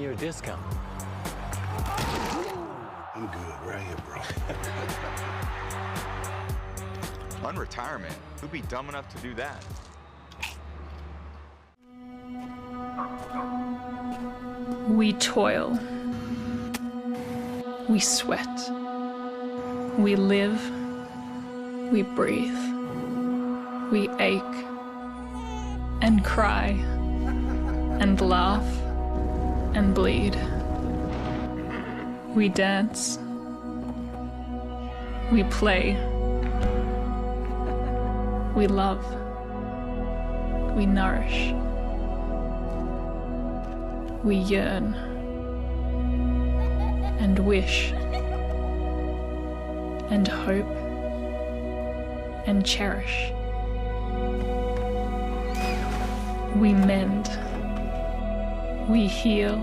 10-year discount. I'm good right here, bro. Unretirement? Who'd be dumb enough to do that? We toil. We sweat. We live. We breathe. We ache and cry and laugh and bleed. We dance. We play. We love. We nourish. We yearn and wish and hope and cherish. We mend. We heal.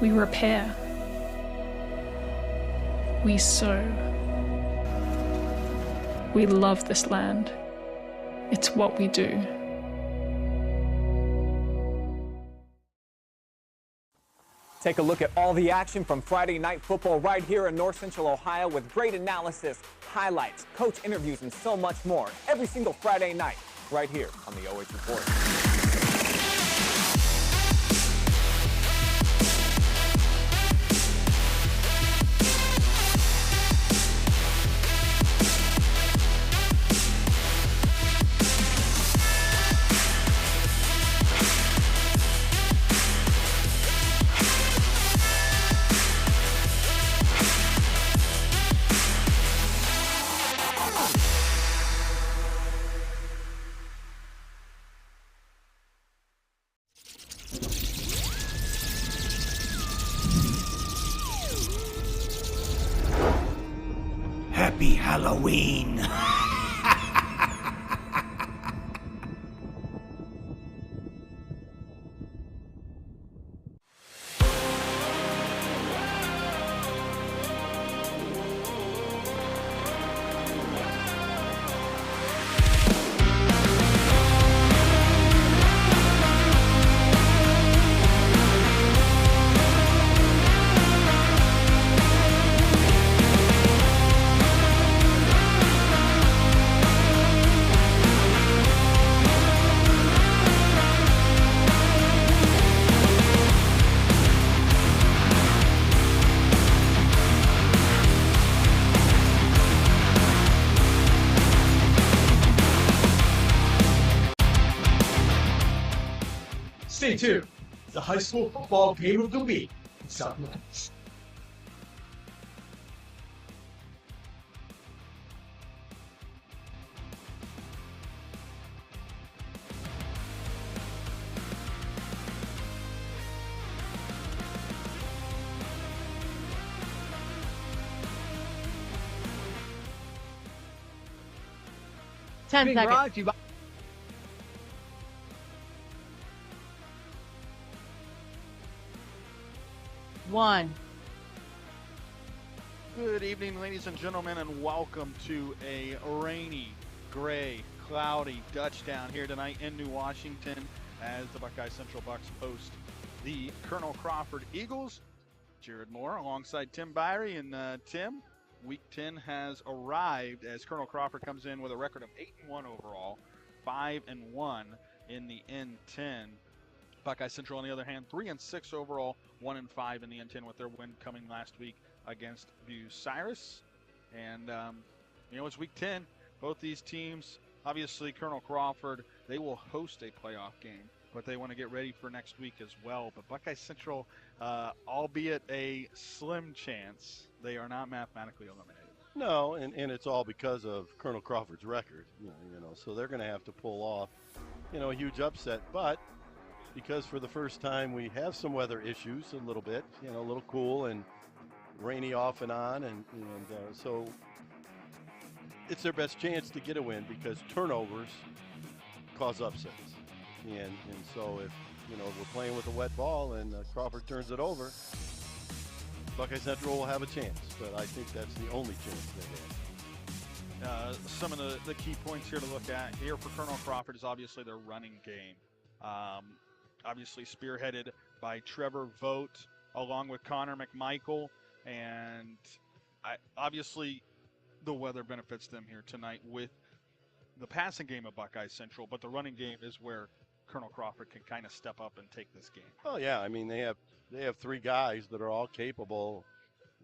We repair. We sow. We love this land. It's what we do. Take a look at all the action from Friday Night Football right here in North Central Ohio with great analysis, highlights, coach interviews, and so much more every single Friday night right here on the OH Report. Happy Halloween. Stay tuned. The high school football game of the week is up next. Ten seconds. One. Good evening, ladies and gentlemen, and welcome to a rainy, gray, cloudy Dutchtown here tonight in New Washington as the Buckeye Central Bucks host the Colonel Crawford Eagles. Jared Moore alongside Tim Byrie, and Tim, Week 10 has arrived as Colonel Crawford comes in with a record of 8-1 overall, 5-1 in the N10. Buckeye Central, on the other hand, 3-6 overall, 1-5 in the N10 with their win coming last week against Bucyrus. And, it's Week 10. Both these teams, obviously Colonel Crawford, they will host a playoff game, but they want to get ready for next week as well. But Buckeye Central, albeit a slim chance, they are not mathematically eliminated. No, and it's all because of Colonel Crawford's record, so they're going to have to pull off, a huge upset. But because for the first time we have some weather issues a little bit, a little cool and rainy off and on, and so it's their best chance to get a win because turnovers cause upsets. And so if, we're playing with a wet ball and Crawford turns it over, Buckeye Central will have a chance, but I think that's the only chance they have. Some of the key points here to look at here for Colonel Crawford is obviously their running game. Obviously spearheaded by Trevor Vogt along with Connor McMichael. And obviously the weather benefits them here tonight with the passing game of Buckeye Central, but the running game is where Colonel Crawford can kind of step up and take this game. Oh yeah, I mean they have three guys that are all capable.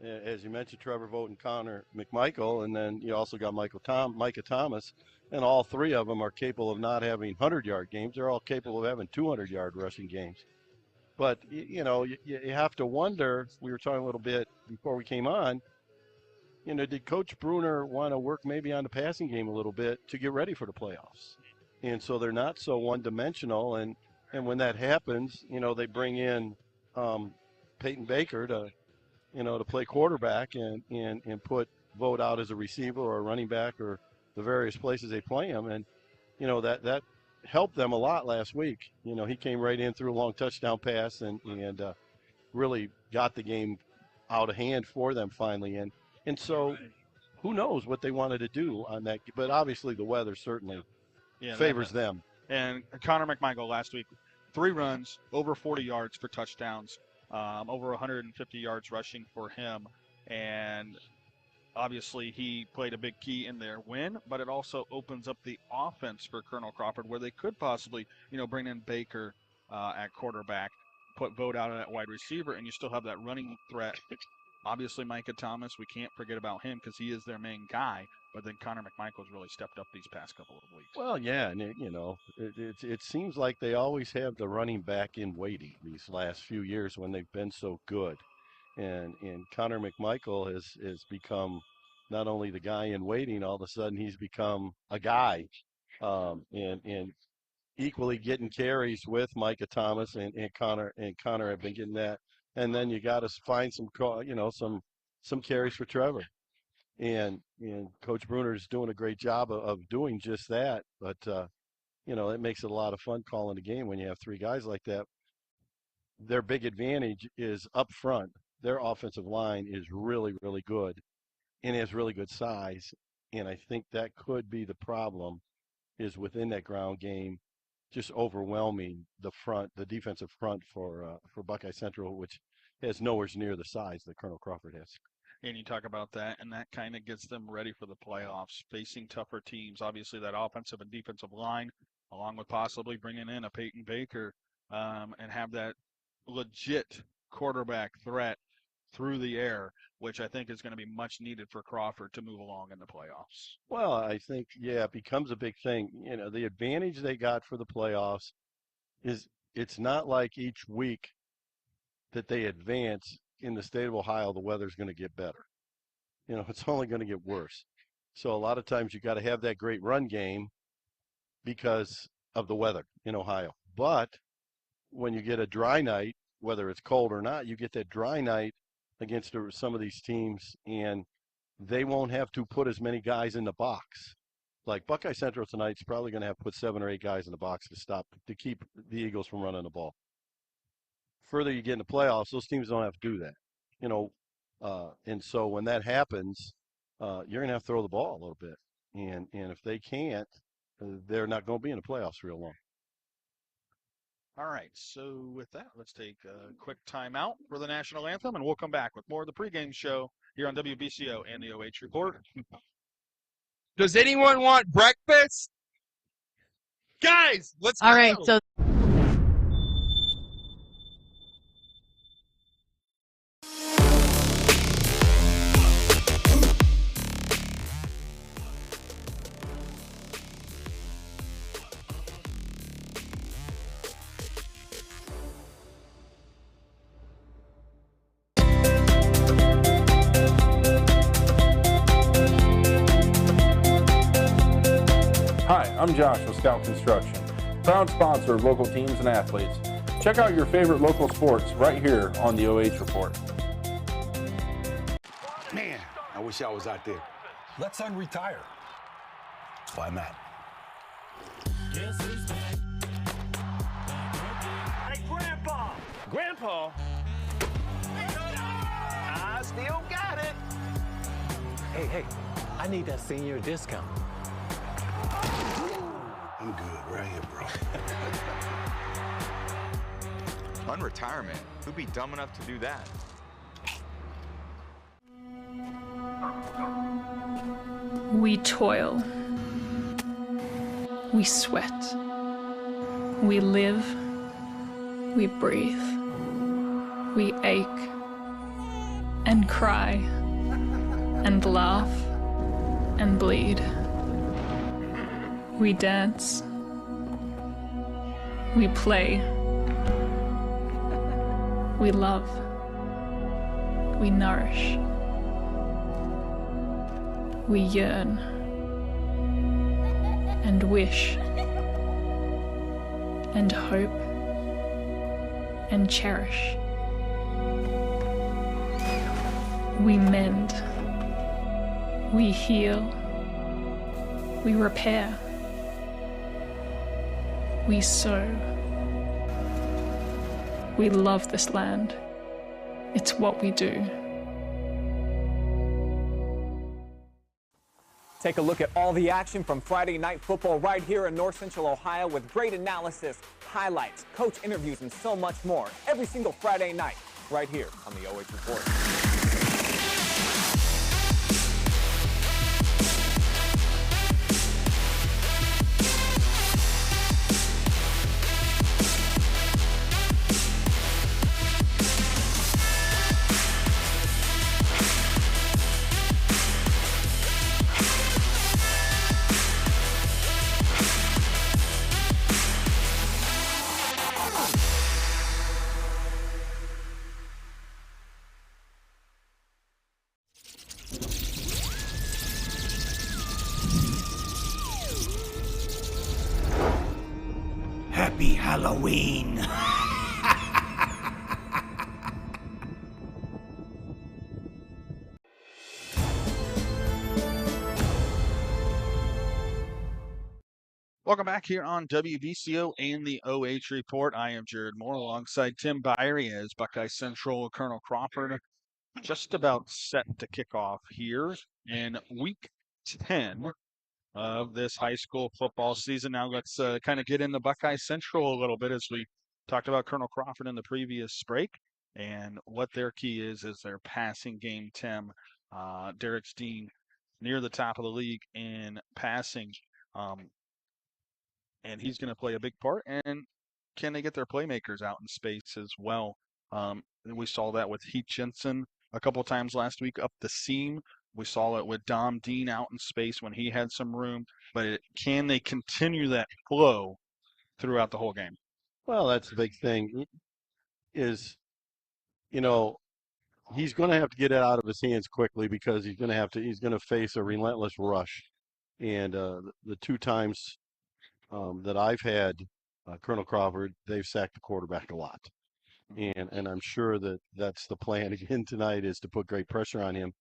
As you mentioned, Trevor Vogt and Connor McMichael, and then you also got Micah Thomas, and all three of them are capable of not having 100-yard games. They're all capable of having 200-yard rushing games. But, you know, you have to wonder, we were talking a little bit before we came on, you know, did Coach Bruner want to work maybe on the passing game a little bit to get ready for the playoffs? And so they're not so one-dimensional, and when that happens, you know, they bring in Peyton Baker to play quarterback and put Vogt out as a receiver or a running back or the various places they play him. And, you know, that helped them a lot last week. You know, he came right in through a long touchdown pass and really got the game out of hand for them finally. And so who knows what they wanted to do on that. But obviously the weather certainly favors them. And Connor McMichael last week, 3 runs, over 40 yards for touchdowns. Over 150 yards rushing for him, and obviously he played a big key in their win, but it also opens up the offense for Colonel Crawford where they could possibly, you know, bring in Baker at quarterback, put Vogt out at wide receiver, and you still have that running threat. Obviously Micah Thomas, we can't forget about him because he is their main guy, but then Connor McMichael's really stepped up these past couple of weeks. Well, yeah, and it seems like they always have the running back in waiting these last few years when they've been so good. And Connor McMichael has become not only the guy in waiting, all of a sudden he's become a guy and equally getting carries with Micah Thomas and Connor have been getting that. And then you got to find some carries for Trevor. And Coach Bruner is doing a great job of doing just that. But, you know, it makes it a lot of fun calling the game when you have 3 guys like that. Their big advantage is up front. Their offensive line is really, really good and has really good size. And I think that could be the problem is within that ground game, just overwhelming the defensive front for Buckeye Central, which has nowhere near the size that Colonel Crawford has. And you talk about that, and that kind of gets them ready for the playoffs, facing tougher teams. Obviously, that offensive and defensive line, along with possibly bringing in a Peyton Baker and have that legit quarterback threat through the air, which I think is going to be much needed for Crawford to move along in the playoffs. Well, I think, yeah, it becomes a big thing. You know, the advantage they got for the playoffs is it's not like each week that they advance in the state of Ohio, the weather's going to get better. You know, it's only going to get worse. So a lot of times you got to have that great run game because of the weather in Ohio. But when you get a dry night, whether it's cold or not, you get that dry night against some of these teams, and they won't have to put as many guys in the box. Like Buckeye Central tonight's probably going to have to put 7 or 8 guys in the box to keep the Eagles from running the ball. Further you get in the playoffs, those teams don't have to do that, you know. And so when that happens, you're going to have to throw the ball a little bit. And if they can't, they're not going to be in the playoffs real long. All right, so with that, let's take a quick timeout for the national anthem, and we'll come back with more of the pregame show here on WBCO and the OH Report. Does anyone want breakfast? Guys, let's go. All right, so Hi, I'm Josh with Scout Construction, proud sponsor of local teams and athletes. Check out your favorite local sports right here on the OH Report. Man, I wish I was out there. Let's unretire. That's why I'm at. Hey, Grandpa! Grandpa, I still got it. Hey, I need that senior discount. I'm good right here, bro. Unretirement? Who'd be dumb enough to do that? We toil. We sweat. We live. We breathe. We ache and cry and laugh and bleed. We dance. We play. We love. We nourish. We yearn and wish and hope and cherish. We mend. We heal. We repair. We sow. We love this land. It's what we do. Take a look at all the action from Friday night football right here in North Central Ohio with great analysis, highlights, coach interviews, and so much more every single Friday night right here on the OH Report. Happy Halloween! Welcome back here on WBCO and the OH Report. I am Jared Moore alongside Tim Byrie as Buckeye Central Colonel Crawford just about set to kick off here in week 10 of this high school football season. Now let's kind of get into Buckeye Central a little bit as we talked about Colonel Crawford in the previous break and what their key is their passing game, Tim. Derex Dean near the top of the league in passing. And he's going to play a big part. And can they get their playmakers out in space as well? We saw that with Heath Jensen a couple times last week up the seam. We saw it with Dom Dean out in space when he had some room. But can they continue that flow throughout the whole game? Well, that's the big thing is, he's going to have to get it out of his hands quickly because he's going to face a relentless rush. And the two times that I've had Colonel Crawford, they've sacked the quarterback a lot. And I'm sure that that's the plan again tonight is to put great pressure on him.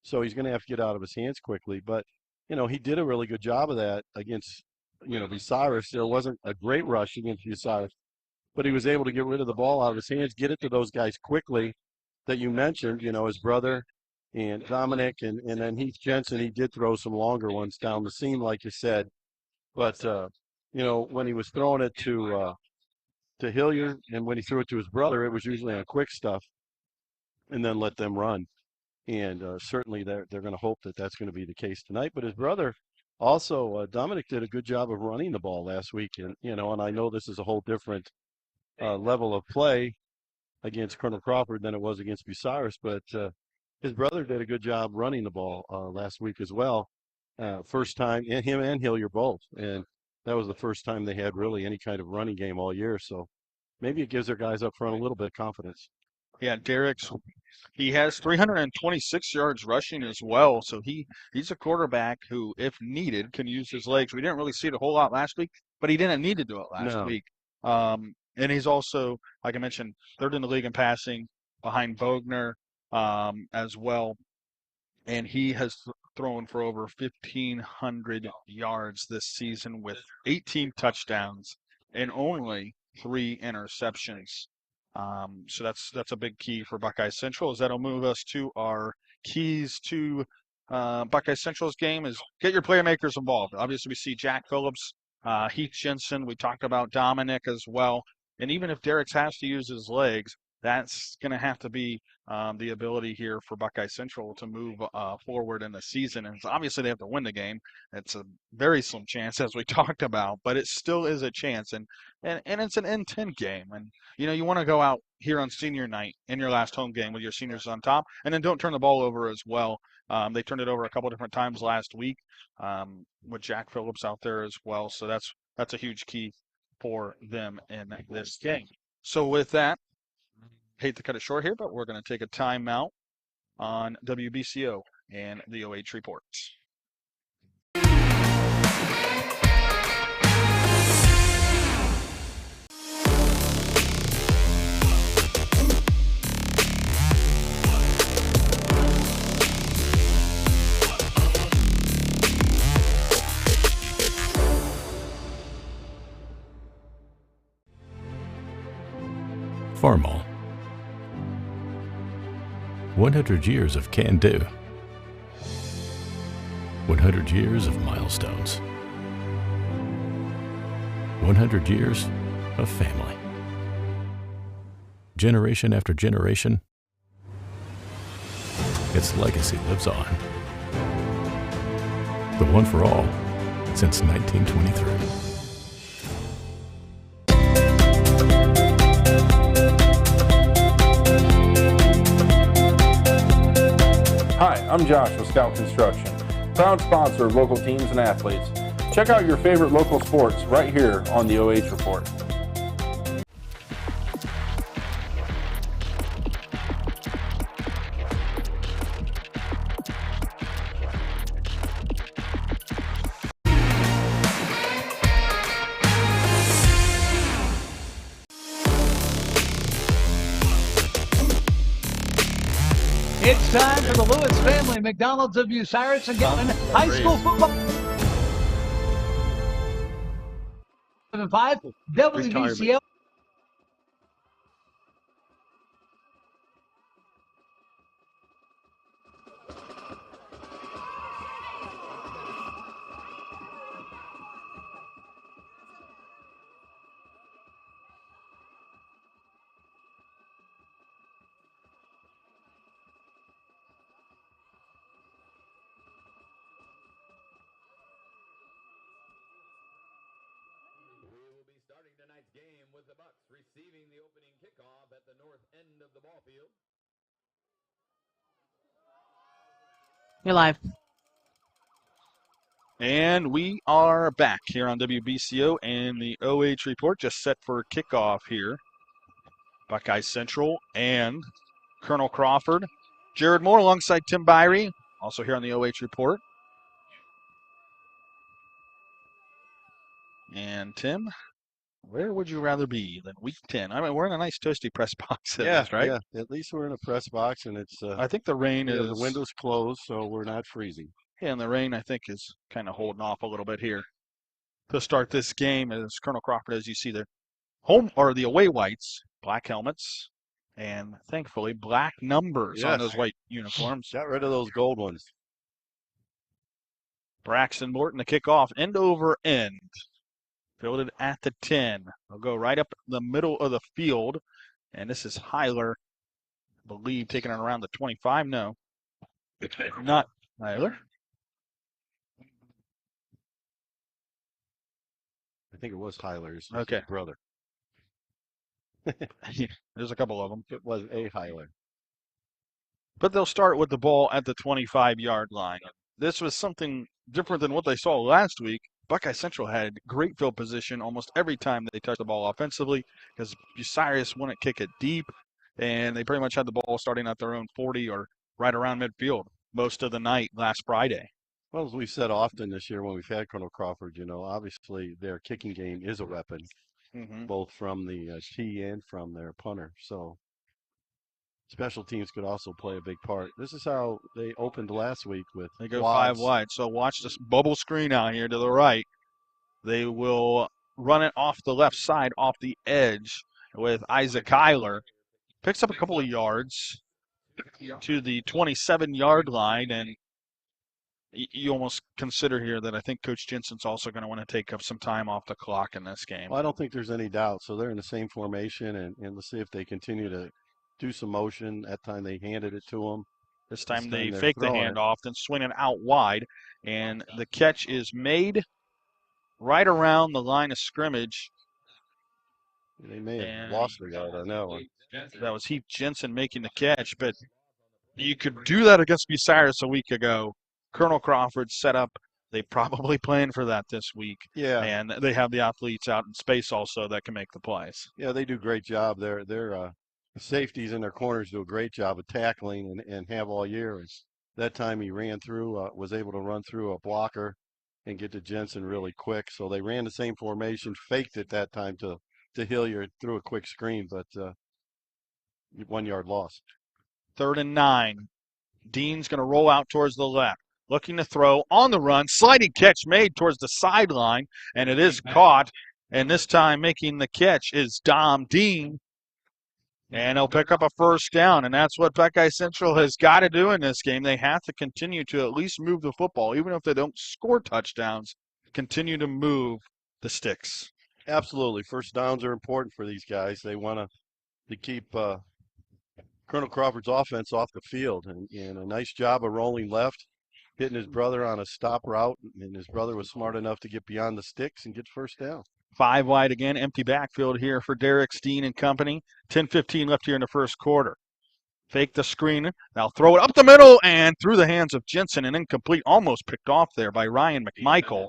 So he's going to have to get out of his hands quickly. But, he did a really good job of that against, Bucyrus. There wasn't a great rush against Bucyrus, but he was able to get rid of the ball out of his hands, get it to those guys quickly that you mentioned, his brother and Dominic and then Heath Jensen. He did throw some longer ones down the seam, like you said. But, when he was throwing it to Hilliard and when he threw it to his brother, it was usually on quick stuff and then let them run. And certainly they're going to hope that that's going to be the case tonight. But his brother also, Dominic did a good job of running the ball last week. And, and I know this is a whole different level of play against Colonel Crawford than it was against Bucyrus. But his brother did a good job running the ball last week as well. First time, and him and Hilliard both. And that was the first time they had really any kind of running game all year. So maybe it gives their guys up front a little bit of confidence. Yeah, Derek's, he has 326 yards rushing as well. So he's a quarterback who, if needed, can use his legs. We didn't really see it a whole lot last week, but he didn't need to do it last week. And he's also, like I mentioned, third in the league in passing behind Bogner as well. And he has thrown for over 1,500 yards this season with 18 touchdowns and only 3 interceptions. So that's a big key for Buckeye Central. As that'll move us to our keys to Buckeye Central's game is get your playmakers involved. Obviously, we see Jack Phillips, Heath Jensen. We talked about Dominic as well. And even if Derex has to use his legs, that's going to have to be the ability here for Buckeye Central to move forward in the season. And obviously they have to win the game. It's a very slim chance, as we talked about, but it still is a chance. And it's an N10 game. And, you want to go out here on senior night in your last home game with your seniors on top. And then don't turn the ball over as well. They turned it over a couple different times last week with Jack Phillips out there as well. So that's a huge key for them in this game. So with that, hate to cut it short here, but we're going to take a timeout on WBCO and the OH Report. Farmall. 100 years of can-do. 100 years of milestones. 100 years of family. Generation after generation, its legacy lives on. The one for all since 1923. Hi, I'm Josh with Scout Construction, proud sponsor of local teams and athletes. Check out your favorite local sports right here on the OH Report. It's time for the Lewis family, McDonald's of Bucyrus, again, high school football. 7-5, WBCO. With the Bucks receiving the opening kickoff at the north end of the ball field. You're live. And we are back here on WBCO and the OH Report, just set for kickoff here. Buckeye Central and Colonel Crawford. Jared Moore alongside Tim Byrie, also here on the OH Report. And Tim, where would you rather be than week 10? I mean, we're in a nice toasty press box. Right? Yeah, at least we're in a press box, and it's. I think the rain is. The window's closed, so we're not freezing. Yeah, and the rain, I think, is kind of holding off a little bit here to start this game. As Colonel Crawford, as you see, the home or the away whites, black helmets, and thankfully black numbers on those white uniforms. Got rid of those gold ones. Braxton Morton, the kickoff, end over end. Fielded at the 10. They'll go right up the middle of the field. And this is Heiler, I believe, taking it around the 25. No, not Heiler. I think it was Heiler's Okay. brother. There's a couple of them. It was a Heiler. But they'll start with the ball at the 25-yard line. This was something different than what they saw last week. Buckeye Central had great field position almost every time they touched the ball offensively because Bucyrus wouldn't kick it deep, and they pretty much had the ball starting at their own 40 or right around midfield most of the night last Friday. Well, as we've said often this year when we've had Colonel Crawford, obviously their kicking game is a weapon, both from the tee and from their punter. So special teams could also play a big part. This is how they opened last week with They go wads. 5 wide. So watch this bubble screen out here to the right. They will run it off the left side, off the edge with Isaac Heiler. Picks up a couple of yards to the 27-yard line, and you almost consider here that I think Coach Jensen's also going to want to take up some time off the clock in this game. Well, I don't think there's any doubt. So they're in the same formation, and let's see if they continue to do some motion. That time they handed it to them. This time they they're fake the throwing it. handoff, then swing it out wide, and the catch is made right around the line of scrimmage. They may have lost the yard on that one. That was Heath Jensen making the catch, but you could do that against Bucyrus a week ago. Colonel Crawford set up. They probably planned for that this week. Yeah. And they have the athletes out in space also that can make the plays. Yeah, they do a great job. Their safeties in their corners do a great job of tackling and have all year. And that time he ran through, was able to run through a blocker and get to Jensen really quick. So they ran the same formation, faked it that time to Hilliard, threw a quick screen, but 1 yard loss. 3rd and 9. Dean's going to roll out towards the left. Looking to throw on the run. Sliding catch made towards the sideline, and it is caught. And this time making the catch is Dean. And he'll pick up a first down, and that's what Buckeye Central has got to do in this game. They have to continue to at least move the football. Even if they don't score touchdowns, continue to move the sticks. Absolutely. First downs are important for these guys. They want to keep Colonel Crawford's offense off the field, and a nice job of rolling left, hitting his brother on a stop route, and his brother was smart enough to get beyond the sticks and get first down. 5 wide again, empty backfield here for Derex Dean and company. 10:15 left here in the first quarter. Fake the screen. Now throw it up the middle and through the hands of Jensen, and incomplete, almost picked off there by Ryan McMichael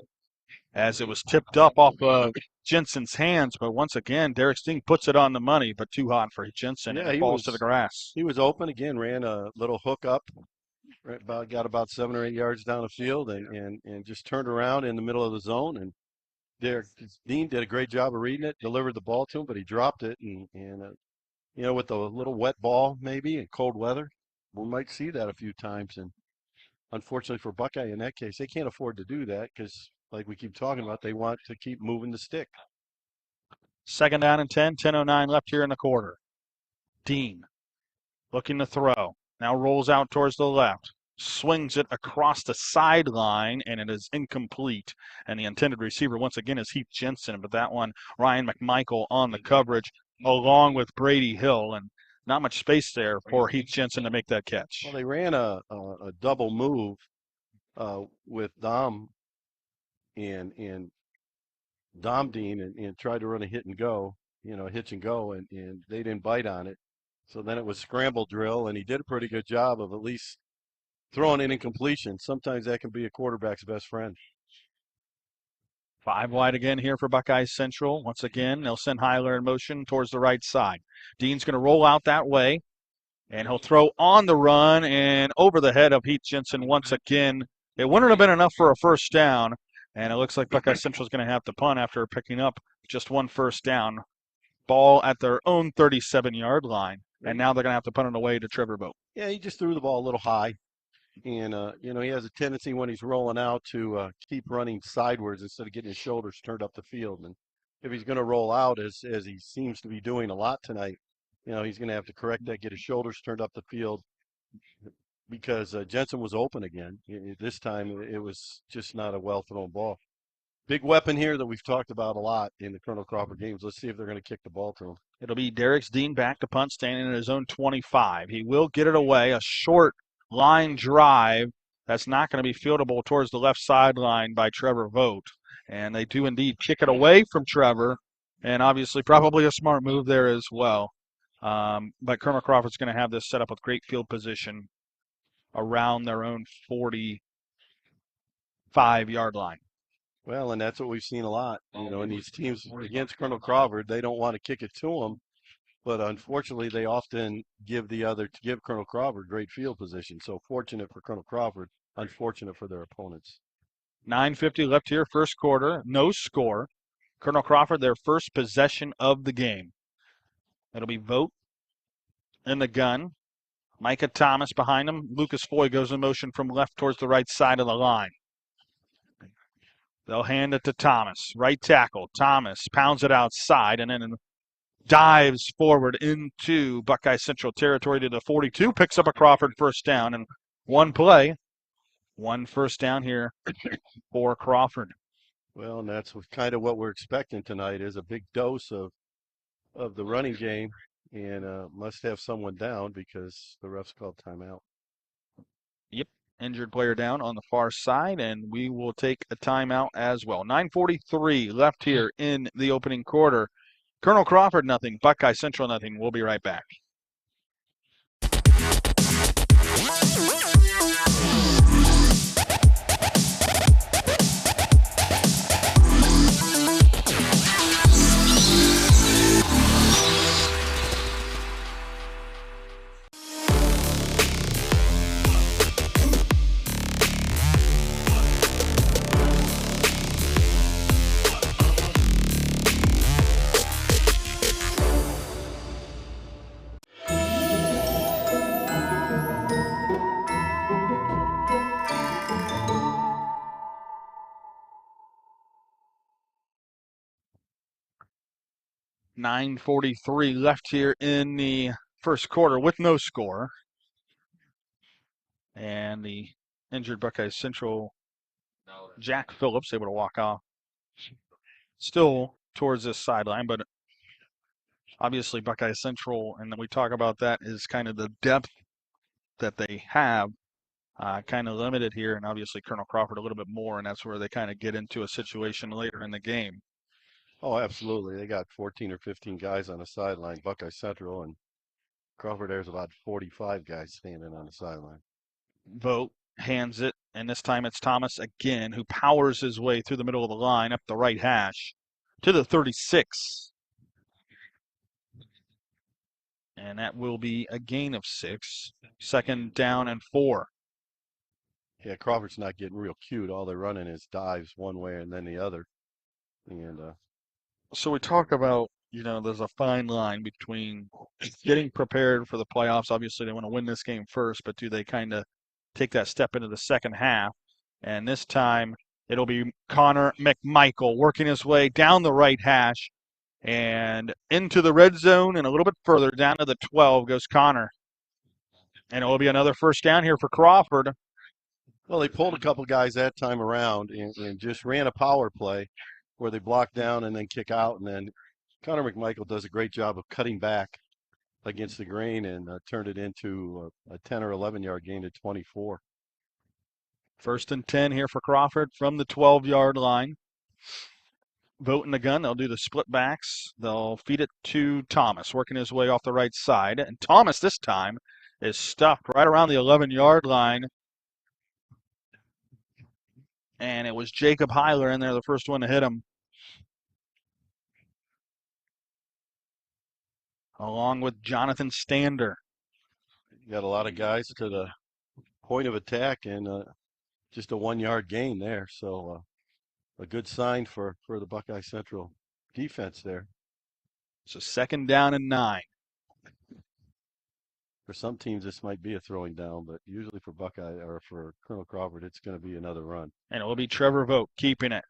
as it was tipped up off of Jensen's hands. But once again, Derex Dean puts it on the money, but too hot for Jensen, and it falls to the grass. He was open again, ran a little hook up, got about 7 or 8 yards down the field, and just turned around in the middle of the zone. And Derex Dean did a great job of reading it, delivered the ball to him, but he dropped it. And with a little wet ball maybe and cold weather, we might see that a few times. And unfortunately for Buckeye in that case, they can't afford to do that because, like we keep talking about, they want to keep moving the stick. 2nd down and 10, 10:09 left here in the quarter. Dean looking to throw. Now rolls out towards the left. Swings it across the sideline, and it is incomplete. And the intended receiver, once again, is Heath Jensen. But that one, Ryan McMichael on the coverage, along with Brady Hill. And not much space there for Heath Jensen to make that catch. Well, they ran a double move with Dom and Dean and tried to run a hit and go, hitch and go, and they didn't bite on it. So then it was scramble drill, and he did a pretty good job of at least throwing it in completion. Sometimes that can be a quarterback's best friend. 5 wide again here for Buckeye Central. Once again, they'll send Heiler in motion towards the right side. Dean's going to roll out that way, and he'll throw on the run and over the head of Heath Jensen once again. It wouldn't have been enough for a first down, and it looks like Buckeye Central is going to have to punt after picking up just one first down. Ball at their own 37-yard line, and now they're going to have to punt it away to Trevor Vogt. Yeah, he just threw the ball a little high. And, he has a tendency when he's rolling out to keep running sideways instead of getting his shoulders turned up the field. And if he's going to roll out, as he seems to be doing a lot tonight, he's going to have to correct that, get his shoulders turned up the field, because Jensen was open again. This time it was just not a well-thrown ball. Big weapon here that we've talked about a lot in the Colonel Crawford games. Let's see if they're going to kick the ball to him. It'll be Derex Dean back to punt, standing at his own 25. He will get it away, a short line drive that's not going to be fieldable towards the left sideline by Trevor Vogt. And they do indeed kick it away from Trevor, and obviously probably a smart move there as well. But Colonel Crawford's going to have this set up with great field position around their own 45-yard line. Well, and that's what we've seen a lot. In these teams against Colonel Crawford, they don't want to kick it to him. But unfortunately, they often give Colonel Crawford great field position. So fortunate for Colonel Crawford, unfortunate for their opponents. 9:50 left here, first quarter, no score. Colonel Crawford, their first possession of the game. It'll be Vogt in the gun. Micah Thomas behind him. Lucas Foy goes in motion from left towards the right side of the line. They'll hand it to Thomas, right tackle. Thomas pounds it outside and then dives forward into Buckeye Central territory to the 42, picks up a Crawford first down, and one play One first down here for Crawford. Well, and that's kind of what we're expecting tonight is a big dose of the running game, and must have someone down because the refs called timeout. Yep, injured player down on the far side, and we will take a timeout as well. 9:43 left here in the opening quarter. Colonel Crawford, nothing. Buckeye Central, nothing. We'll be right back. .943 left here in the first quarter with no score. And the injured Buckeye Central, Jack Phillips, able to walk off. Still towards this sideline, but obviously Buckeye Central, and then we talk about that, is kind of the depth that they have kind of limited here, and obviously Colonel Crawford a little bit more, and that's where they kind of get into a situation later in the game. Oh, absolutely. They got 14 or 15 guys on the sideline, Buckeye Central, and Crawford there's about 45 guys standing on the sideline. Vogt hands it, and this time it's Thomas again, who powers his way through the middle of the line up the right hash to the 36. And that will be a gain of 6. Second down and 4. Yeah, Crawford's not getting real cute. All they're running is dives one way and then the other. And so we talk about, there's a fine line between getting prepared for the playoffs. Obviously, they want to win this game first, but do they kind of take that step into the second half? And this time, it'll be Connor McMichael working his way down the right hash and into the red zone, and a little bit further down to the 12 goes Connor. And it will be another first down here for Crawford. Well, they pulled a couple guys that time around and just ran a power play where they block down and then kick out, and then Connor McMichael does a great job of cutting back against the grain and turned it into a 10 or 11-yard gain to 24. First and 10 here for Crawford from the 12-yard line. Vogt in the gun. They'll do the split backs. They'll feed it to Thomas, working his way off the right side. And Thomas this time is stuffed right around the 11-yard line. And it was Jacob Heiler in there, the first one to hit him. Along with Jonathan Stander. You got a lot of guys to the point of attack and just a 1-yard gain there. So a good sign for the Buckeye Central defense there. So second down and 9. For some teams, this might be a throwing down, but usually for Buckeye or for Colonel Crawford, it's going to be another run. And it will be Trevor Vogt keeping it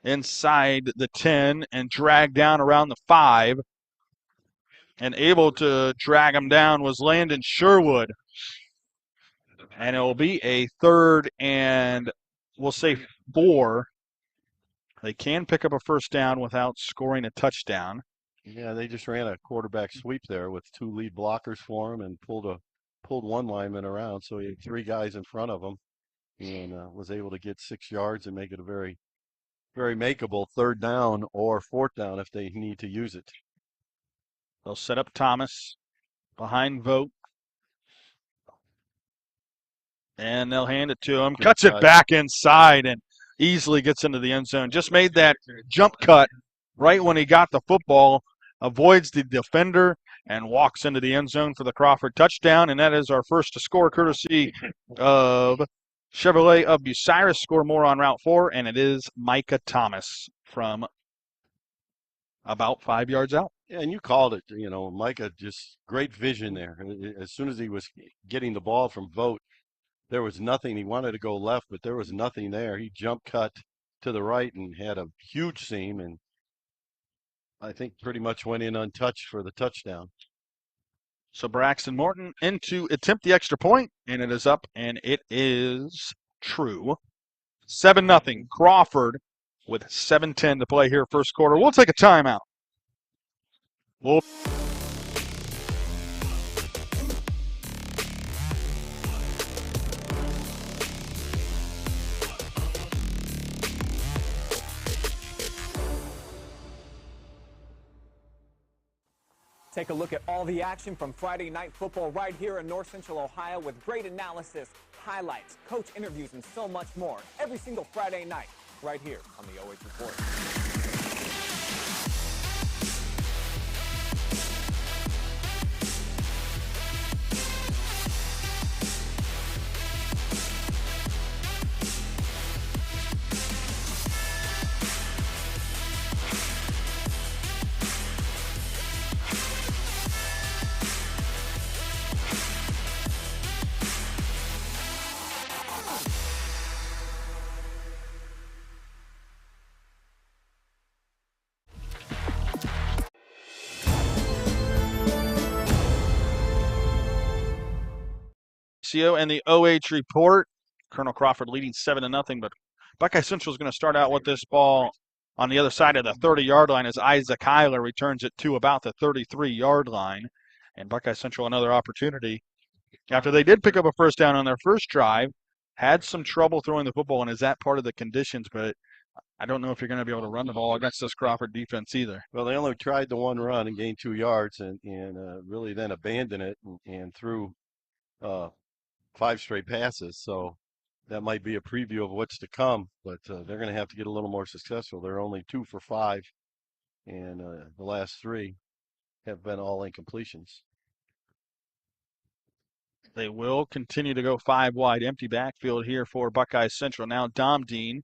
inside the 10 and drag down around the 5. And able to drag him down was Landon Sherwood. And it will be a 3rd and we'll say 4. They can pick up a first down without scoring a touchdown. Yeah, they just ran a quarterback sweep there with 2 lead blockers for him and pulled one lineman around. So he had 3 guys in front of him and was able to get 6 yards and make it a very, very makeable 3rd down or 4th down if they need to use it. They'll set up Thomas behind Vogt. And they'll hand it to him. Cuts it back inside and easily gets into the end zone. Just made that jump cut right when he got the football, avoids the defender, and walks into the end zone for the Crawford touchdown. And that is our first to score, courtesy of Chevrolet of Bucyrus. Score more on Route 4, and it is Micah Thomas from about 5 yards out. Yeah, and you called it, Micah, just great vision there. As soon as he was getting the ball from Vogt, there was nothing. He wanted to go left, but there was nothing there. He jump cut to the right and had a huge seam, and I think pretty much went in untouched for the touchdown. So Braxton Morton in to attempt the extra point, and it is up, and it is true. 7-0. Crawford with 7:10 to play here first quarter. We'll take a timeout. We'll Take a look at all the action from Friday night football right here in North Central Ohio with great analysis, highlights, coach interviews, and so much more. Every single Friday night right here on the OH Report. WBCO and the OH Report. Colonel Crawford leading 7-0, but Buckeye Central is going to start out with this ball on the other side of the 30-yard line as Isaac Heiler returns it to about the 33-yard line. And Buckeye Central another opportunity. After they did pick up a first down on their first drive, had some trouble throwing the football, and is that part of the conditions, but I don't know if you're going to be able to run the ball against this Crawford defense either. Well, they only tried the one run and gained 2 yards and really then abandoned it and threw 5 straight passes. So that might be a preview of what's to come, but they're going to have to get a little more successful. They're only 2 for 5, and the last 3 have been all incompletions. They will continue to go 5 wide, empty backfield here for Buckeye Central. Now Dom Dean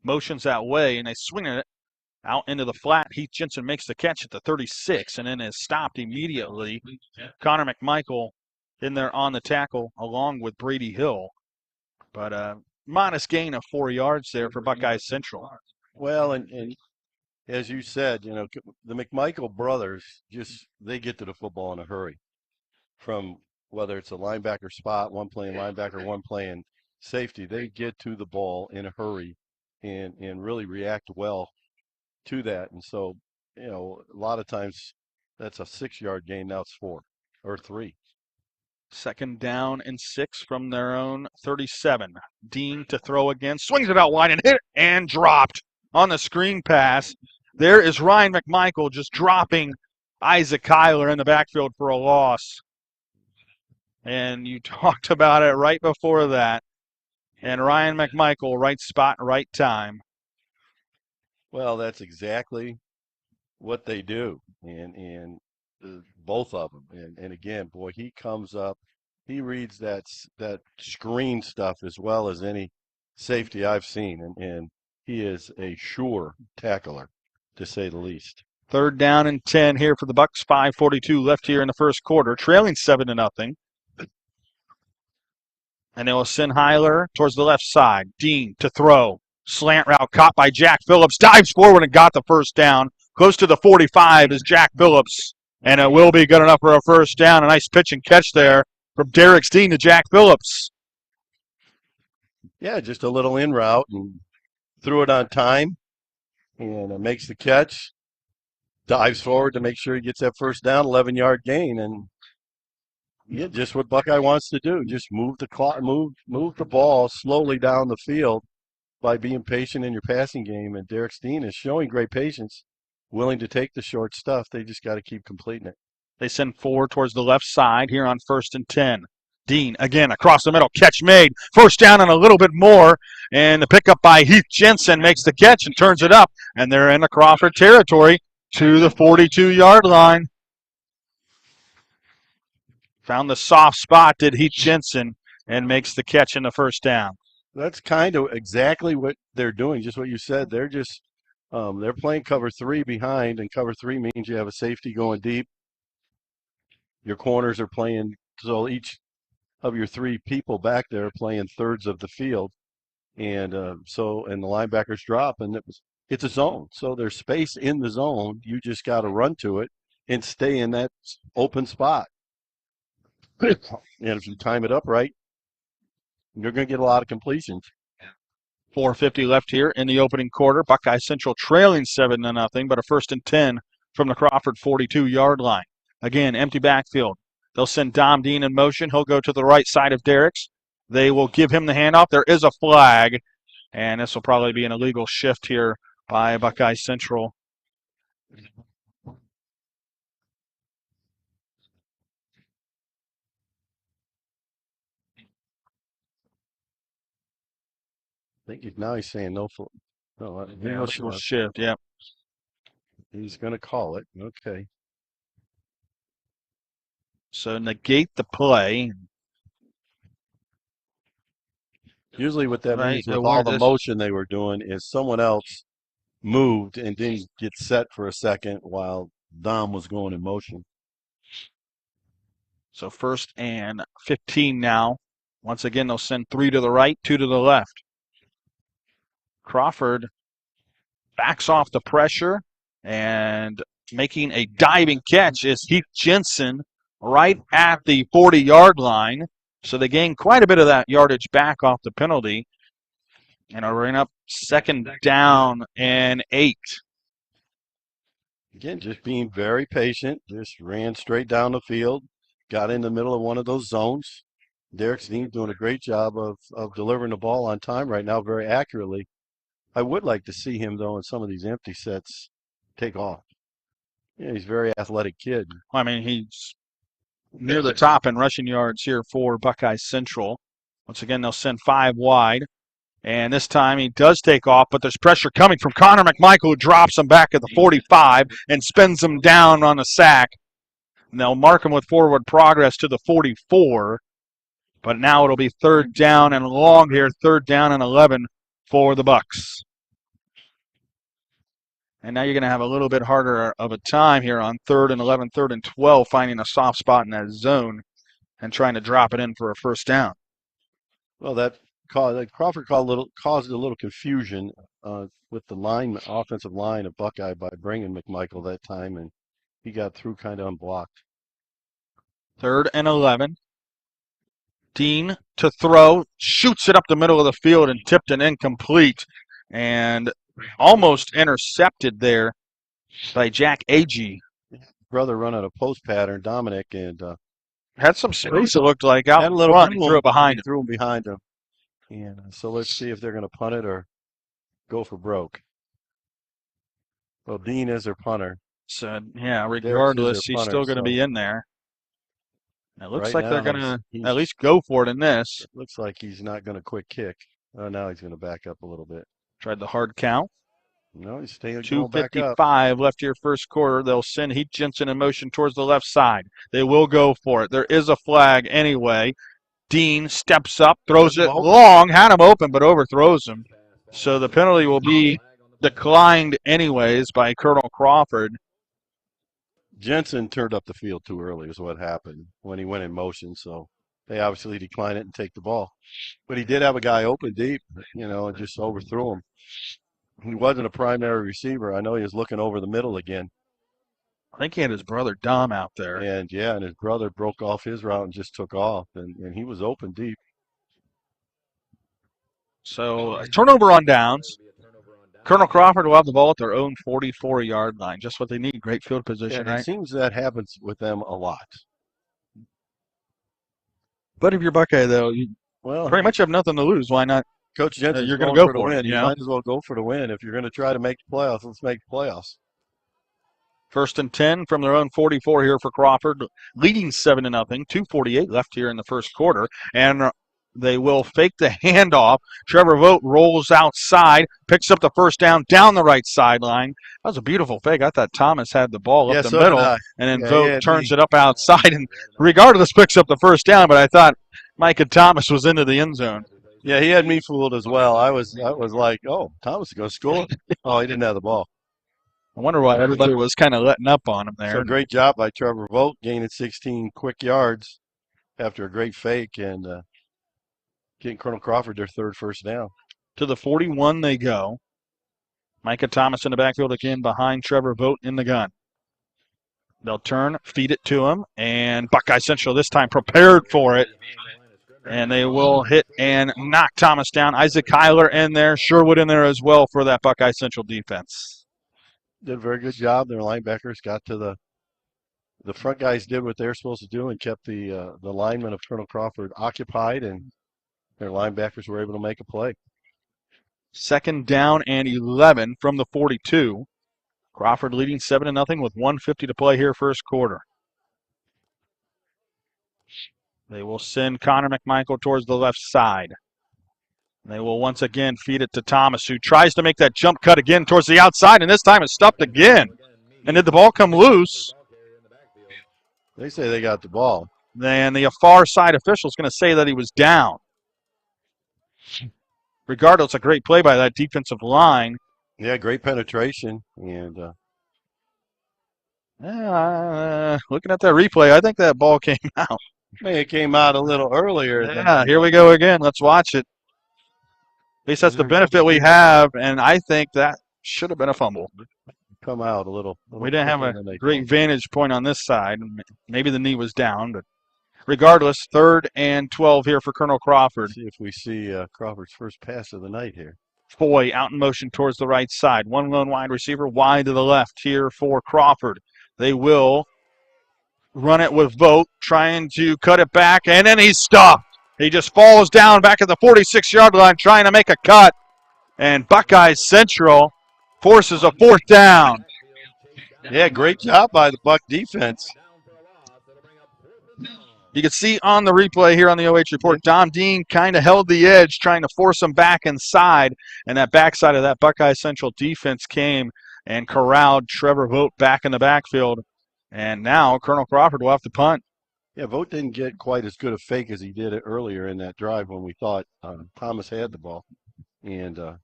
motions that way, and they swing it out into the flat. Heath Jensen makes the catch at the 36, and then is stopped immediately. Connor McMichael in there on the tackle, along with Brady Hill. But modest gain of 4 yards there for Buckeye Central. Well, and as you said, the McMichael brothers, they get to the football in a hurry. From whether it's a linebacker spot, one playing linebacker, one playing safety, they get to the ball in a hurry and really react well to that. And so, a lot of times that's a 6-yard gain. Now it's 4 or 3. 2nd down and 6 from their own 37. Dean to throw again, swings it out wide and hit and dropped on the screen pass. There is Ryan McMichael just dropping Isaac Heiler in the backfield for a loss. And you talked about it right before that. And Ryan McMichael, right spot, right time. Well, that's exactly what they do, and both of them. And again, boy, he comes up, he reads that screen stuff as well as any safety I've seen, and he is a sure tackler, to say the least. 3rd down and 10 here for the Bucks. 5:42 left here in the first quarter, trailing 7-0. And they will send Heiler towards the left side. Dean to throw. Slant route caught by Jack Phillips. Dives forward and got the first down. Close to the 45 is Jack Phillips. And it will be good enough for a first down. A nice pitch and catch there from Derex Dean to Jack Phillips. Yeah, just a little in route and threw it on time. And makes the catch. Dives forward to make sure he gets that first down, 11-yard gain. And yeah, just what Buckeye wants to do. Just move the clock, move the ball slowly down the field by being patient in your passing game. And Derex Dean is showing great patience, willing to take the short stuff. They just got to keep completing it. They send 4 towards the left side here on 1st and 10. Dean again across the middle, catch made. First down and a little bit more. And the pickup by Heath Jensen makes the catch and turns it up. And they're in the Crawford territory to the 42-yard line. Found the soft spot, did Heath Jensen, and makes the catch in the first down. That's kind of exactly what they're doing, just what you said. They're just they're playing cover 3 behind, and cover 3 means you have a safety going deep. Your corners are playing, so each of your 3 people back there are playing thirds of the field. And and the linebackers drop, and it's a zone. So there's space in the zone. You just got to run to it and stay in that open spot. And if you time it up right, you're going to get a lot of completions. 4:50 left here in the opening quarter. Buckeye Central trailing 7-0, but a 1st and 10 from the Crawford 42-yard line. Again, empty backfield. They'll send Dom Dean in motion. He'll go to the right side of Derex. They will give him the handoff. There is a flag, and this will probably be an illegal shift here by Buckeye Central. I think now he's saying no. No, Illegal shift, yep. He's going to call it. Okay. So negate the play. Usually what that Right, means with so all where the this- motion they were doing is someone else moved and didn't get set for a second while Dom was going in motion. So 1st and 15 now. Once again, they'll send 3 to the right, 2 to the left. Crawford backs off the pressure, and making a diving catch is Heath Jensen right at the 40-yard line. So they gain quite a bit of that yardage back off the penalty, and are running up 2nd down and 8. Again, just being very patient. Just ran straight down the field, got in the middle of one of those zones. Derex Dean doing a great job of delivering the ball on time right now, very accurately. I would like to see him, though, in some of these empty sets take off. Yeah, he's a very athletic kid. I mean, he's near the top in rushing yards here for Buckeye Central. Once again, they'll send 5 wide. And this time he does take off, but there's pressure coming from Connor McMichael, who drops him back at the 45 and spins him down on a sack. And they'll mark him with forward progress to the 44. But now it'll be 3rd down and long here, 3rd down and 11 for the Bucks. And now you're going to have a little bit harder of a time here on 3rd and 11, 3rd and 12, finding a soft spot in that zone and trying to drop it in for a 1st down. Well, that Crawford caused a little confusion with the offensive line of Buckeye by bringing McMichael that time, and he got through kind of unblocked. 3rd and 11. Dean to throw, shoots it up the middle of the field and tipped it incomplete, and almost intercepted there by Jack Agee. Brother running a post pattern, Dominic, and had some space, it looked like, out had a little front. He threw it behind him. Threw him behind him. And so let's see if they're going to punt it or go for broke. Well, Dean is their punter. So, yeah, regardless, he's still going to be in there. It looks like they're going to at least go for it in this. It looks like he's not going to quick kick. Now he's going to back up a little bit. Tried the hard count. No, he's staying back up. 2:55 left here, 1st quarter. They'll send Heath Jensen in motion towards the left side. They will go for it. There is a flag anyway. Dean steps up, throws it long, had him open, but overthrows him. So the penalty will be declined anyways by Colonel Crawford. Jensen turned up the field too early is what happened when he went in motion, so they obviously decline it and take the ball. But he did have a guy open deep, and just overthrew him. He wasn't a primary receiver. I know he was looking over the middle again. I think he had his brother Dom out there. And his brother broke off his route and just took off, and he was open deep. So a turnover on downs. Colonel Crawford will have the ball at their own 44-yard line. Just what they need. Great field position, right? It seems that happens with them a lot. But if you're Buckeye, though, you pretty much have nothing to lose. Why not? Coach Jensen's you're going to go for the win. You might as well go for the win. If you're going to try to make the playoffs, let's make the playoffs. 1st and 10 from their own 44 here for Crawford, leading 7-0. 2:48 left here in the 1st quarter, and they will fake the handoff. Trevor Vogt rolls outside, picks up the 1st down the right sideline. That was a beautiful fake. I thought Thomas had the ball up the middle, and then Vogt turns it up outside, and regardless picks up the 1st down. But I thought Micah Thomas was into the end zone. Yeah, he had me fooled as well. I was like, oh, Thomas is going to score. Oh, he didn't have the ball. I wonder why everybody was kind of letting up on him there. So great job by Trevor Vogt, gaining 16 quick yards after a great fake and getting Colonel Crawford their 3rd 1st down. To the 41 they go. Micah Thomas in the backfield again behind Trevor Vogt in the gun. They'll turn, feed it to him, and Buckeye Central this time prepared for it. And they will hit and knock Thomas down. Isaac Kyler in there, Sherwood in there as well for that Buckeye Central defense. Did a very good job. Their linebackers got to the front guys did what they're supposed to do and kept the linemen of Colonel Crawford occupied, and their linebackers were able to make a play. 2nd down and 11 from the 42. Crawford leading 7-0 with 1:50 to play here first quarter. They will send Connor McMichael towards the left side. They will once again feed it to Thomas, who tries to make that jump cut again towards the outside, and this time it's stuffed again. And did the ball come loose? They say they got the ball. Then the far side official is going to say that he was down. Regardless, a great play by that defensive line. Yeah, great penetration. And looking at that replay, I think that ball came out. It came out a little earlier. Yeah, here we go again. Let's watch it. At least that's the benefit we have, and I think that should have been a fumble. Come out a little we didn't have a great vantage point on this side. Maybe the knee was down, but regardless, 3rd and 12 here for Colonel Crawford. See if we see Crawford's first pass of the night here. Foy out in motion towards the right side. One lone wide receiver wide to the left here for Crawford. They will run it with Vogt, trying to cut it back, and then he's stopped. He just falls down back at the 46-yard line trying to make a cut, and Buckeye Central forces a 4th down. Yeah, great job by the Buck defense. You can see on the replay here on the OH report, Dom Dean kind of held the edge, trying to force him back inside, and that backside of that Buckeye Central defense came and corralled Trevor Vogt back in the backfield. And now Colonel Crawford will have to punt. Yeah, Vogt didn't get quite as good a fake as he did it earlier in that drive when we thought Thomas had the ball. And, yeah,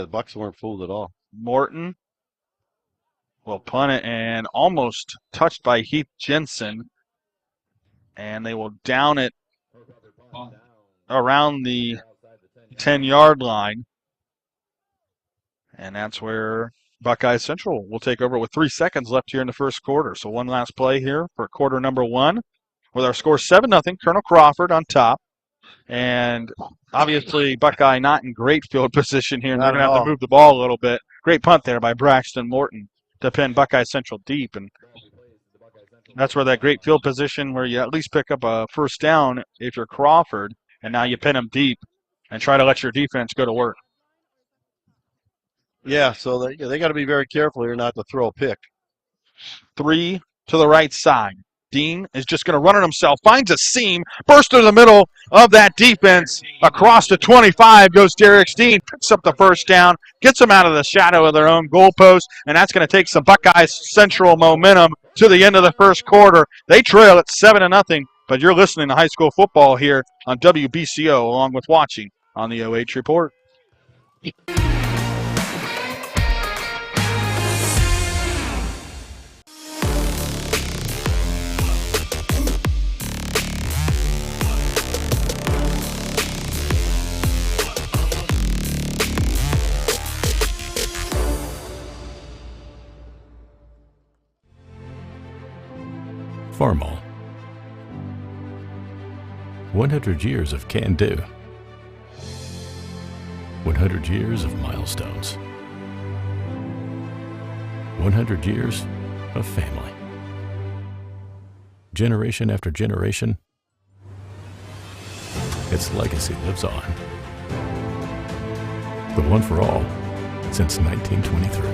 the Bucks weren't fooled at all. Morton will punt it, and almost touched by Heath Jensen. And they will down it around the 10-yard line. And that's where Buckeye Central will take over with 3 seconds left here in the first quarter. So one last play here for quarter number 1 with our score 7-0, Colonel Crawford on top. And obviously Buckeye not in great field position here, and they're going to have to move the ball a little bit. Great punt there by Braxton Morton to pin Buckeye Central deep. And that's where that great field position where you at least pick up a 1st down if you're Crawford, and now you pin them deep and try to let your defense go to work. Yeah, so they got to be very careful here not to throw a pick. 3 to the right side. Dean is just going to run it himself, finds a seam, bursts through the middle of that defense. Across to 25 goes Derex Dean, picks up the 1st down, gets them out of the shadow of their own goalpost, and that's going to take some Buckeye Central momentum to the end of the first quarter. They trail at 7-0, but you're listening to high school football here on WBCO along with watching on the OH Report. Farmall. 100 years of can-do. 100 years of milestones. 100 years of family. Generation after generation, its legacy lives on. The one for all since 1923.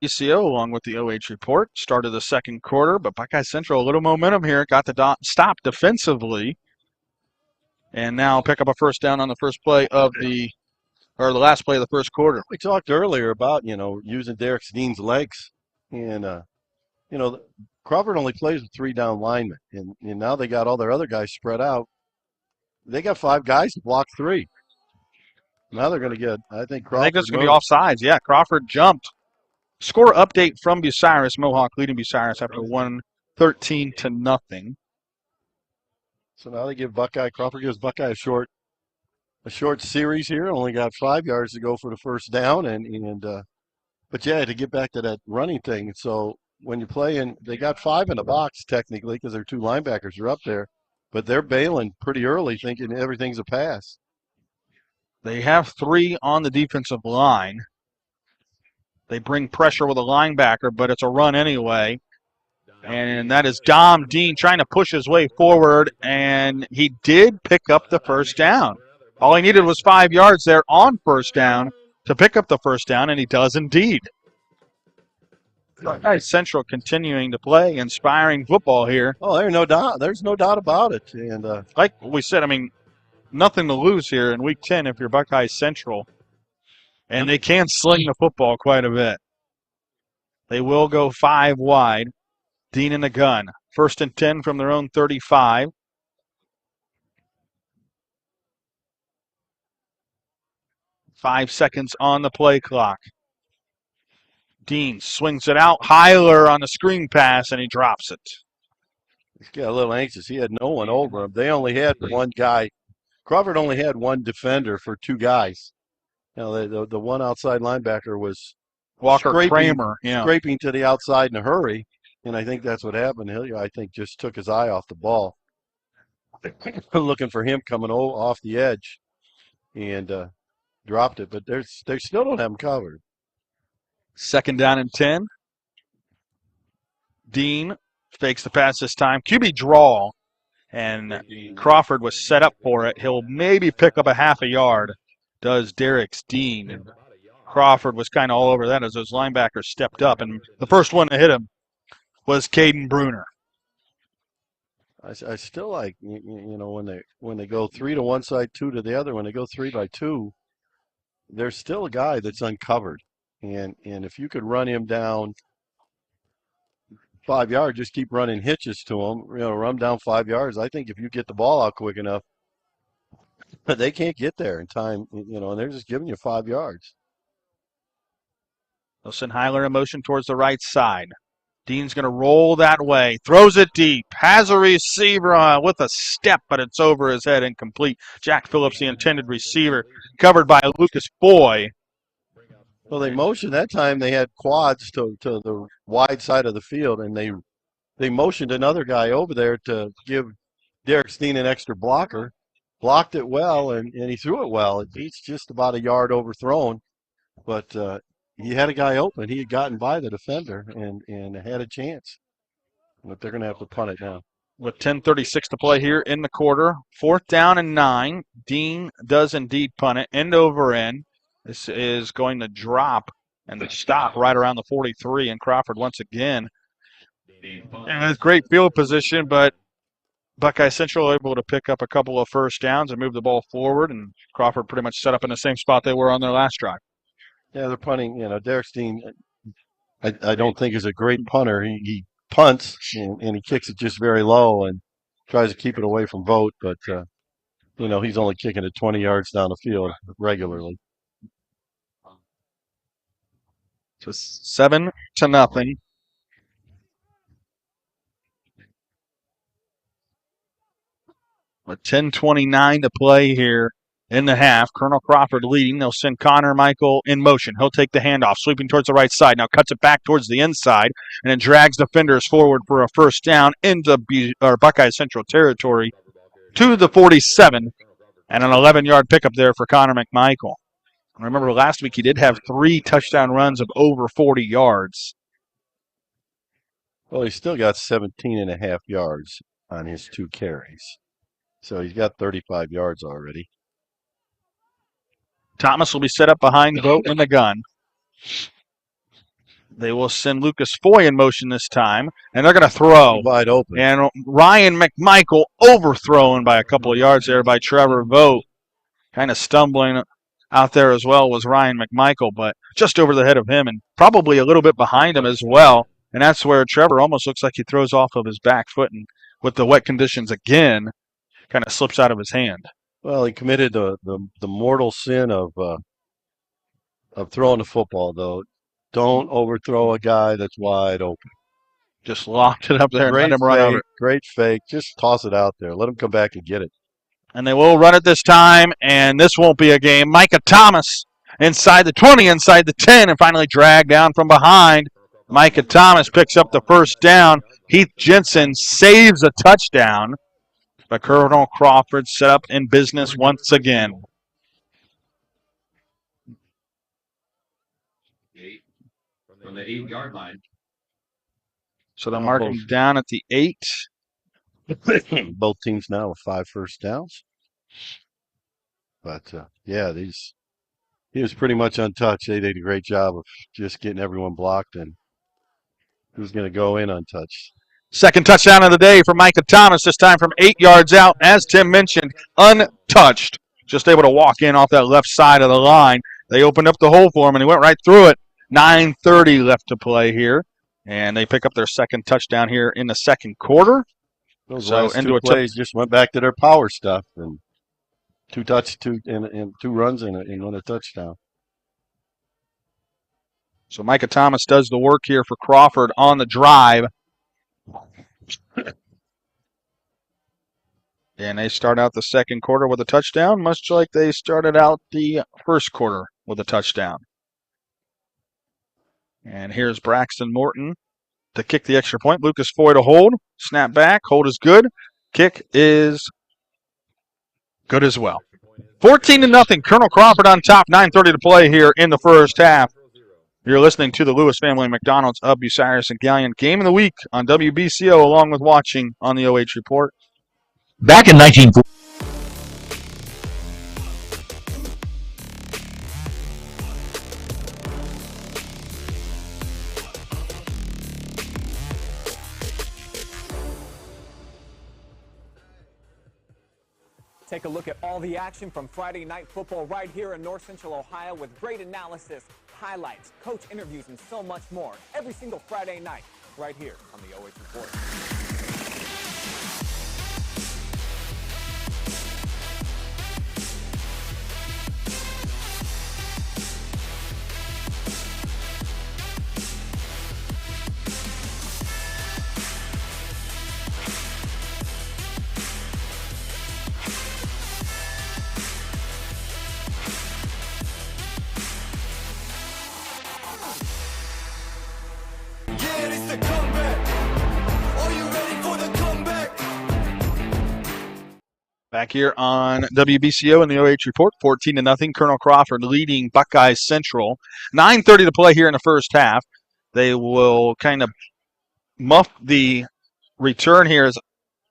WBCO along with the OH report. Started the second quarter, but Buckeye Central a little momentum here. Got the stop defensively. And now pick up a 1st down on the first play of the last play of the first quarter. We talked earlier about, using Derex Dean's legs. And, Crawford only plays with 3 down linemen. And now they got all their other guys spread out. They got 5 guys to block 3. Now they're going to get, I think Crawford. I think that's going to be offsides. Yeah, Crawford jumped. Score update from Bucyrus. Mohawk leading Bucyrus after 13-0. So now they give Crawford gives Buckeye a short series here. Only got 5 yards to go for the first down, but yeah, to get back to that running thing. So when you play in, they got 5 in the box technically because their 2 linebackers are up there, but they're bailing pretty early, thinking everything's a pass. They have 3 on the defensive line. They bring pressure with a linebacker, but it's a run anyway. And that is Dom Dean trying to push his way forward, and he did pick up the first down. All he needed was 5 yards there on first down to pick up the first down, and he does indeed. Buckeye Central continuing to play inspiring football here. Oh, there's no doubt. There's no doubt about it. And like we said, I mean, nothing to lose here in Week 10 if you're Buckeye Central. And they can sling the football quite a bit. They will go 5 wide. Dean in the gun. 1st and 10 from their own 35. Five seconds on the play clock. Dean swings it out. Heiler on the screen pass, and he drops it. He's got a little anxious. He had no one over him. They only had one guy. Crawford only had one defender for 2 guys. You know, the one outside linebacker was Walker Kramer, scraping to the outside in a hurry, and I think that's what happened. Hilliard, I think, just took his eye off the ball, looking for him coming off the edge, and dropped it. But they still don't have him covered. 2nd down and 10. Dean fakes the pass this time. QB draw, and Crawford was set up for it. He'll maybe pick up a half a yard. Does Derex Dean. And Crawford was kind of all over that as those linebackers stepped up. And the first one to hit him was Caden Bruner. I still like, when they go 3 to one side, 2 to the other, when they go 3 by 2, there's still a guy that's uncovered. And if you could run him down 5 yards, just keep running hitches to him, run down 5 yards. I think if you get the ball out quick enough, but they can't get there in time, and they're just giving you 5 yards. They'll send Heiler in motion towards the right side. Dean's going to roll that way. Throws it deep. Has a receiver with a step, but it's over his head, incomplete. Jack Phillips, the intended receiver, covered by Lucas Boy. Well, they motioned that time. They had quads to the wide side of the field, and they motioned another guy over there to give Derex Dean an extra blocker. Blocked it well, and he threw it well. It's just about a yard overthrown, but he had a guy open. He had gotten by the defender and had a chance. But they're going to have to punt it now. With 10:36 to play here in the quarter, 4th down and 9. Dean does indeed punt it, end over end. This is going to drop and stop right around the 43, and Crawford once again. And it's great field position, but Buckeye Central able to pick up a couple of first downs and move the ball forward, and Crawford pretty much set up in the same spot they were on their last drive. Yeah, they're punting. Derex Dean, I don't think is a great punter. He punts and he kicks it just very low and tries to keep it away from Vogt, but he's only kicking it 20 yards down the field regularly. So 7-0. With 10:29 to play here in the half. Colonel Crawford leading. They'll send Connor Michael in motion. He'll take the handoff, sweeping towards the right side. Now cuts it back towards the inside, and then drags defenders forward for a first down into Buckeye Central territory to the 47, and an 11-yard pickup there for Connor McMichael. Remember, last week he did have 3 touchdown runs of over 40 yards. Well, he's still got 17.5 yards on his 2 carries. So he's got 35 yards already. Thomas will be set up behind Vogt in the gun. They will send Lucas Foy in motion this time, and they're going to throw. Wide open. And Ryan McMichael overthrown by a couple of yards there by Trevor Vogt. Kind of stumbling out there as well was Ryan McMichael, but just over the head of him and probably a little bit behind him as well. And that's where Trevor almost looks like he throws off of his back foot, and with the wet conditions again, kind of slips out of his hand. Well, he committed the mortal sin of throwing the football, though. Don't overthrow a guy that's wide open. Just locked it up there and let him run over it. Great fake. Just toss it out there. Let him come back and get it. And they will run it this time, and this won't be a game. Micah Thomas inside the 20, inside the 10, and finally dragged down from behind. Micah Thomas picks up the first down. Heath Jensen saves a touchdown. But Colonel Crawford set up in business once again. From the 8-yard line. So they'll mark him down at the 8. Both teams now with 5 first downs. But, yeah, he was pretty much untouched. They did a great job of just getting everyone blocked, and who's going to go in untouched. Second touchdown of the day for Micah Thomas, this time from 8 yards out, as Tim mentioned, untouched. Just able to walk in off that left side of the line. They opened up the hole for him, and he went right through it. 9:30 left to play here, and they pick up their second touchdown here in the second quarter. Those last two plays just went back to their power stuff, and two runs and a touchdown. So Micah Thomas does the work here for Crawford on the drive. And they start out the second quarter with a touchdown, much like they started out the first quarter with a touchdown. And here's Braxton Morton to kick the extra point. Lucas Foy to hold. Snap back. Hold is good. Kick is good as well. 14-0. Colonel Crawford on top. 9:30 to play here in the first half. You're listening to the Lewis Family McDonald's of Bucyrus and Gallion Game of the Week on WBCO, along with watching on the OH Report. Back in 1940. Take a look at all the action from Friday Night Football right here in North Central Ohio with great analysis, highlights, coach interviews, and so much more. Every single Friday night right here on the OH Report. Back here on WBCO and the OH Report, 14-0. Colonel Crawford leading Buckeye Central. 9:30 to play here in the first half. They will kind of muff the return here as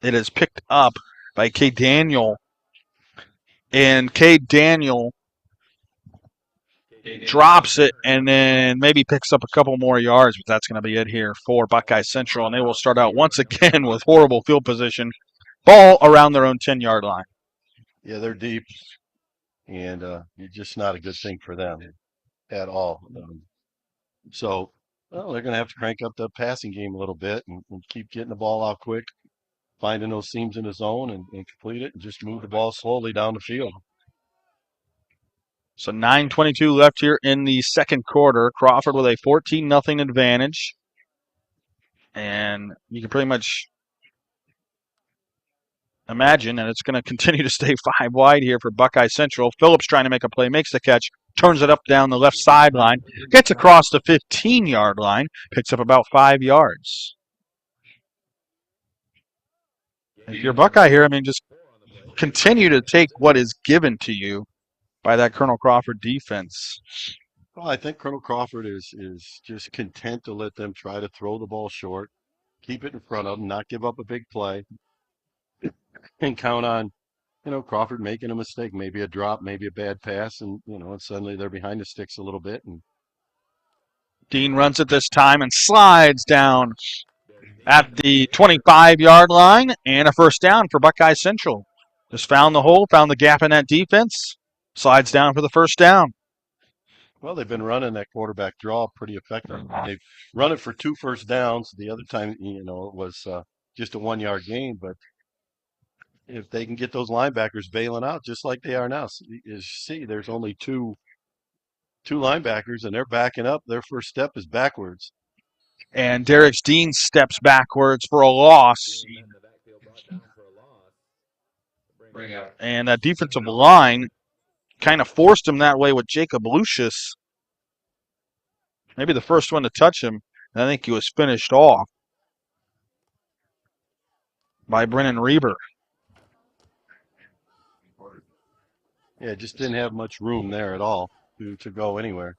it is picked up by Cade Daniel. And Cade Daniel drops it and then maybe picks up a couple more yards, but that's going to be it here for Buckeye Central. And they will start out once again with horrible field position. Ball around their own 10-yard line. Yeah, they're deep, and it's just not a good thing for them at all. So they're going to have to crank up the passing game a little bit and keep getting the ball out quick, finding those seams in the zone and complete it, and just move the ball slowly down the field. So 9:22 left here in the second quarter. Crawford with a 14-0 advantage. And you can pretty much imagine that it's going to continue to stay 5 wide here for Buckeye Central. Phillips trying to make a play, makes the catch, turns it up down the left sideline, gets across the 15-yard line, picks up about 5 yards. If you're Buckeye here, I mean, just continue to take what is given to you by that Colonel Crawford defense. Well, I think Colonel Crawford is just content to let them try to throw the ball short, keep it in front of them, not give up a big play, and count on, Crawford making a mistake, maybe a drop, maybe a bad pass, and, and suddenly they're behind the sticks a little bit. And Dean runs it this time and slides down at the 25-yard line, and a first down for Buckeye Central. Just found the hole, found the gap in that defense, slides down for the first down. Well, they've been running that quarterback draw pretty effectively. They've run it for 2 first downs. The other time, it was just a 1-yard gain. But if they can get those linebackers bailing out just like they are now, there's only 2 two linebackers, and they're backing up. Their first step is backwards. And Derex Dean steps backwards for a loss. And that defensive line kind of forced him that way with Jacob Lucius. Maybe the first one to touch him. And I think he was finished off by Brennan Reber. Yeah, just didn't have much room there at all to go anywhere.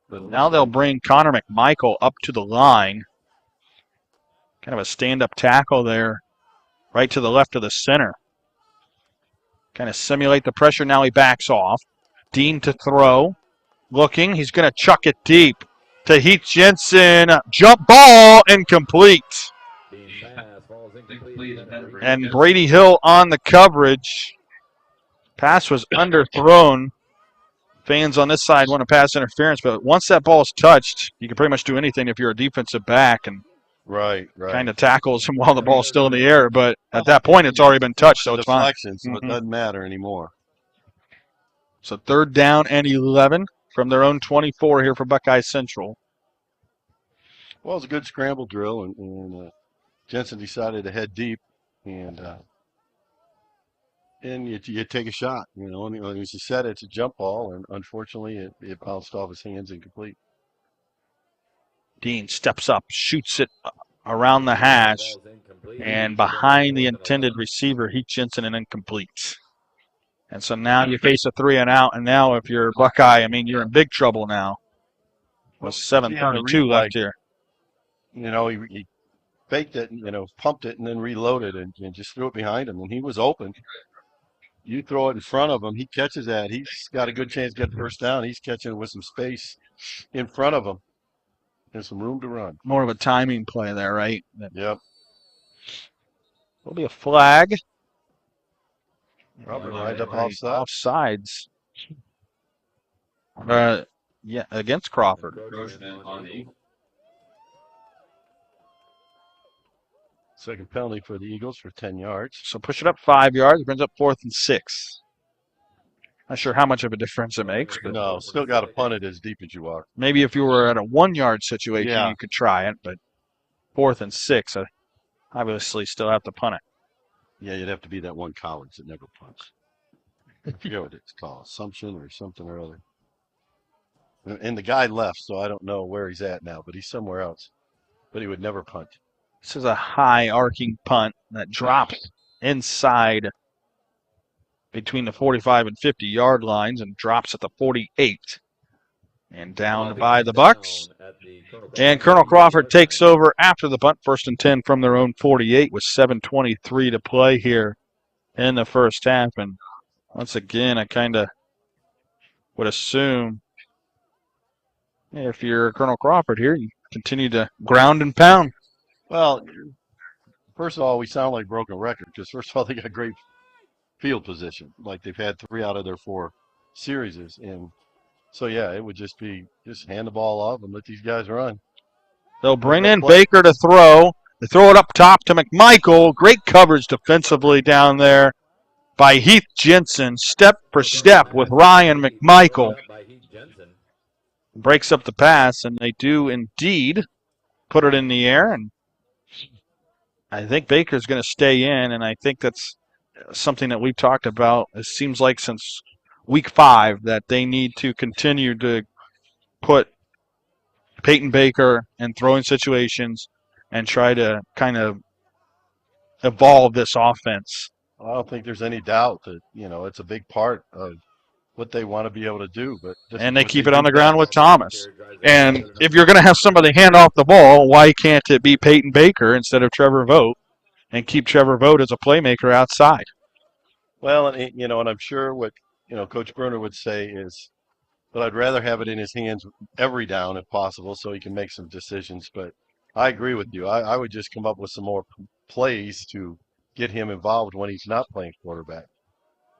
But Now they'll bring Connor McMichael up to the line. Kind of a stand-up tackle there, right to the left of the center. Kind of simulate the pressure. Now he backs off. Dean to throw. Looking. He's going to chuck it deep to Heath Jensen. Jump ball, incomplete. And Brady Hill on the coverage. Pass was underthrown. Fans on this side want to pass interference, but once that ball is touched, you can pretty much do anything if you're a defensive back and kind of tackles him while the ball's still in the air. But at that point, it's already been touched, so it's fine. Deflection, so it doesn't matter anymore. So 3rd down and 11 from their own 24 here for Buckeye Central. Well, it's a good scramble drill, and Jensen decided to head deep, and you take a shot. You know, and as you said, it's a jump ball, and unfortunately, it bounced off his hands incomplete. Dean steps up, shoots it around the hash, and behind the intended receiver, Heath Jensen, and incomplete. And so now you face a 3-and-out, and now if you're Buckeye, I mean, you're in big trouble now. With 7:32 left here. You know, he faked it, pumped it, and then reloaded and just threw it behind him, and he was open. You throw it in front of him, he catches that. He's got a good chance to get the first down. He's catching it with some space in front of him. There's some room to run. More of a timing play there, right? Yep. There'll be a flag. Probably lined up offsides. Yeah, against Crawford. Second penalty for the Eagles for 10 yards. So push it up 5 yards, brings up 4th and 6. Not sure how much of a difference it makes. But no, still got to punt it as deep as you are. Maybe if you were at a 1-yard situation, you could try it, but 4th and 6, obviously still have to punt it. Yeah, you'd have to be that one college that never punts. I forget what it's called, Assumption or something or other. And the guy left, so I don't know where he's at now, but he's somewhere else. But he would never punt. This is a high arcing punt that drops inside between the 45 and 50-yard lines and drops at the 48. And down by the Bucks. And Colonel Crawford takes over after the punt, 1st and 10 from their own 48 with 7:23 to play here in the first half. And once again, I kind of would assume if you're Colonel Crawford here, you continue to ground and pound. Well, first of all, we sound like broken record because first of all, they got great field position. Like they've had 3 out of their 4 series. And so, yeah, it would just be hand the ball off and let these guys run. They'll bring in Baker to throw. They throw it up top to McMichael. Great coverage defensively down there by Heath Jensen, step for step with Ryan McMichael. Breaks up the pass, and they do indeed put it in the air. And I think Baker's going to stay in, and I think that's something that we've talked about. It seems like since week 5 that they need to continue to put Peyton Baker in throwing situations and try to kind of evolve this offense. I don't think there's any doubt that, it's a big part of what they want to be able to do. And they keep it on the ground with Thomas. And if you're going to have somebody hand off the ball, why can't it be Peyton Baker instead of Trevor Vogt and keep Trevor Vogt as a playmaker outside? Well, and I'm sure what, Coach Bruner would say is, but I'd rather have it in his hands every down if possible so he can make some decisions. But I agree with you. I would just come up with some more plays to get him involved when he's not playing quarterback.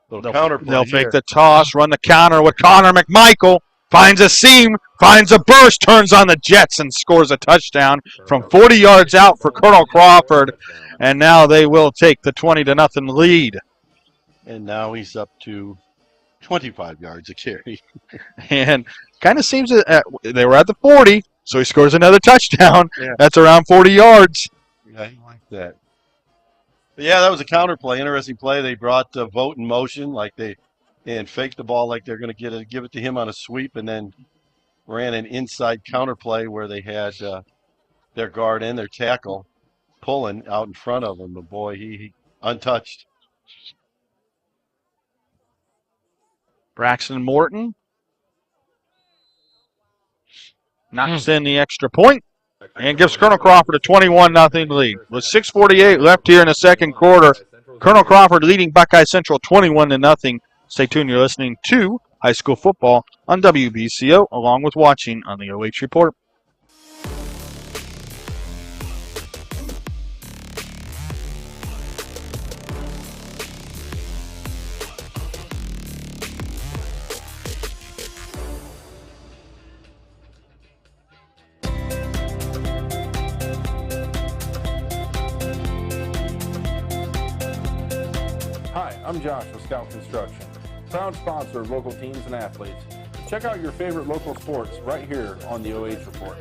They'll fake the toss, run the counter with Connor McMichael. Finds a seam, finds a burst, turns on the Jets, and scores a touchdown from 40 yards out for Colonel Crawford. And now they will take the 20-0 lead. And now he's up to 25 yards a carry. And kind of seems that they were at the 40, so he scores another touchdown. Yeah. That's around 40 yards. Yeah, I like that. But yeah, that was a counter play. Interesting play. They brought Vogt in motion, and faked the ball like they're going to give it to him on a sweep, and then ran an inside counter play where they had their guard and their tackle pulling out in front of him. But boy, he untouched. Braxton Morton knocks in the extra point and gives Colonel Crawford a 21-0 lead. With 6:48 left here in the second quarter, Colonel Crawford leading Buckeye Central 21-0. Stay tuned. You're listening to high school football on WBCO, along with watching on the OH Report. Hi, I'm Josh with Scout Construction, proud sponsor of local teams and athletes. Check out your favorite local sports right here on the OH Report.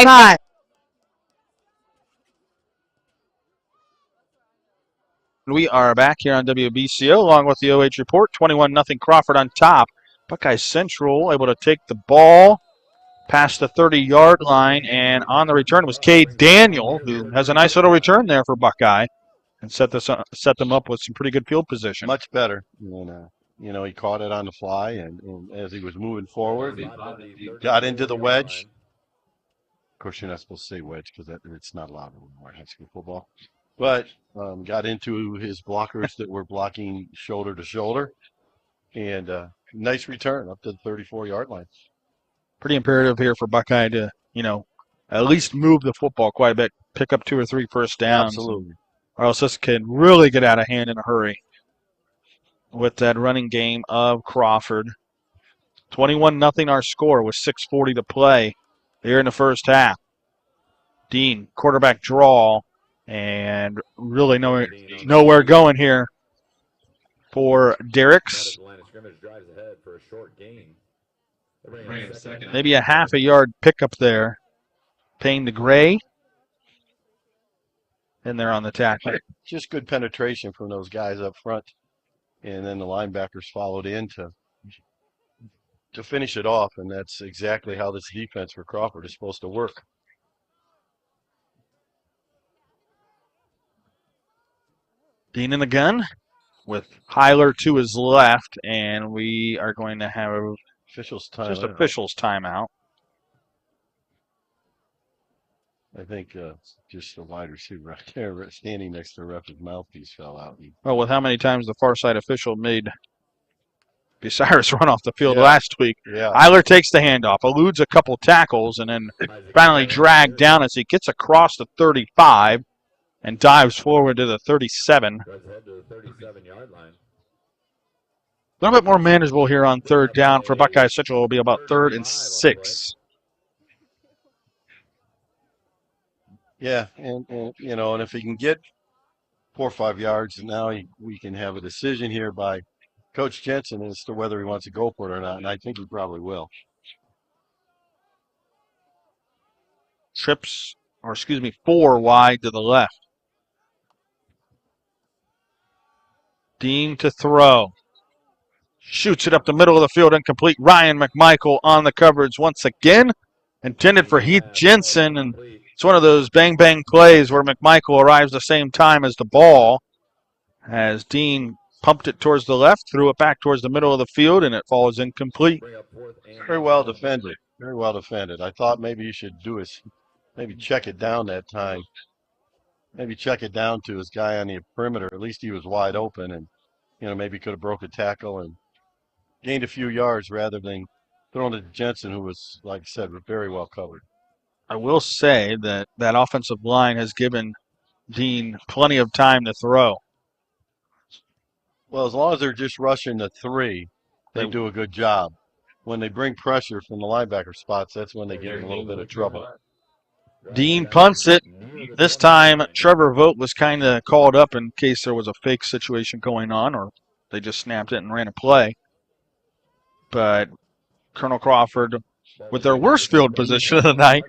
Hi. We are back here on WBCO along with the OH Report. 21-0 Crawford on top. Buckeye Central able to take the ball past the 30-yard line, and on the return was Cade Daniel, who has a nice little return there for Buckeye and set them up with some pretty good field position. Much better. And, he caught it on the fly, and as he was moving forward, he got into the wedge. Of course, you're not supposed to say wedge because it's not allowed anymore in high school football. But got into his blockers that were blocking shoulder to shoulder. And nice return up to the 34-yard line. Pretty imperative here for Buckeye to, at least move the football quite a bit, pick up 2 or 3 first downs. Absolutely. Or else this can really get out of hand in a hurry with that running game of Crawford. 21-0 our score with 6:40 to play here in the first half. Dean, quarterback draw, and really nowhere going here for Derex. Maybe a half a yard pickup there. Payne to Gray. And they're on the tackle. Just good penetration from those guys up front. And then the linebackers followed in to finish it off, and that's exactly how this defense for Crawford is supposed to work. Dean in the gun with Heiler to his left, and we are going to have officials timeout. I think just the wide receiver right there standing next to the ref, his mouthpiece fell out. Well, with how many times the far side official made Bucyrus run off the field last week. Yeah. Heiler takes the handoff, eludes a couple tackles, and then finally dragged down as he gets across the 35 and dives forward to the 37. Does head to the 37-yard line. A little bit more manageable here on third down for Buckeye Central. It will be about 3rd and 6. Yeah, and if he can get 4 or 5 yards, now we can have a decision here by Coach Jensen as to whether he wants to go for it or not, and I think he probably will. 4 wide to the left. Dean to throw. Shoots it up the middle of the field, incomplete. Ryan McMichael on the coverage once again. Intended for Heath Jensen, and it's one of those bang-bang plays where McMichael arrives the same time as the ball. As Dean pumped it towards the left, threw it back towards the middle of the field, and it falls incomplete. Very well defended. Very well defended. I thought maybe you should do is maybe check it down that time. Maybe check it down to his guy on the perimeter. At least he was wide open, and maybe could have broke a tackle and gained a few yards rather than throwing it to Jensen, who was, like I said, very well covered. I will say that that offensive line has given Dean plenty of time to throw. Well, as long as they're just rushing the 3, they do a good job. When they bring pressure from the linebacker spots, that's when they get in a little bit of trouble. Dean punts it. This time, Trevor Vogt was kind of called up in case there was a fake situation going on, or they just snapped it and ran a play. But Colonel Crawford, with their worst field position of the night,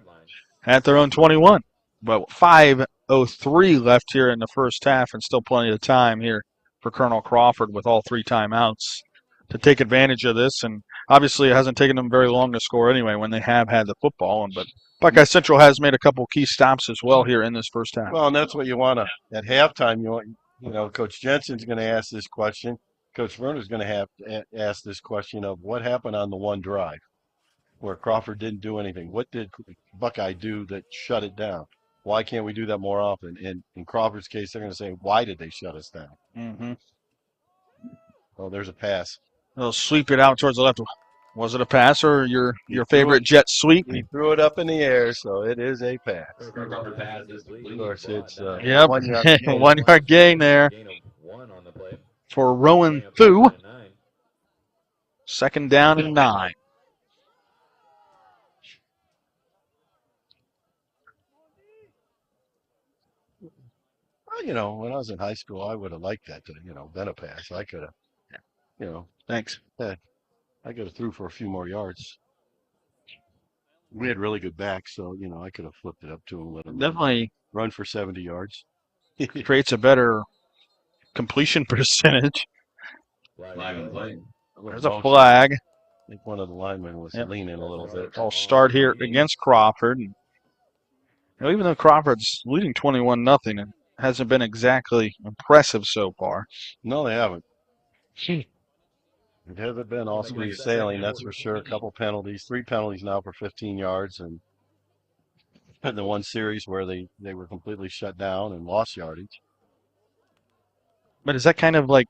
at their own 21. But 5:03 left here in the first half, and still plenty of time here for Colonel Crawford with all 3 timeouts to take advantage of this. And obviously, it hasn't taken them very long to score anyway when they have had the football. But Buckeye Central has made a couple key stops as well here in this first half. Well, and that's what you want to at halftime. Coach Jensen's going to ask this question. Coach Verner's going to have to ask this question of what happened on the one drive where Crawford didn't do anything. What did Buckeye do that shut it down? Why can't we do that more often? And in Crawford's case, they're going to say, why did they shut us down? Mm-hmm. Oh, there's a pass. They'll sweep it out towards the left. Was it a pass or your favorite jet sweep? He threw it up in the air, so it is a pass. Of course, it's 1 yard gain. 1 yard gain there for Rowan Thu. 2nd down and 9. Well, when I was in high school, I would have liked that to, been a pass. I could have, Thanks. I could have threw for a few more yards. We had really good backs, so, I could have flipped it up to him. Let him Definitely run for 70 yards. creates a better completion percentage. There's a flag. I think one of the linemen was leaning a little bit. I'll start here against Crawford. Even though Crawford's leading 21-0, it hasn't been exactly impressive so far. No, they haven't. It hasn't been all smooth sailing, that's for sure. A couple penalties, 3 penalties now for 15 yards, and the one series where they were completely shut down and lost yardage. But is that kind of like,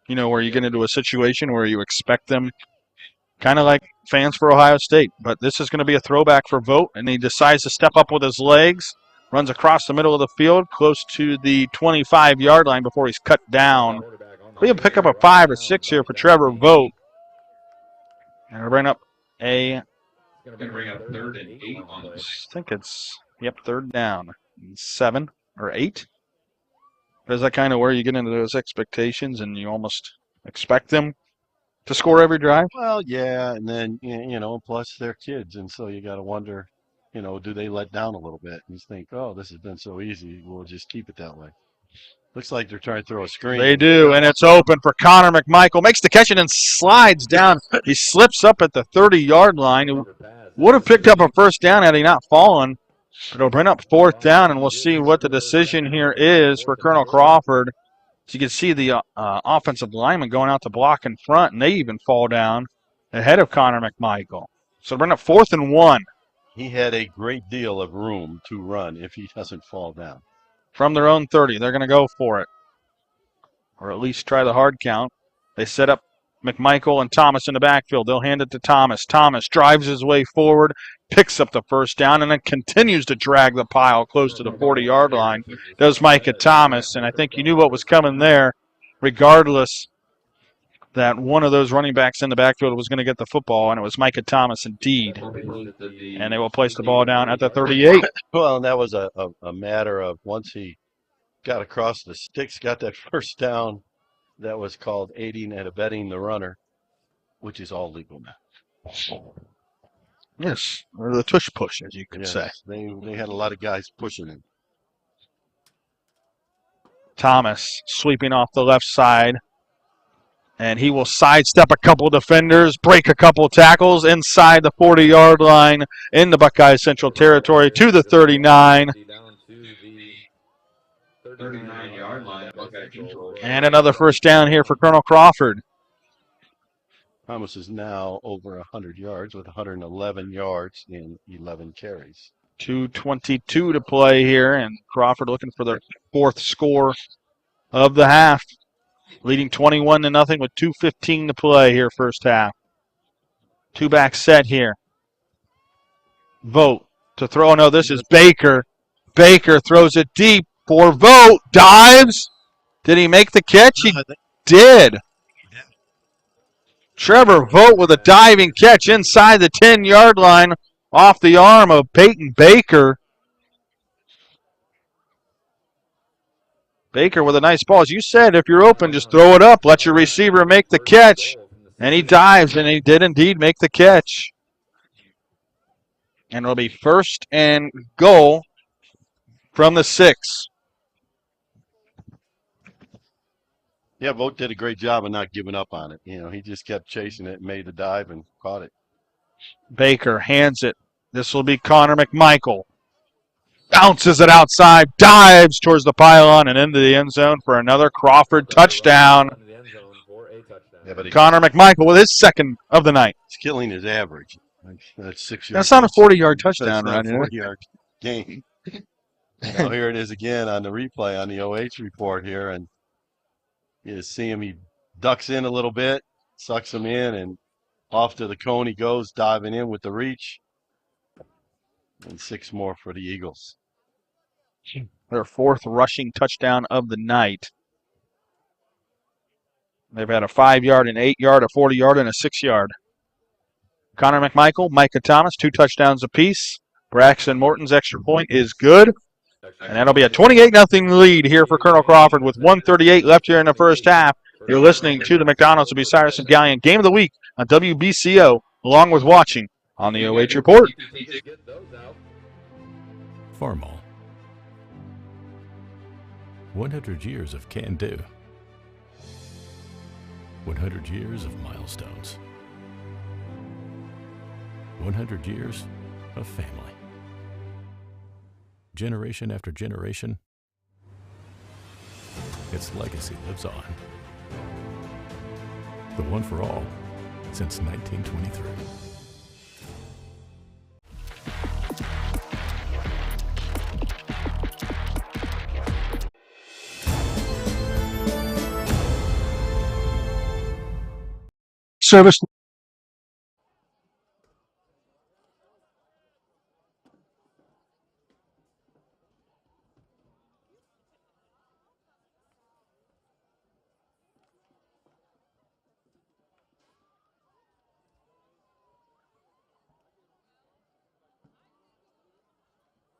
where you get into a situation where you expect them, kind of like fans for Ohio State, but this is going to be a throwback for Vogt, and he decides to step up with his legs, runs across the middle of the field, close to the 25-yard line before he's cut down. We have pick up a 5 or 6 here for Trevor Vogt. And we'll bring up a... Going to bring up 3rd and 8 on the play. I think it's, 3rd down. 7 or 8. Is that kind of where you get into those expectations and you almost expect them to score every drive? Well, yeah, and then, plus they're kids, and so you got to wonder, do they let down a little bit? And you think, oh, this has been so easy, we'll just keep it that way. Looks like they're trying to throw a screen. They do, and it's open for Connor McMichael. Makes the catch and then slides down. He slips up at the 30-yard line. He would have picked up a first down had he not fallen. But it'll bring up 4th down, and we'll see what the decision here is for Colonel Crawford. So you can see the offensive lineman going out to block in front, and they even fall down ahead of Connor McMichael. So it'll bring up 4th and 1. He had a great deal of room to run if he doesn't fall down. From their own 30, they're going to go for it, or at least try the hard count. They set up McMichael and Thomas in the backfield. They'll hand it to Thomas. Thomas drives his way forward, picks up the first down, and then continues to drag the pile close to the 40-yard line. Does Micah Thomas, and I think you knew what was coming there, regardless that one of those running backs in the backfield was going to get the football, and it was Micah Thomas indeed. And they will place the ball down at the 38. Well, and that was a matter of once he got across the sticks, got that first down, that was called aiding and abetting the runner, which is all legal now. Yes, or the tush push, as you could say. They had a lot of guys pushing him. Thomas sweeping off the left side. And he will sidestep a couple defenders, break a couple tackles inside the 40-yard line in the Buckeye Central territory to the 39. And another first down here for Colonel Crawford. Thomas is now over 100 yards with 111 yards in 11 carries. 2:22 to play here, and Crawford looking for their 4th score of the half. Leading 21-0 with 2:15 to play here first half. 2-back set here. Vogt to throw. No, this is Baker. Baker throws it deep for Vogt. Dives. Did he make the catch? He did. Trevor Vogt with a diving catch inside the 10-yard line off the arm of Peyton Baker. Baker with a nice ball. As you said, if you're open, just throw it up. Let your receiver make the catch. And he dives, and he did indeed make the catch. And it'll be 1st and goal from the 6. Yeah, Vogt did a great job of not giving up on it. You know, he just kept chasing it, made the dive, and caught it. Baker hands it. This will be Connor McMichael. Bounces it outside, dives towards the pylon and into the end zone for another Crawford touchdown. Yeah, but Connor McMichael with his 2nd of the night. He's killing his average. That's 6 yards. That's not a 40-yard touchdown, right? That's not a 40-yard game. Now here it is again on the replay on the OH report here, and you see him. He ducks in a little bit, sucks him in, and off to the cone he goes, diving in with the reach. And 6 more for the Eagles. Their 4th rushing touchdown of the night. They've had a 5-yard, an 8-yard, a 40-yard, and a 6-yard. Connor McMichael, Micah Thomas, 2 touchdowns apiece. Braxton Morton's extra point is good. And that'll be a 28-0 lead here for Colonel Crawford with 1:38 left here in the first half. You're listening to the McDonald's of Bucyrus and Gallion Game of the Week on WBCO, along with watching on the OH Report. Farmall. 100 years of can-do. 100 years of milestones. 100 years of family. Generation after generation, its legacy lives on. The one for all since 1923. Service.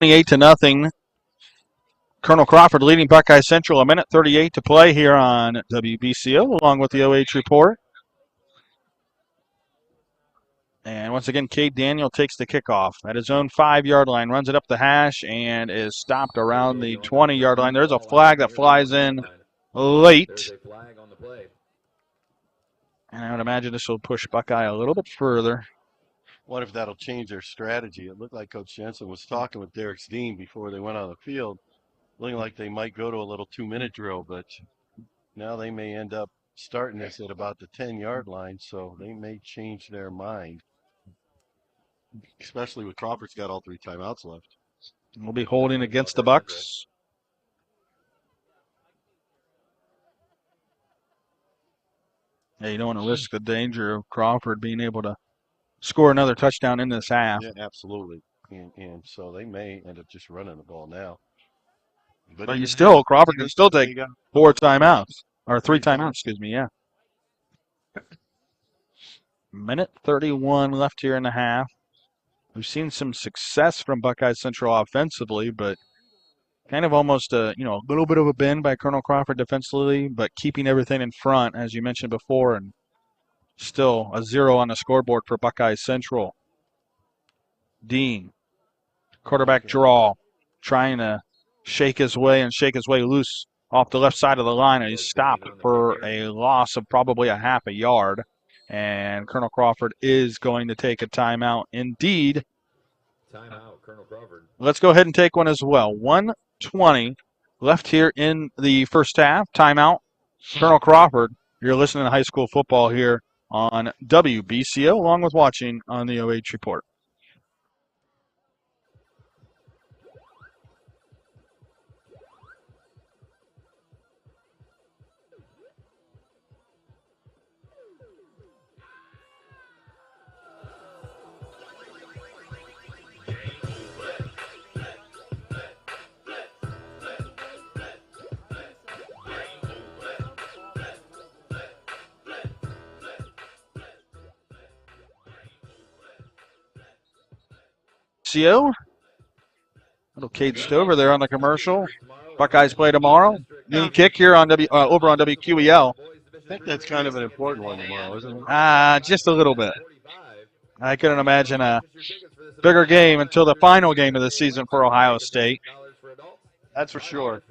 To nothing. Colonel Crawford leading Buckeye Central. 1:38 to play here on WBCO, along with the OH Report. And once again, Cade Daniel takes the kickoff at his own 5-yard line, runs it up the hash, and is stopped around the 20-yard line. There's a flag that flies in late. And I would imagine this will push Buckeye a little bit further. What if that'll change their strategy? It looked like Coach Jensen was talking with Derex Dean before they went on the field, looking like they might go to a little 2-minute drill, but now they may end up starting this at about the 10-yard line, so they may change their mind, especially with Crawford's got all 3 timeouts left. We'll be holding against the Bucks. Yeah, you don't want to risk the danger of Crawford being able to score another touchdown in this half. Yeah, absolutely. And so they may end up just running the ball now. But Crawford can still take 4 timeouts, or 3 timeouts, excuse me, yeah. 1:31 left here in the half. We've seen some success from Buckeye Central offensively, but kind of almost a little bit of a bend by Colonel Crawford defensively, but keeping everything in front, as you mentioned before, and still a 0 on the scoreboard for Buckeye Central. Dean, quarterback draw, trying to shake his way loose off the left side of the line, and he's stopped for a loss of probably a half a yard. And Colonel Crawford is going to take a timeout. Indeed. Timeout, Colonel Crawford. Let's go ahead and take one as well. 1:20 left here in the first half. Timeout, Colonel Crawford. You're listening to high school football here on WBCO, along with watching on the OH Report. WBCO. Little caged over there on the commercial. Buckeyes play tomorrow. Noon kick here on over on WQEL. I think that's kind of an important one tomorrow, isn't it? Just a little bit. I couldn't imagine a bigger game until the final game of the season for Ohio State. That's for sure.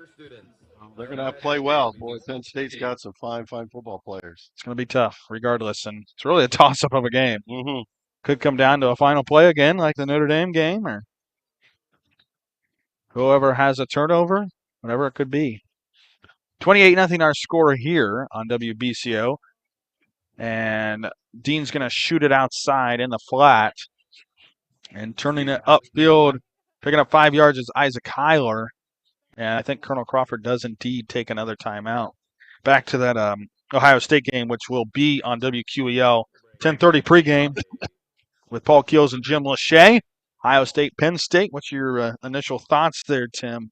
They're going to have to play well. Boy, Penn State's got some fine football players. It's going to be tough regardless, and it's really a toss-up of a game. Mm-hmm. Could come down to a final play again like the Notre Dame game, or whoever has a turnover, whatever it could be. 28-0 our score here on WBCO. And Dean's going to shoot it outside in the flat. And turning it upfield, picking up 5 yards is Isaac Heiler. And I think Colonel Crawford does indeed take another timeout. Back to that Ohio State game, which will be on WQEL 10:30 pregame with Paul Keels and Jim Lachey. Ohio State, Penn State. What's your initial thoughts there, Tim?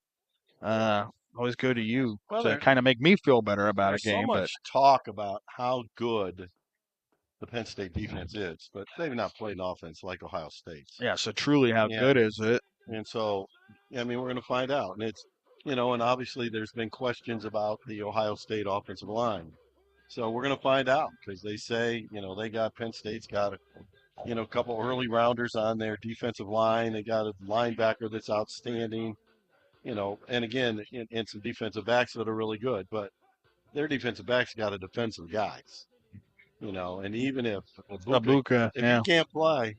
Always go to you to kind of make me feel better about a game. So much talk about how good the Penn State defense is, but they've not played an offense like Ohio State's. Yeah, so truly how good is it? And so, I mean, we're going to find out. And it's, and obviously there's been questions about the Ohio State offensive line. So we're going to find out because they say, Penn State's got a couple early rounders on their defensive line. They got a linebacker that's outstanding, and again, and some defensive backs that are really good, but their defensive backs got a defensive guys, and even if Abuka, he can't play,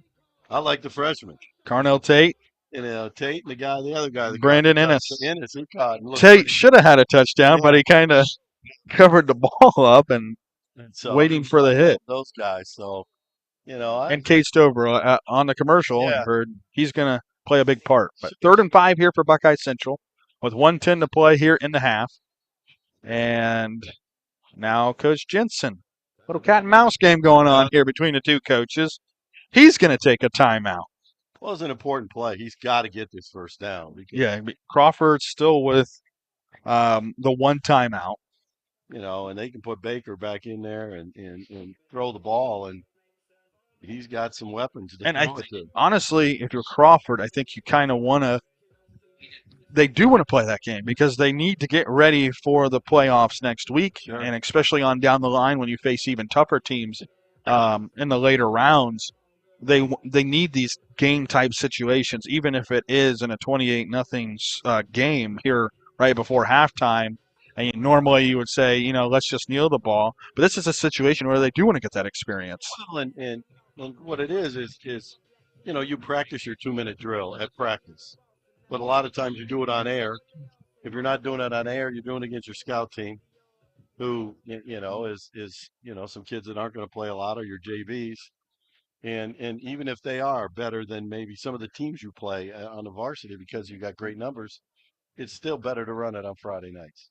I like the freshman. Carnell Tate. Tate and the other guy. Brandon Ennis. He caught. Tate should have had a touchdown, but he kind of covered the ball up and so, waiting for the hit. Those guys, so, and Cade Stover on the commercial, heard he's going to play a big part. But 3rd and 5 here for Buckeye Central with 1:10 to play here in the half. And now Coach Jensen. Little cat and mouse game going on here between the two coaches. He's going to take a timeout. Well, it's an important play. He's got to get this first down. Crawford's still with the one timeout. And they can put Baker back in there and throw the ball, and he's got some weapons to throw it to. Honestly, if you're Crawford, I think you kind of want to – they do want to play that game because they need to get ready for the playoffs next week, and especially on down the line when you face even tougher teams in the later rounds. They need these game-type situations, even if it is in a 28-0 game here right before halftime. And normally you would say, let's just kneel the ball. But this is a situation where they do want to get that experience. Well, and what it is, you practice your 2-minute drill at practice. But a lot of times you do it on air. If you're not doing it on air, you're doing it against your scout team, who, is some kids that aren't going to play a lot, or your JVs. And even if they are better than maybe some of the teams you play on the varsity because you got great numbers, it's still better to run it on Friday nights.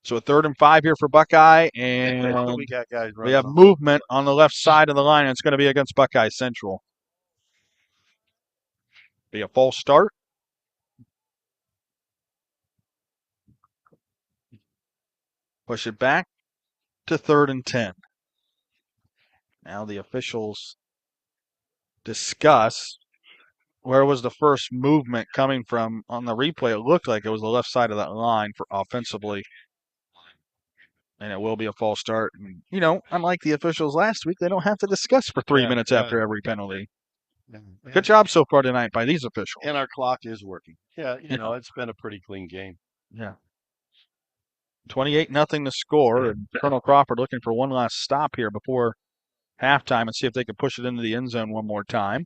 So a 3rd and 5 here for Buckeye, and we have movement on the left side of the line, and it's going to be against Buckeye Central. Be a false start. Push it back to 3rd and 10. Now the officials discuss where was the first movement coming from. On the replay, it looked like it was the left side of that line for offensively. And it will be a false start. And, unlike the officials last week, they don't have to discuss for 3 minutes after every penalty. Good job so far tonight by these officials. And our clock is working. Yeah, it's been a pretty clean game. Yeah. 28-0 to score. And Colonel Crawford looking for one last stop here before halftime and see if they can push it into the end zone one more time.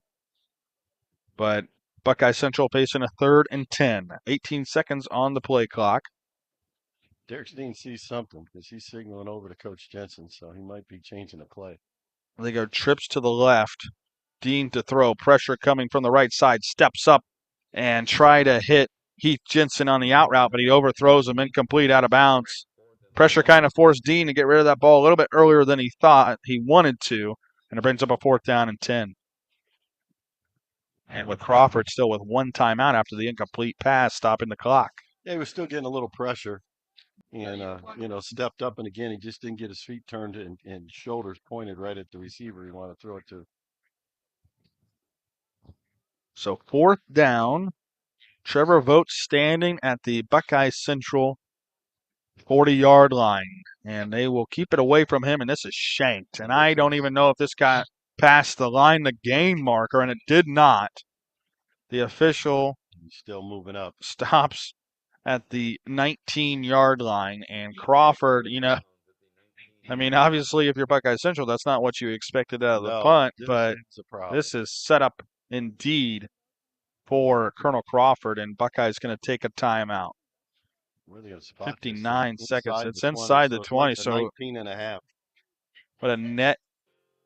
But Buckeye Central facing a 3rd and 10. 18 seconds on the play clock. Derex Dean sees something because he's signaling over to Coach Jensen, so he might be changing the play. They go trips to the left. Dean to throw. Pressure coming from the right side. Steps up and try to hit Heath Jensen on the out route, but he overthrows him, incomplete, out of bounds. Pressure kind of forced Dean to get rid of that ball a little bit earlier than he thought he wanted to, and it brings up a 4th down and 10. And with Crawford still with one timeout after the incomplete pass, stopping the clock. Yeah, he was still getting a little pressure. And, stepped up, and again, he just didn't get his feet turned and shoulders pointed right at the receiver he wanted to throw it to. So 4th down. Trevor Vogt standing at the Buckeye Central 40-yard line. And they will keep it away from him, and this is shanked. And I don't even know if this got past the line, the game marker, and it did not. The official still moving up. Stops at the 19-yard line. And Crawford, I mean, obviously, if you're Buckeye Central, that's not what you expected out of the punt, but this is set up indeed for Colonel Crawford, and Buckeye's going to take a timeout. Where are they going to spot 59 this? seconds. It's inside the 20, so 19 and a half. What a net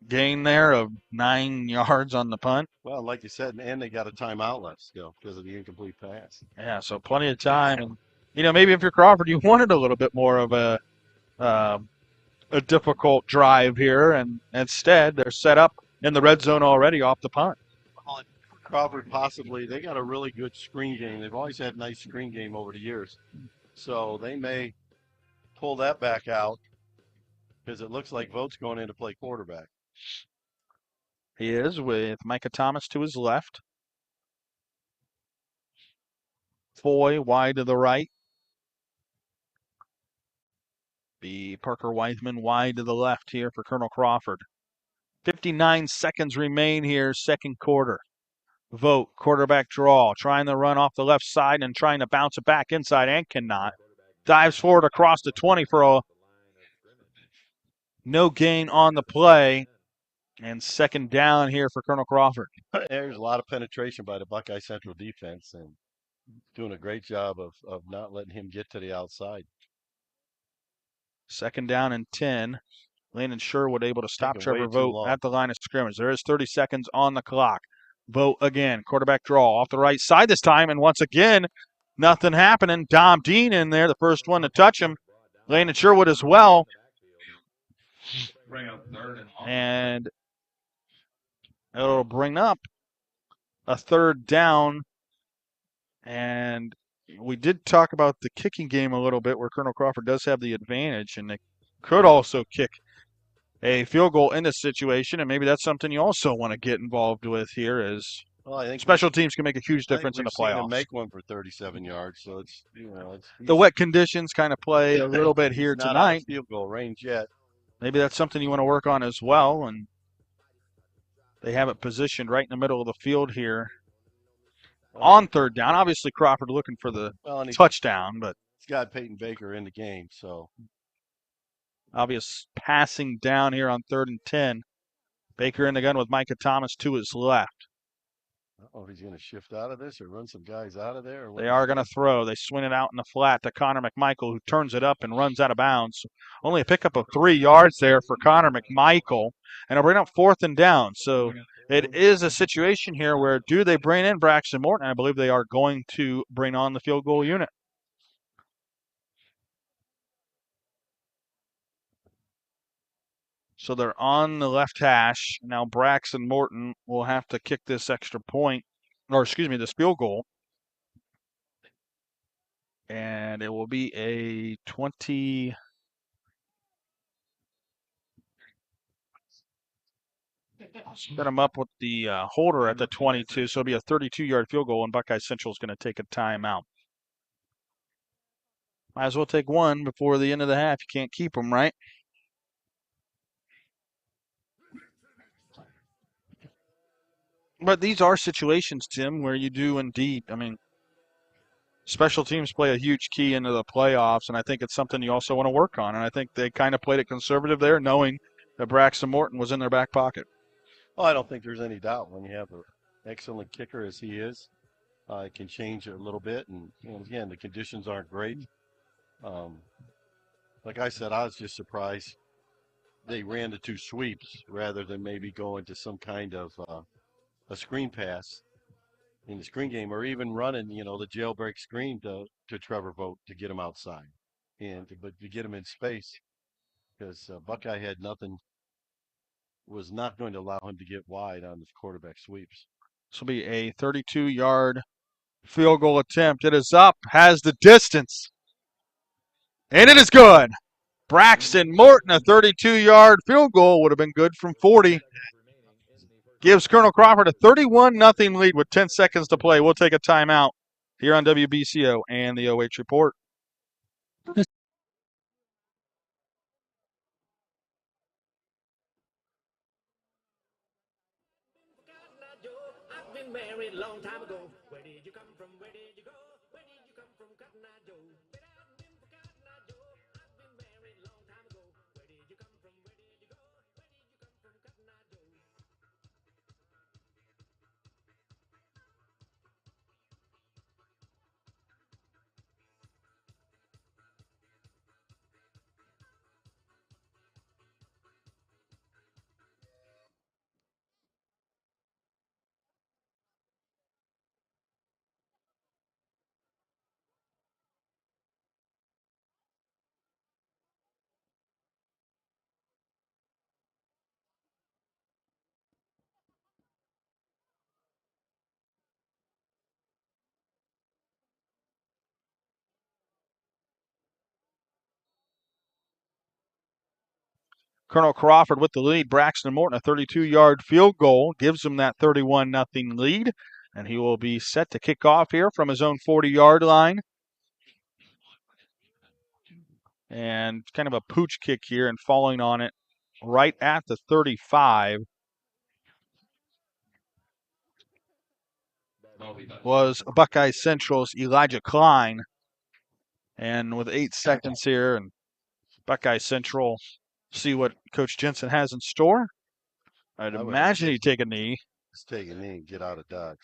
gain there of 9 yards on the punt. Well, like you said, and they got a timeout left still because of the incomplete pass. Yeah, so plenty of time. And, maybe if you're Crawford, you wanted a little bit more of a difficult drive here, and instead they're set up in the red zone already off the punt. Crawford possibly, they got a really good screen game. They've always had nice screen game over the years. So they may pull that back out because it looks like Vogt's going in to play quarterback. He is, with Micah Thomas to his left. Foy wide to the right. Be Parker Weithman wide to the left here for Colonel Crawford. 59 seconds remain here, second quarter. Vogt, quarterback draw, trying to run off the left side and trying to bounce it back inside and cannot. Dives forward across the 20 for a no gain on the play. And second down here for Colonel Crawford. There's a lot of penetration by the Buckeye Central defense and doing a great job of not letting him get to the outside. Second down and 10. Landon Sherwood able to stop Trevor Vogt long. at the line of scrimmage. There is 30 seconds on the clock. Vogt again, quarterback draw off the right side this time, and once again, nothing happening. Dom Dean in there, the first one to touch him. Landon Sherwood as well. And it'll bring up a third down. And we did talk about the kicking game a little bit, where Colonel Crawford does have the advantage, and they could also kick a field goal in this situation, and maybe that's something you also want to get involved with here, as I think special teams can make a huge difference in the playoffs. Seen him playoffs. make one for 37 yards, so it's The wet conditions kind of play a little bit here not out of tonight. field goal range yet. Maybe that's something you want to work on as well, and they have it positioned right in the middle of the field here on third down. Obviously, Crawford looking for the touchdown, but he's got Peyton Baker in the game, so obvious passing down here on 3rd and 10. Baker in the gun with Micah Thomas to his left. I don't know if he's going to shift out of this or run some guys out of there. They are going to throw. They swing it out in the flat to Connor McMichael, who turns it up and runs out of bounds. Only a pickup of 3 yards there for Connor McMichael, and it'll bring up 4th and down. So it is a situation here where do they bring in Braxton Morton? I believe they are going to bring on the field goal unit. So they're on the left hash. Now Braxton Morton will have to kick this extra point, or excuse me, this field goal. And it will be a 20. Set him up with the holder at the 22, so it'll be a 32-yard field goal, and Buckeye Central is going to take a timeout. Might as well take one before the end of the half. You can't keep them, right? But these are situations, Tim, where you do indeed, special teams play a huge key into the playoffs, and I think it's something you also want to work on. And I think they kind of played it conservative there, knowing that Braxton Morton was in their back pocket. Well, I don't think there's any doubt when you have an excellent kicker as he is. It can change a little bit, and again, the conditions aren't great. Like I said, I was just surprised they ran the 2 sweeps rather than maybe going to some kind of a screen pass in the screen game, or even running, the jailbreak screen to Trevor Vogt to get him outside, but to get him in space, because Buckeye had nothing, was not going to allow him to get wide on his quarterback sweeps. This will be a 32-yard field goal attempt. It is up, has the distance, and it is good. Braxton Morton, a 32-yard field goal, would have been good from 40. gives Colonel Crawford a 31-0 lead with 10 seconds to play. We'll take a timeout here on WBCO and the OH Report. Married long time ago. Where did you come from? Where did you go? Where did you come from, Cotton Eye Joe? I've been married long time ago. Where did you come from? Where did you go? Where did you come from, Cotton Eye Joe? Colonel Crawford with the lead. Braxton Morton, a 32-yard field goal, gives him that 31-0 lead. And he will be set to kick off here from his own 40-yard line. And kind of a pooch kick here and falling on it right at the 35 was Buckeye Central's Elijah Klein. And with 8 seconds here, and Buckeye Central see what Coach Jensen has in store. I'd imagine he'd take a knee. Let's take a knee and get out of Dodge.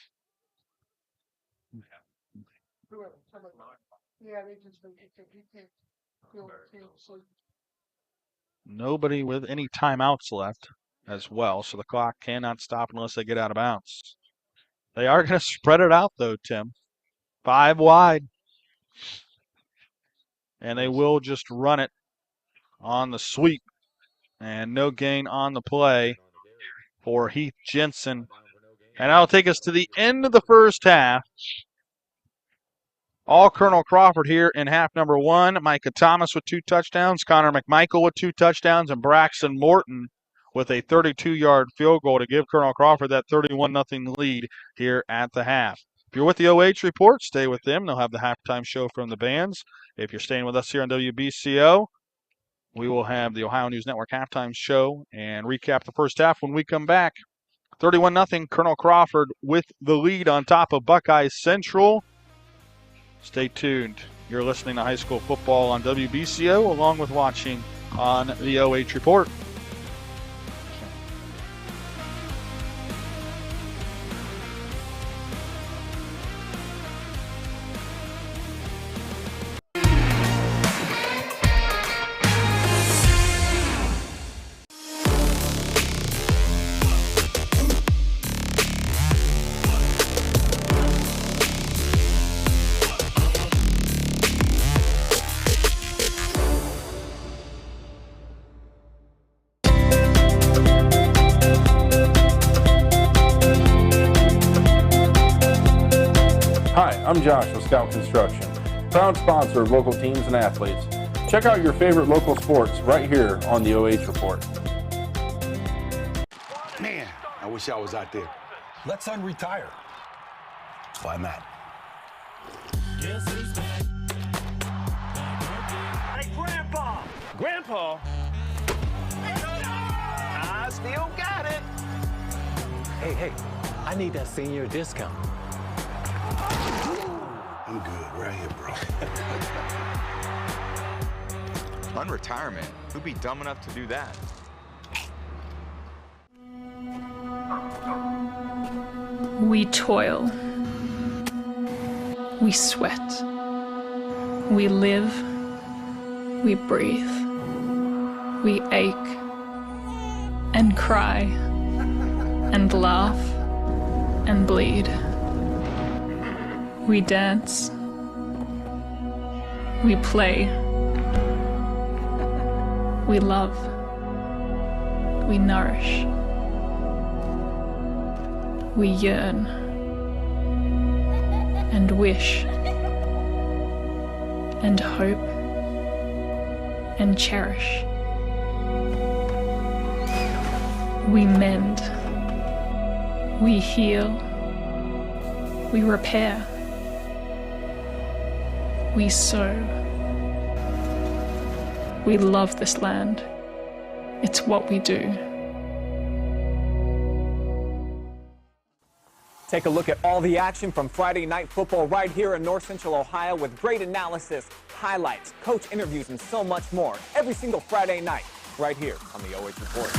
Nobody with any timeouts left as well, so the clock cannot stop unless they get out of bounds. They are going to spread it out, though, Tim. 5 wide. And they will just run it on the sweep. And no gain on the play for Heath Jensen. And that'll take us to the end of the first half. All Colonel Crawford here in half number 1. Micah Thomas with 2 touchdowns. Connor McMichael with 2 touchdowns. And Braxton Morton with a 32-yard field goal to give Colonel Crawford that 31-0 lead here at the half. If you're with the OH Report, stay with them. They'll have the halftime show from the bands. If you're staying with us here on WBCO, we will have the Ohio News Network halftime show and recap the first half when we come back. 31-0, Colonel Crawford with the lead on top of Buckeye Central. Stay tuned. You're listening to high school football on WBCO along with watching on the OH Report. I'm Josh with Scout Construction, proud sponsor of local teams and athletes. Check out your favorite local sports right here on the OH Report. Man, I wish I was out there. Let's unretire. Why not? Hey, Grandpa! Grandpa? I still got it. Hey, I need that senior discount. I'm good right here, bro. Unretirement? Who'd be dumb enough to do that? We toil. We sweat. We live. We breathe. We ache and cry and laugh and bleed. We dance. We play. We love. We nourish. We yearn and wish and hope and cherish. We mend We heal. We repair. We sow. We love this land. It's what we do. Take a look at all the action from Friday Night Football right here in North Central Ohio with great analysis, highlights, coach interviews, and so much more every single Friday night right here on the OH Report.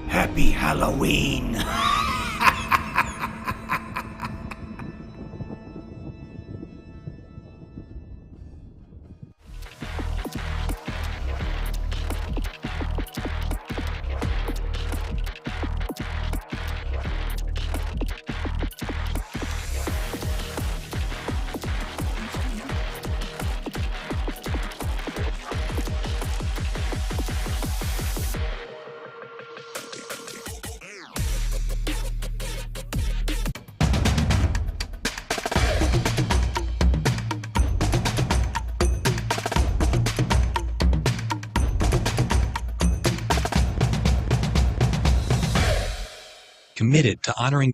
Happy Halloween! Committed to honoring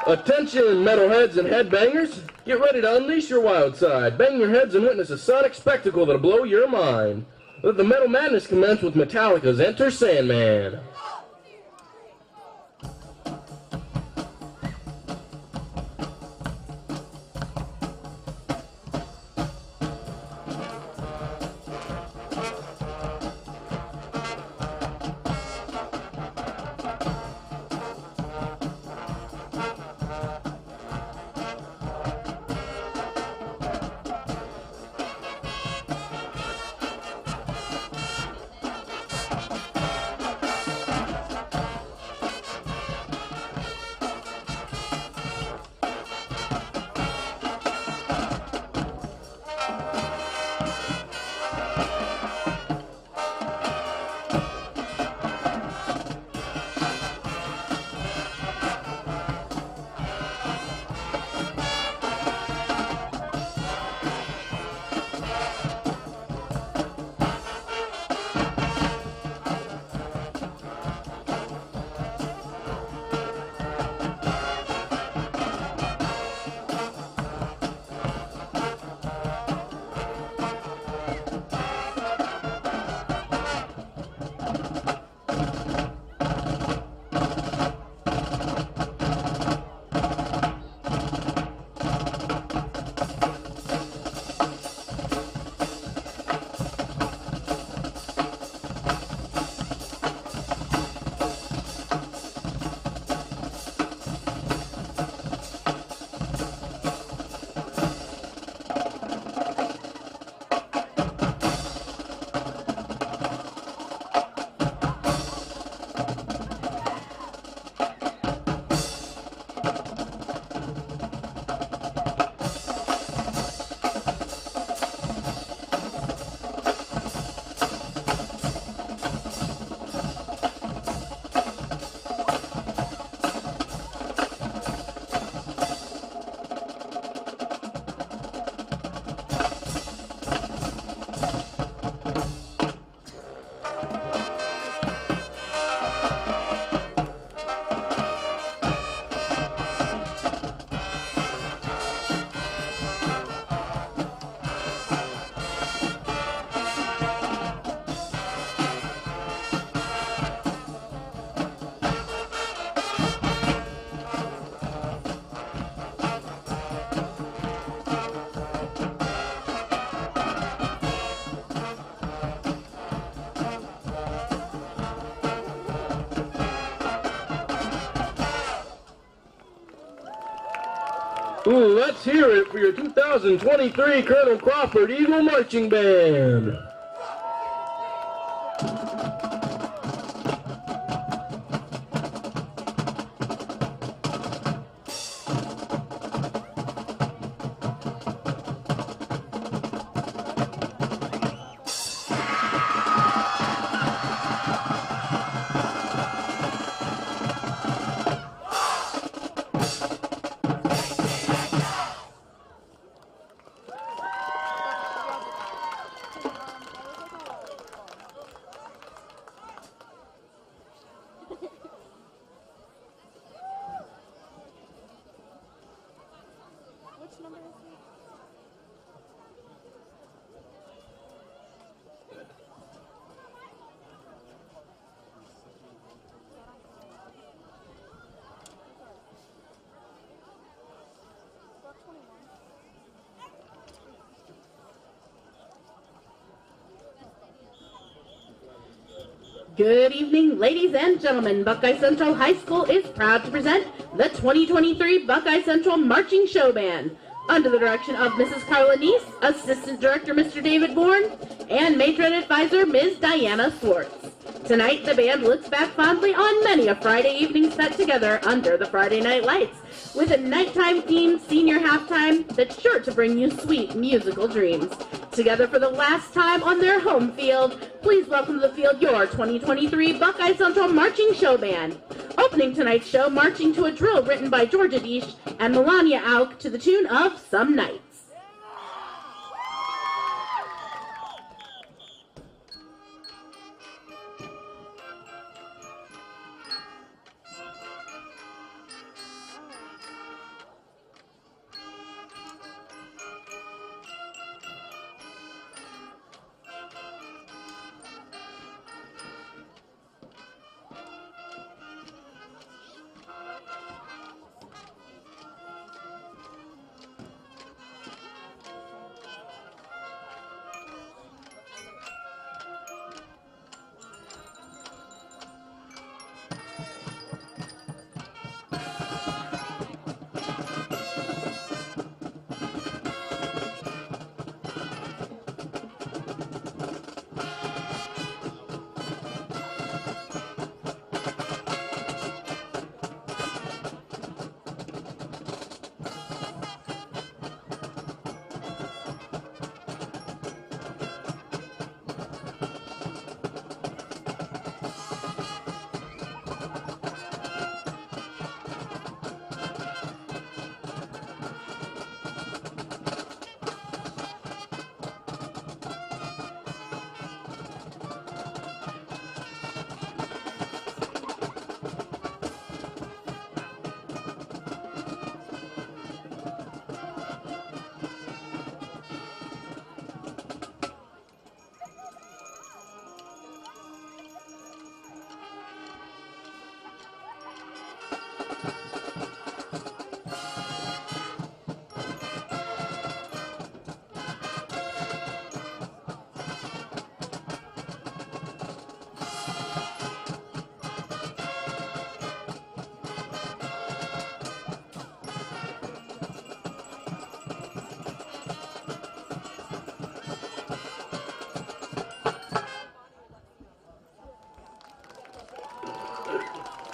Attention, metalheads and headbangers! Get ready to unleash your wild side. Bang your heads and witness a sonic spectacle that'll blow your mind. Let the metal madness commence with Metallica's Enter Sandman. Let's hear it for your 2023 Colonel Crawford Eagle Marching Band. Good evening, ladies and gentlemen. Buckeye Central High School is proud to present the 2023 Buckeye Central Marching Show Band under the direction of Mrs. Carla Neese, Assistant Director Mr. David Bourne, and Matron Advisor Ms. Diana Swartz. Tonight, the band looks back fondly on many a Friday evening spent together under the Friday night lights, with a nighttime themed senior halftime that's sure to bring you sweet musical dreams. Together for the last time on their home field, please welcome to the field your 2023 Buckeye Central Marching Show Band. Opening tonight's show, marching to a drill written by Georgia Deesh and Melania Auk to the tune of Some Nights.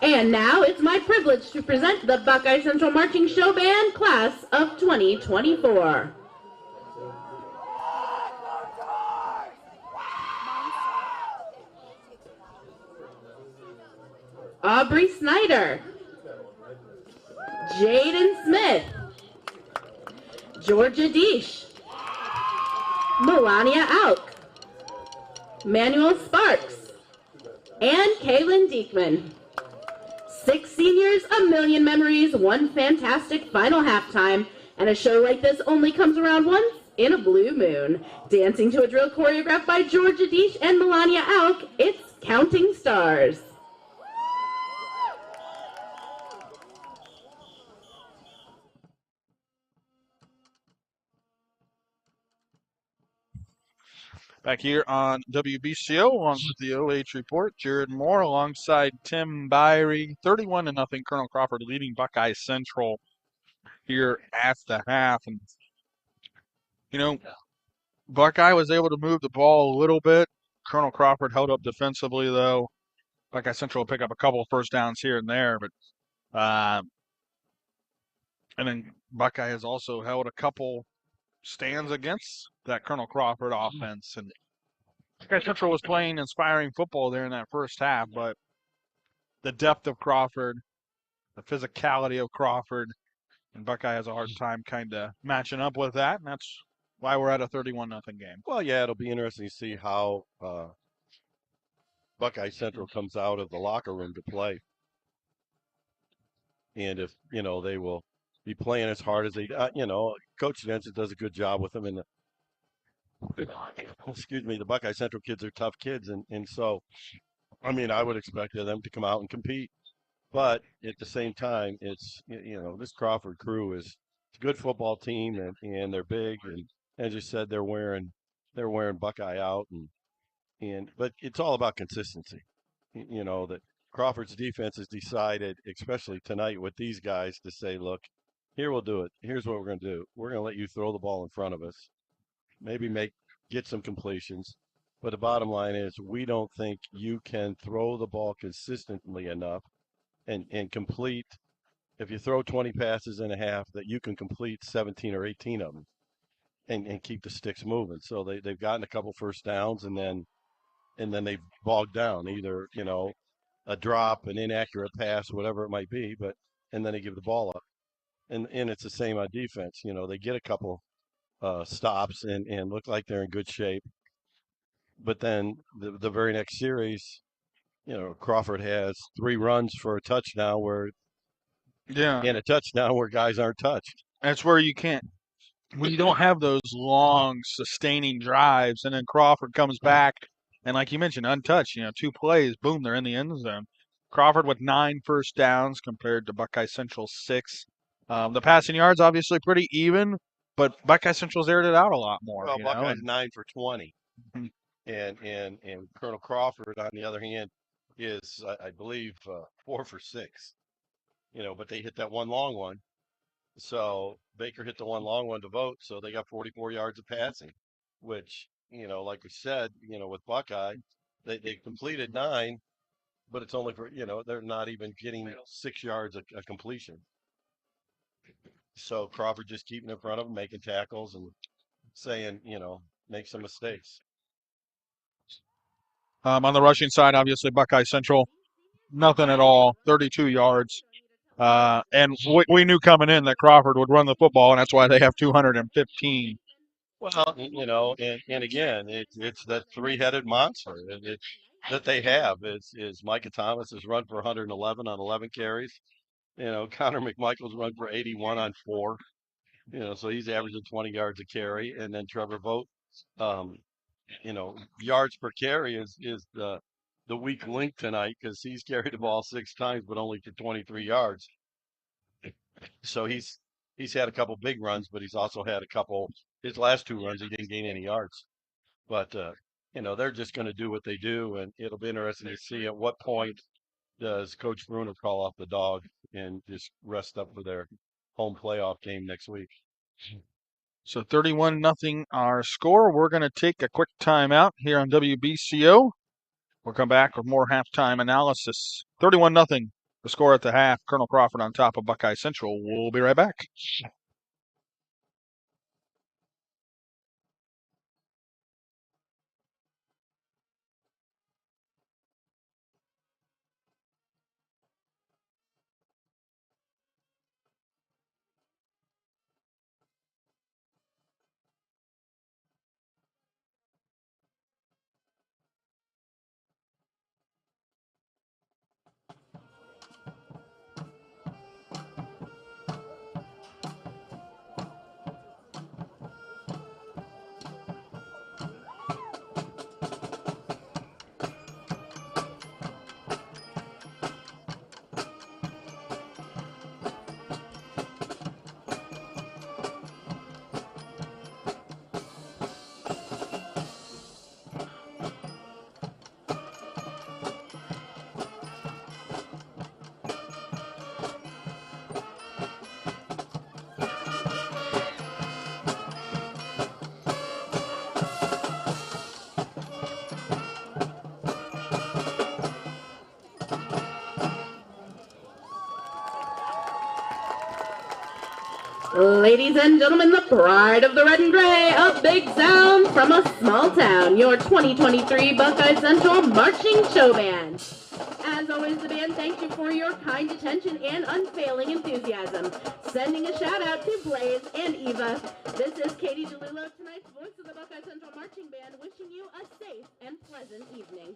And now it's my privilege to present the Buckeye Central Marching Show Band Class of 2024. Aubrey Snyder, Jaden Smith, Georgia Deesh, Melania Auk, Manuel Sparks, and Kaylin Diekman. 6 seniors, a million memories, one fantastic final halftime, and a show like this only comes around once in a blue moon. Dancing to a drill choreographed by Georgia Deesh and Melania Auk, it's Counting Stars. Back here on WBCO, along with the OH Report, Jared Moore alongside Tim Byrie. 31-0, Colonel Crawford leading Buckeye Central here at the half. And, Buckeye was able to move the ball a little bit. Colonel Crawford held up defensively, though. Buckeye Central will pick up a couple of first downs here and there. But and then Buckeye has also held a couple stands against that Colonel Crawford offense. And Buckeye Central was playing inspiring football there in that first half, but the depth of Crawford, the physicality of Crawford, and Buckeye has a hard time kind of matching up with that, and that's why we're at a 31-0 game. Well, yeah, it'll be interesting to see how Buckeye Central comes out of the locker room to play. And if, they will be playing as hard as they, Coach Jensen does a good job with them. And the Buckeye Central kids are tough kids. And so, I would expect them to come out and compete. But at the same time, it's, this Crawford crew is a good football team, and they're big. And as you said, they're wearing Buckeye out. But it's all about consistency. That Crawford's defense has decided, especially tonight with these guys, to say, look, here we'll do it. Here's what we're going to do. We're going to let you throw the ball in front of us, maybe get some completions. But the bottom line is we don't think you can throw the ball consistently enough and complete. If you throw 20 passes in a half, that you can complete 17 or 18 of them and keep the sticks moving. So they've gotten a couple first downs, and then they've bogged down, either, a drop, an inaccurate pass, whatever it might be, and then they give the ball up. And it's the same on defense. They get a couple stops and look like they're in good shape. But then the very next series, Crawford has 3 runs for a touchdown and a touchdown where guys aren't touched. That's where when you don't have those long, sustaining drives, and then Crawford comes back, and like you mentioned, untouched, 2 plays, boom, they're in the end zone. Crawford with 9 first downs compared to Buckeye Central's 6. The passing yards obviously pretty even, but Buckeye Central's aired it out a lot more. Well, Buckeye's 9 for 20. Mm-hmm. And Colonel Crawford, on the other hand, is, I believe, 4 for 6. But they hit that one long one. So Baker hit the one long one to Vogt, so they got 44 yards of passing, which, like we said, with Buckeye, they completed 9, but it's only for, they're not even getting 6 yards of completion. So Crawford just keeping in front of them, making tackles and saying, make some mistakes. On the rushing side, obviously, Buckeye Central, nothing at all, 32 yards. And we knew coming in that Crawford would run the football, and that's why they have 215. Well, and again, it's that 3-headed monster that they have. Is Micah Thomas has run for 111 on 11 carries. Connor McMichael's run for 81 on 4. So he's averaging 20 yards a carry. And then Trevor Vogt, yards per carry is the weak link tonight, because he's carried the ball 6 times, but only for 23 yards. So he's had a couple big runs, but he's also had a couple. His last 2 runs, he didn't gain any yards. But they're just going to do what they do, and it'll be interesting to see at what point does Coach Bruner call off the dog and just rest up for their home playoff game next week. So 31-0 our score. We're going to take a quick timeout here on WBCO. We'll come back with more halftime analysis. 31-0 the score at the half. Colonel Crawford on top of Buckeye Central. We'll be right back. Ladies and gentlemen, the pride of the red and gray, a big sound from a small town, your 2023 Buckeye Central Marching Show Band. As always, the band thanks you for your kind attention and unfailing enthusiasm. Sending a shout out to Blaze and Eva. This is Katie DeLulo, tonight's voice of the Buckeye Central Marching Band, wishing you a safe and pleasant evening.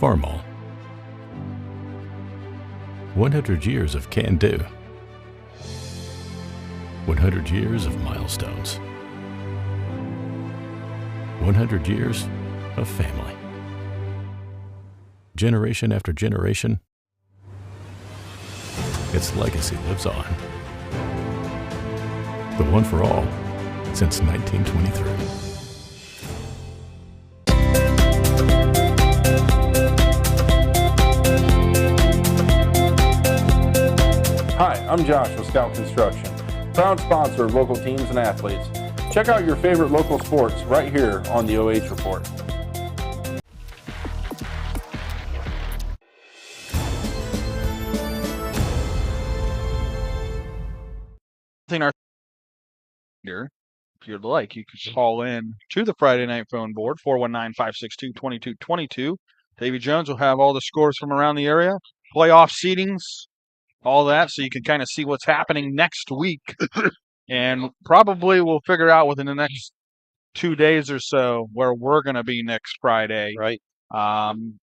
Farmall. 100 years of can-do. 100 years of milestones. 100 years of family. Generation after generation, its legacy lives on. The one for all since 1923. Hi, I'm Josh with Scout Construction, proud sponsor of local teams and athletes. Check out your favorite local sports right here on the OH Report. If you'd like, you could call in to the Friday night phone board, 419-562-2222. Davy Jones will have all the scores from around the area, playoff seedings, all that, so you can kind of see what's happening next week. And probably we'll figure out within the next 2 days or so where we're going to be next Friday. Right. And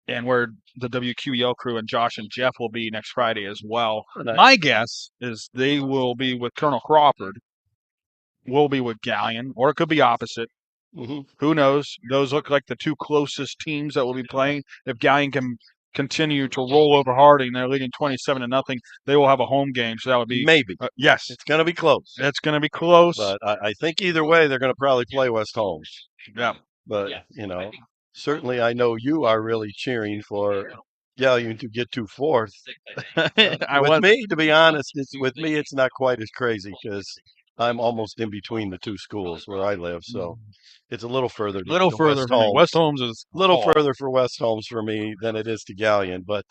where the WQEL crew and Josh and Jeff will be next Friday as well. Nice. My guess is they will be with Colonel Crawford. We'll be with Gallion, or it could be opposite. Mm-hmm. Who knows? Those look like the two closest teams that will be playing. If Gallion can continue to roll over Harding, they're leading 27-0. They will have a home game, so that would be maybe. Yes, it's going to be close. It's going to be close, but I think either way they're going to probably play West Holmes. Yeah, but certainly I know you are really cheering for Gallion to get to fourth. Me, to be honest, it's not quite as crazy because I'm almost in between the two schools where I live, so it's a little further. West Holmes. West Holmes is a little further for West Holmes for me than it is to Gallion, but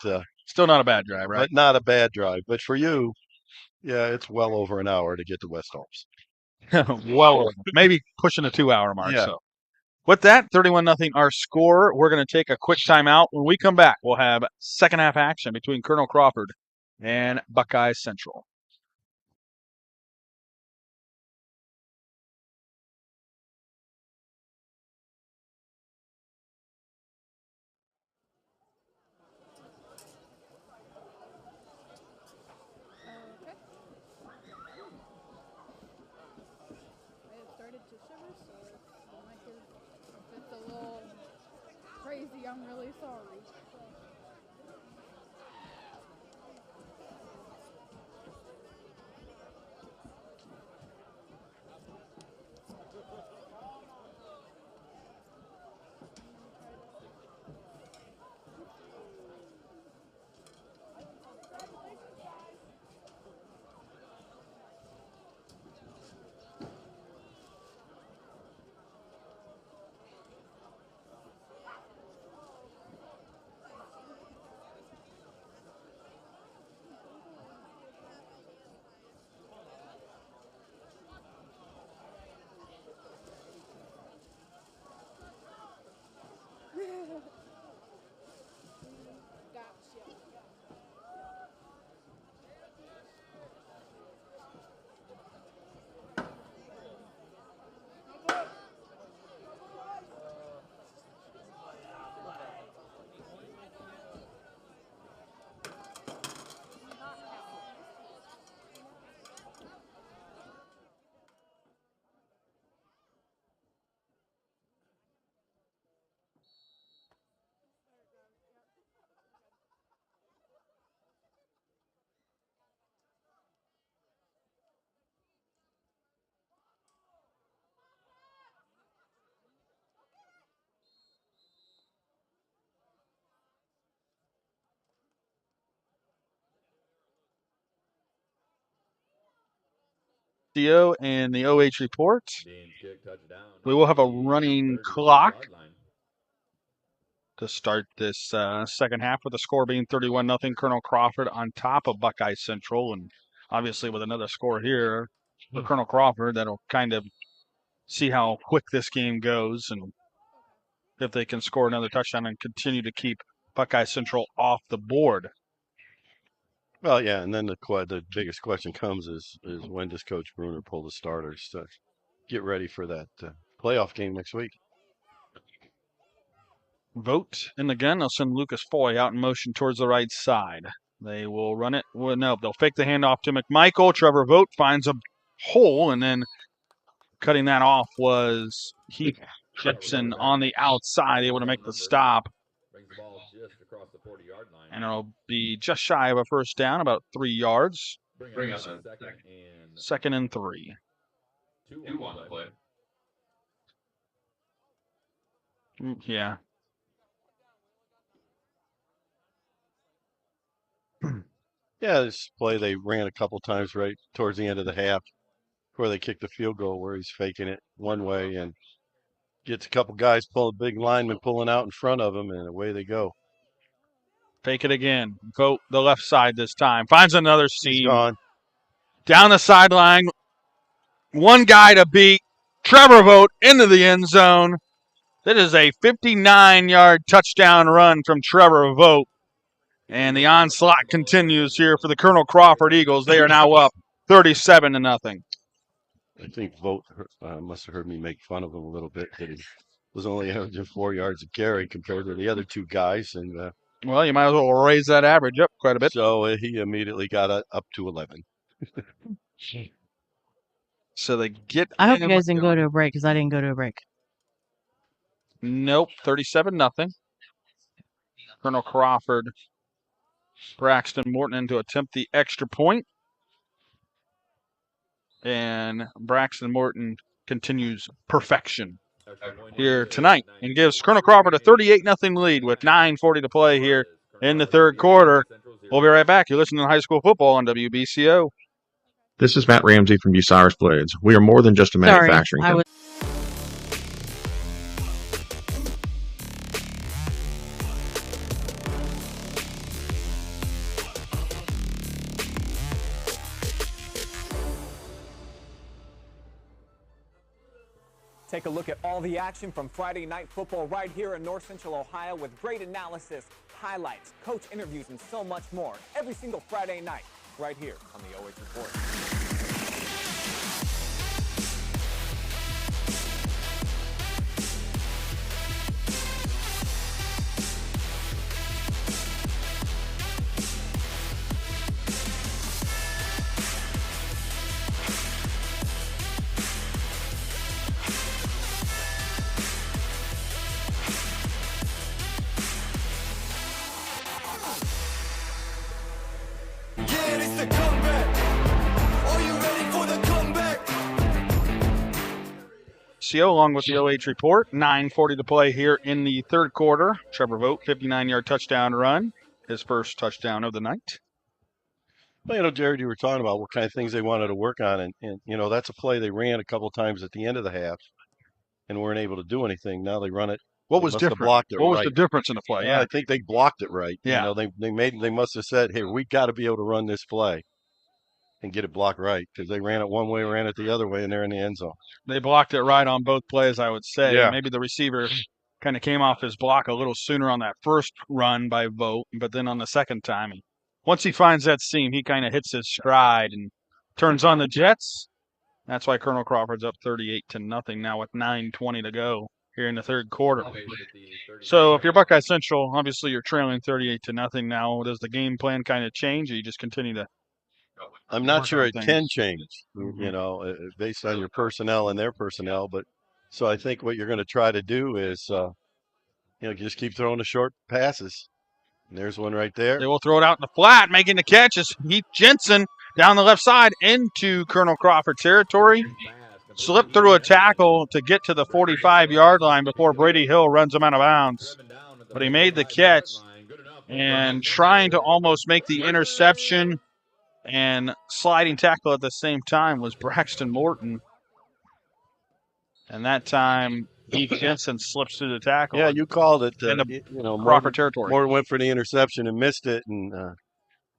still not a bad drive, right? But not a bad drive. But for you, yeah, it's well over an hour to get to West Holmes. Well, maybe pushing the 2-hour mark. Yeah. So, with that, 31-0 our score. We're going to take a quick timeout. When we come back, we'll have second half action between Colonel Crawford and Buckeye Central. I'm really sorry. WBCO and the OH report. We will have a running clock to start this second half, with the score being 31-0. Colonel Crawford on top of Buckeye Central, and obviously with another score here for Colonel Crawford, that'll kind of see how quick this game goes and if they can score another touchdown and continue to keep Buckeye Central off the board. Well, yeah, and then the biggest question comes is when does Coach Bruner pull the starters to get ready for that playoff game next week? Vogt in the gun. They'll send Lucas Foy out in motion towards the right side. They will run it. Well, no, they'll fake the handoff to McMichael. Trevor Vogt finds a hole, and then cutting that off was Heath Gibson on the outside, able to make the stop. And it'll be just shy of a first down, about 3 yards. Second and 3. 2 on the play. Yeah. Yeah, this play they ran a couple times right towards the end of the half before they kicked the field goal, where he's faking it one way and gets a couple guys, pull a big lineman pulling out in front of him, and away they go. Fake it again. Vogt the left side this time. Finds another seam. He's gone. Down the sideline. One guy to beat. Trevor Vogt into the end zone. That is a 59-yard touchdown run from Trevor Vogt. And the onslaught continues here for the Colonel Crawford Eagles. They are now up 37-0. I think Vogt must have heard me make fun of him a little bit, that he was only averaging 4 yards a carry compared to the other two guys. And well, you might as well raise that average up quite a bit. So he immediately got up to 11. So they get. I hope you guys didn't go to a break, because I didn't go to a break. Nope, 37-0. Colonel Crawford, Braxton Morton in to attempt the extra point. And Braxton Morton continues perfection here tonight and gives Colonel Crawford a 38-0 lead with 9:40 to play here in the third quarter. We'll be right back. You're listening to High School Football on WBCO. This is Matt Ramsey from Bucyrus Blades. We are more than just a manufacturing company. Take a look at all the action from Friday Night Football right here in North Central Ohio, with great analysis, highlights, coach interviews, and so much more every single Friday night right here on the OH Report. Along with the OH Report. 9:40 to play here in the third quarter. Trevor Vogt, 59-yard touchdown run. His first touchdown of the night. Well, Jared, you were talking about what kind of things they wanted to work on. And that's a play they ran a couple times at the end of the half and weren't able to do anything. Now they run it. What was different? What was the difference in the play? Yeah, I think they blocked it right. Yeah. They must have said, hey, we got to be able to run this play and get it blocked right, because they ran it one way, ran it the other way, and they're in the end zone. They blocked it right on both plays, I would say. Yeah. Maybe the receiver kind of came off his block a little sooner on that first run by Vogt, but then on the second time, once he finds that seam, he kind of hits his stride and turns on the Jets. That's why Colonel Crawford's up 38-0 now with 9:20 to go here in the third quarter. So if you're Buckeye Central, obviously you're trailing 38-0 now. Does the game plan kind of change, or you just continue to? I'm not sure it can change, based on your personnel and their personnel. But so I think what you're going to try to do is, just keep throwing the short passes. And there's one right there. They will throw it out in the flat. Making the catch is Heath Jensen down the left side into Colonel Crawford territory. Slipped through a tackle to get to the 45-yard line before Brady Hill runs him out of bounds. But he made the catch and trying to almost make the interception. And sliding tackle at the same time was Braxton Morton. And that time, Heath Jensen slips through the tackle. Yeah, you called it. In the Morton Crawford territory. Morton went for the interception and missed it, and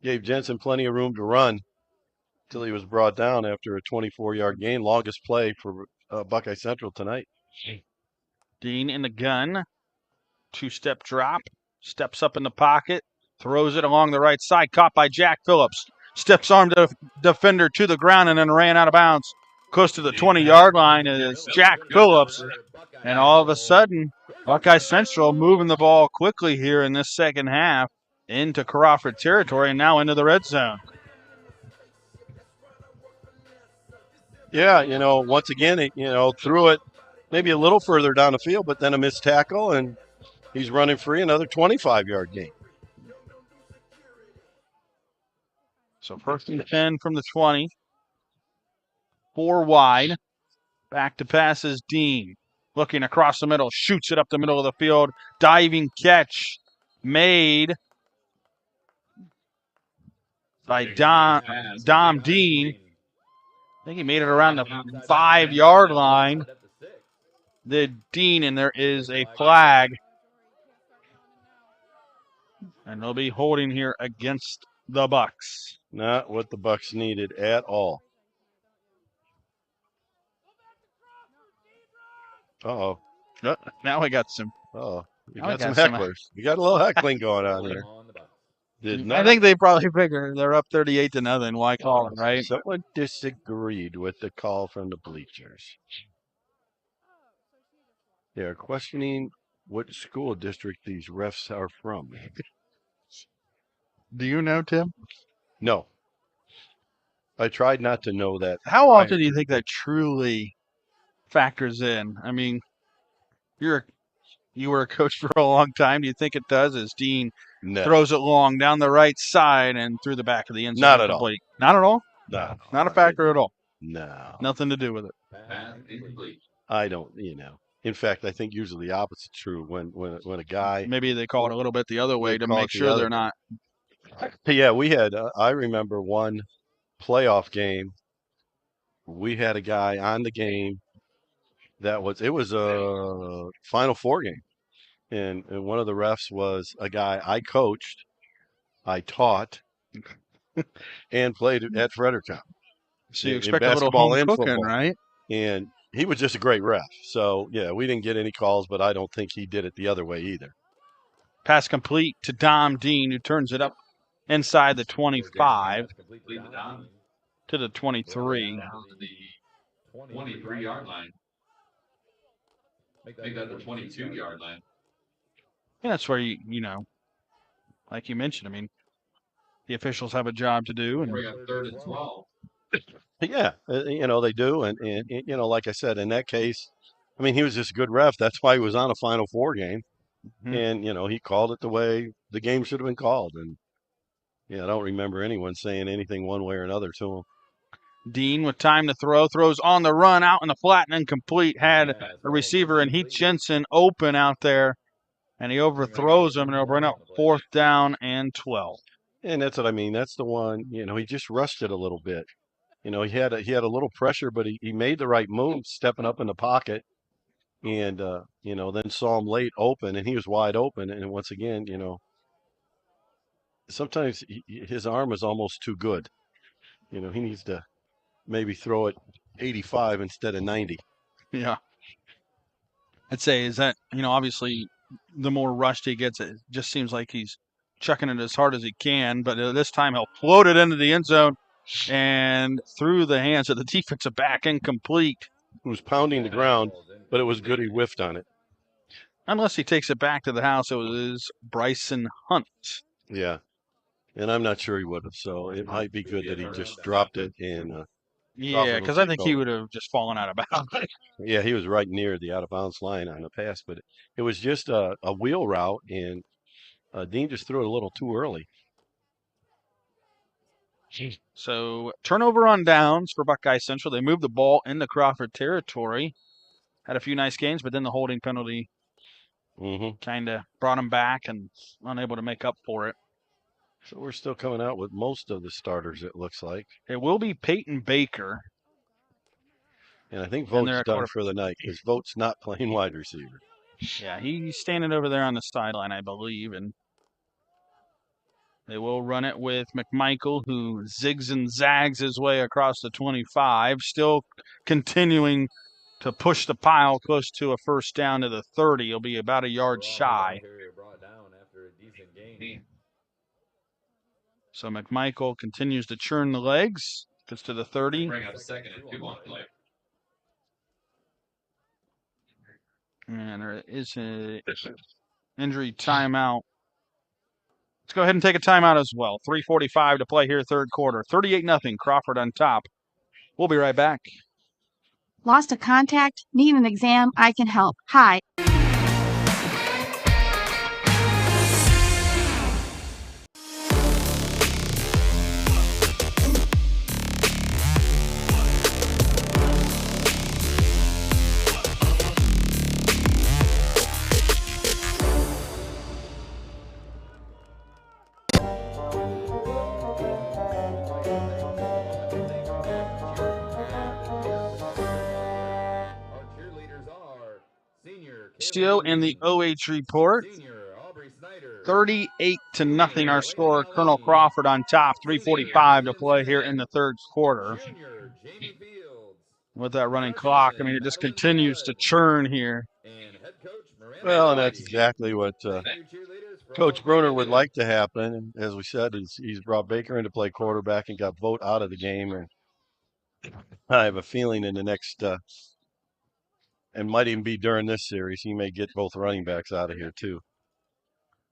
gave Jensen plenty of room to run until he was brought down after a 24-yard gain. Longest play for Buckeye Central tonight. Dean in the gun. Two-step drop. Steps up in the pocket. Throws it along the right side. Caught by Jack Phillips. Steps arm defender to the ground and then ran out of bounds. Close to the 20-yard line is Jack Phillips. And all of a sudden, Buckeye Central moving the ball quickly here in this second half into Crawford territory and now into the red zone. Yeah, once again, threw it maybe a little further down the field, but then a missed tackle, and he's running free, another 25-yard gain. So 1st and 10 from the 20. 4 wide. Back to passes Dean. Looking across the middle. Shoots it up the middle of the field. Diving catch made by Dom Dean. I think he made it around the 5-yard line. The Dean, and there is a flag. And they'll be holding here against the Bucks. Not what the Bucks needed at all. Uh-oh. Now we got some. Uh-oh. You got some hecklers. You got a little heckling going on here. I think they probably figure they're up 38-0. Why call it, right? Someone disagreed with the call from the bleachers. They are questioning what school district these refs are from. Do you know, Tim? No. I tried not to know that. How often do you think that truly factors in? I mean, you were a coach for a long time. Do you think it does? As Dean throws it long down the right side and through the back of the end zone? Not at all. Not at all? No. Not a factor at all? No. Nothing to do with it. I don't, In fact, I think usually the opposite's true. When a guy... Maybe they call it a little bit the other way to make sure they're not... Yeah, we had, I remember one playoff game. We had a guy on the game it was a Final Four game. And one of the refs was a guy I coached, I taught, and played at Fredericktown. So you expect a little home cooking, right? And he was just a great ref. So, yeah, we didn't get any calls, but I don't think he did it the other way either. Pass complete to Dom Dean, who turns it up inside the 25 to the 23. Down to the 23-yard line. Make that the 22-yard line. And that's where like you mentioned, I mean, the officials have a job to do. And we got 3rd and 12. Yeah, they do. And, like I said, in that case, I mean, he was just a good ref. That's why he was on a Final Four game. Mm-hmm. And, he called it the way the game should have been called. And, I don't remember anyone saying anything one way or another to him. Dean with time to throw, throws on the run, out in the flat and incomplete. Had a receiver and Heath Jensen open out there, and he overthrows him, and it'll bring up 4th down and 12. And that's what I mean. That's the one, he just rushed it a little bit. He had a little pressure, but he made the right move, stepping up in the pocket, and then saw him late open, and he was wide open. And once again, sometimes his arm is almost too good. He needs to maybe throw it 85 instead of 90. Yeah. I'd say is that, obviously the more rushed he gets, it just seems like he's chucking it as hard as he can. But this time he'll float it into the end zone and through the hands of the defensive back, incomplete. He was pounding the ground, but it was good he whiffed on it. Unless he takes it back to the house, it was Bryson Hunt. Yeah. And I'm not sure he would have, so it might be good that he just dropped it. And yeah, because I think he would have just fallen out of bounds. Yeah, he was right near the out-of-bounds line on the pass, but it was just a wheel route, and Dean just threw it a little too early. So turnover on downs for Buckeye Central. They moved the ball into Crawford territory. Had a few nice gains, but then the holding penalty kind of brought them back and unable to make up for it. So we're still coming out with most of the starters, it looks like. It will be Peyton Baker. And I think Vogt's done for the night because Vogt's not playing wide receiver. Yeah, he's standing over there on the sideline, I believe, and they will run it with McMichael, who zigs and zags his way across the 25, still continuing to push the pile close to a first down to the 30. He'll be about a yard shy. So McMichael continues to churn the legs, gets to the 30. Bring up a second and 2 on play. And there is an injury timeout. Let's go ahead and take a timeout as well. 3:45 to play here, third quarter. 38-0, Crawford on top. We'll be right back. Lost a contact? Need an exam? I can help. Hi. WBCO and the OH report. 38-0 our score. Colonel Crawford on top. 3:45 to play here in the third quarter. With that running clock, I mean, it just continues to churn here. Well, and that's exactly what Coach Bruner would like to happen. And as we said, he's brought Baker in to play quarterback and got Vogt out of the game. And I have a feeling in the next, and might even be during this series, he may get both running backs out of here too.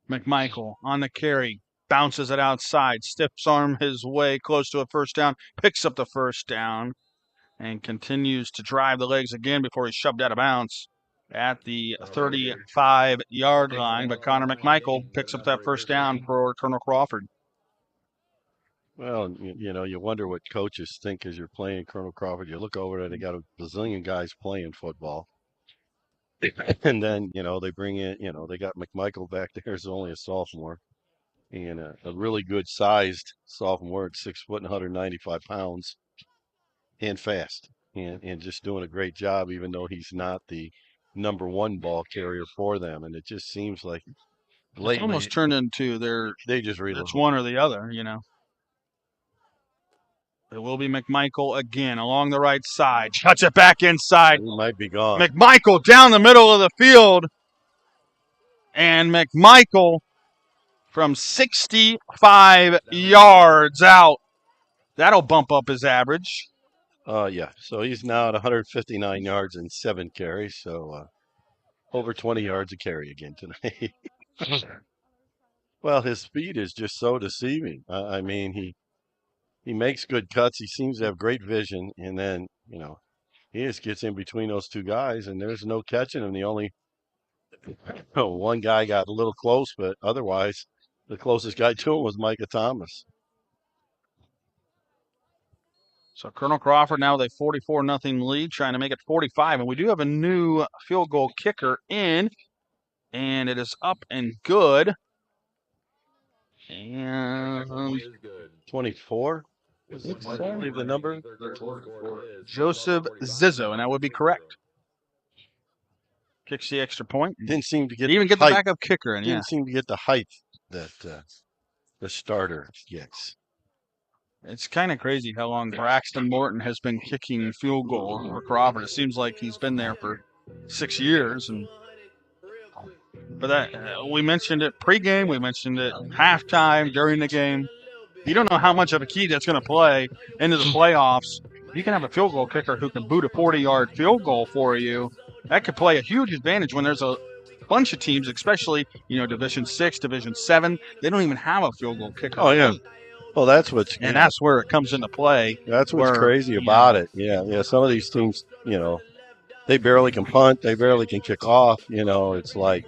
McMichael on the carry, bounces it outside, stiffs arm his way close to a first down, picks up the first down, and continues to drive the legs again before he's shoved out of bounds at the 35-yard line. But Connor McMichael picks up that first down for Colonel Crawford. Well, you know, you wonder what coaches think as you're playing Colonel Crawford. You look over there, they got a bazillion guys playing football. And then, you know, they bring in, you know, they got McMichael back there as only a sophomore. And a really good sized sophomore at 6 foot and 195 pounds and fast. And just doing a great job, even though he's not the number one ball carrier for them. And it just seems like lately, it's almost turned into they just read it's one or the other, you know. It will be McMichael again along the right side. Cuts it back inside. He might be gone. McMichael down the middle of the field. And McMichael from 65 yards out. That'll bump up his average. Yeah. So he's now at 159 yards and 7 carries. So over 20 yards a carry again tonight. Well, his speed is just so deceiving. I mean, he makes good cuts. He seems to have great vision. And then, you know, he just gets in between those two guys, and there's no catching him. The only one guy got a little close, but otherwise, the closest guy to him was Micah Thomas. So Colonel Crawford now with a 44-0 lead, trying to make it 45. And we do have a new field goal kicker in, and it is up and good. And 24? Leave the number. Joseph Zizzo, and that would be correct. Kicks the extra point. Didn't seem to get the backup kicker in. Didn't seem to get the height that the starter gets. It's kind of crazy how long Braxton Morton has been kicking field goal for Crawford. It seems like he's been there for 6 years. But that we mentioned it pregame, we mentioned it halftime, during the game. You don't know how much of a key that's going to play into the playoffs. You can have a field goal kicker who can boot a 40-yard field goal for you. That could play a huge advantage when there's a bunch of teams, especially, you know, Division 6, Division 7. They don't even have a field goal kicker. Oh, yeah. Well, that's that's where it comes into play. That's what's crazy about it. Yeah. Some of these teams, you know, they barely can punt. They barely can kick off. You know, it's like,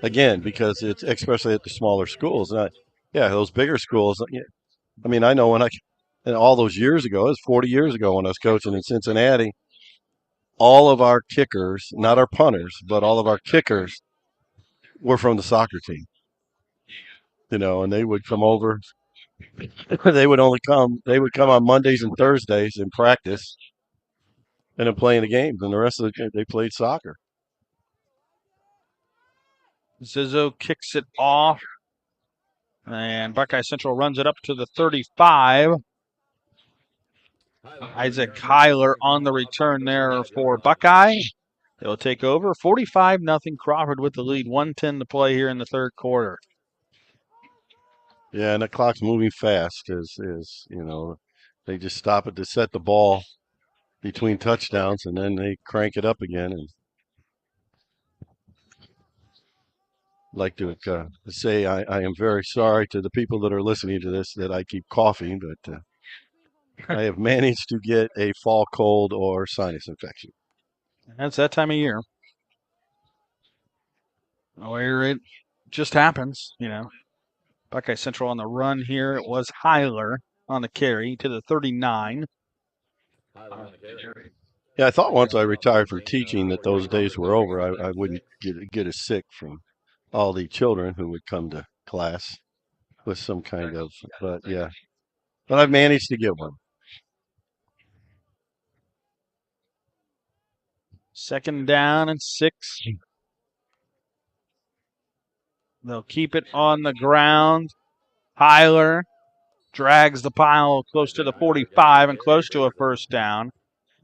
again, because it's especially at the smaller schools. Those bigger schools. I mean, I know and all those years ago, it was 40 years ago when I was coaching in Cincinnati, all of our kickers, not our punters, but all of our kickers were from the soccer team. you know, and they would come over. They would come on Mondays and Thursdays in practice and then play in the games. And the rest of the game, they played soccer. Zizzo kicks it off. And Buckeye Central runs it up to the 35. Isaac Kyler on the return there for Buckeye. They'll take over 45-0 Crawford with the lead. 1:10 to play here in the third quarter. Yeah, and the clock's moving fast as you know, they just stop it to set the ball between touchdowns and then they crank it up again. And I'd like to say I am very sorry to the people that are listening to this that I keep coughing, but I have managed to get a fall cold or sinus infection. That's that time of year where it just happens, you know. Buckeye Central on the run here. It was Heiler on the carry to the 39. Yeah, I thought once I retired for teaching that those days were over. I wouldn't get as sick from all the children who would come to class with some kind of, but yeah. But I've managed to get one. Second down and 6. They'll keep it on the ground. Heiler drags the pile close to the 45 and close to a first down.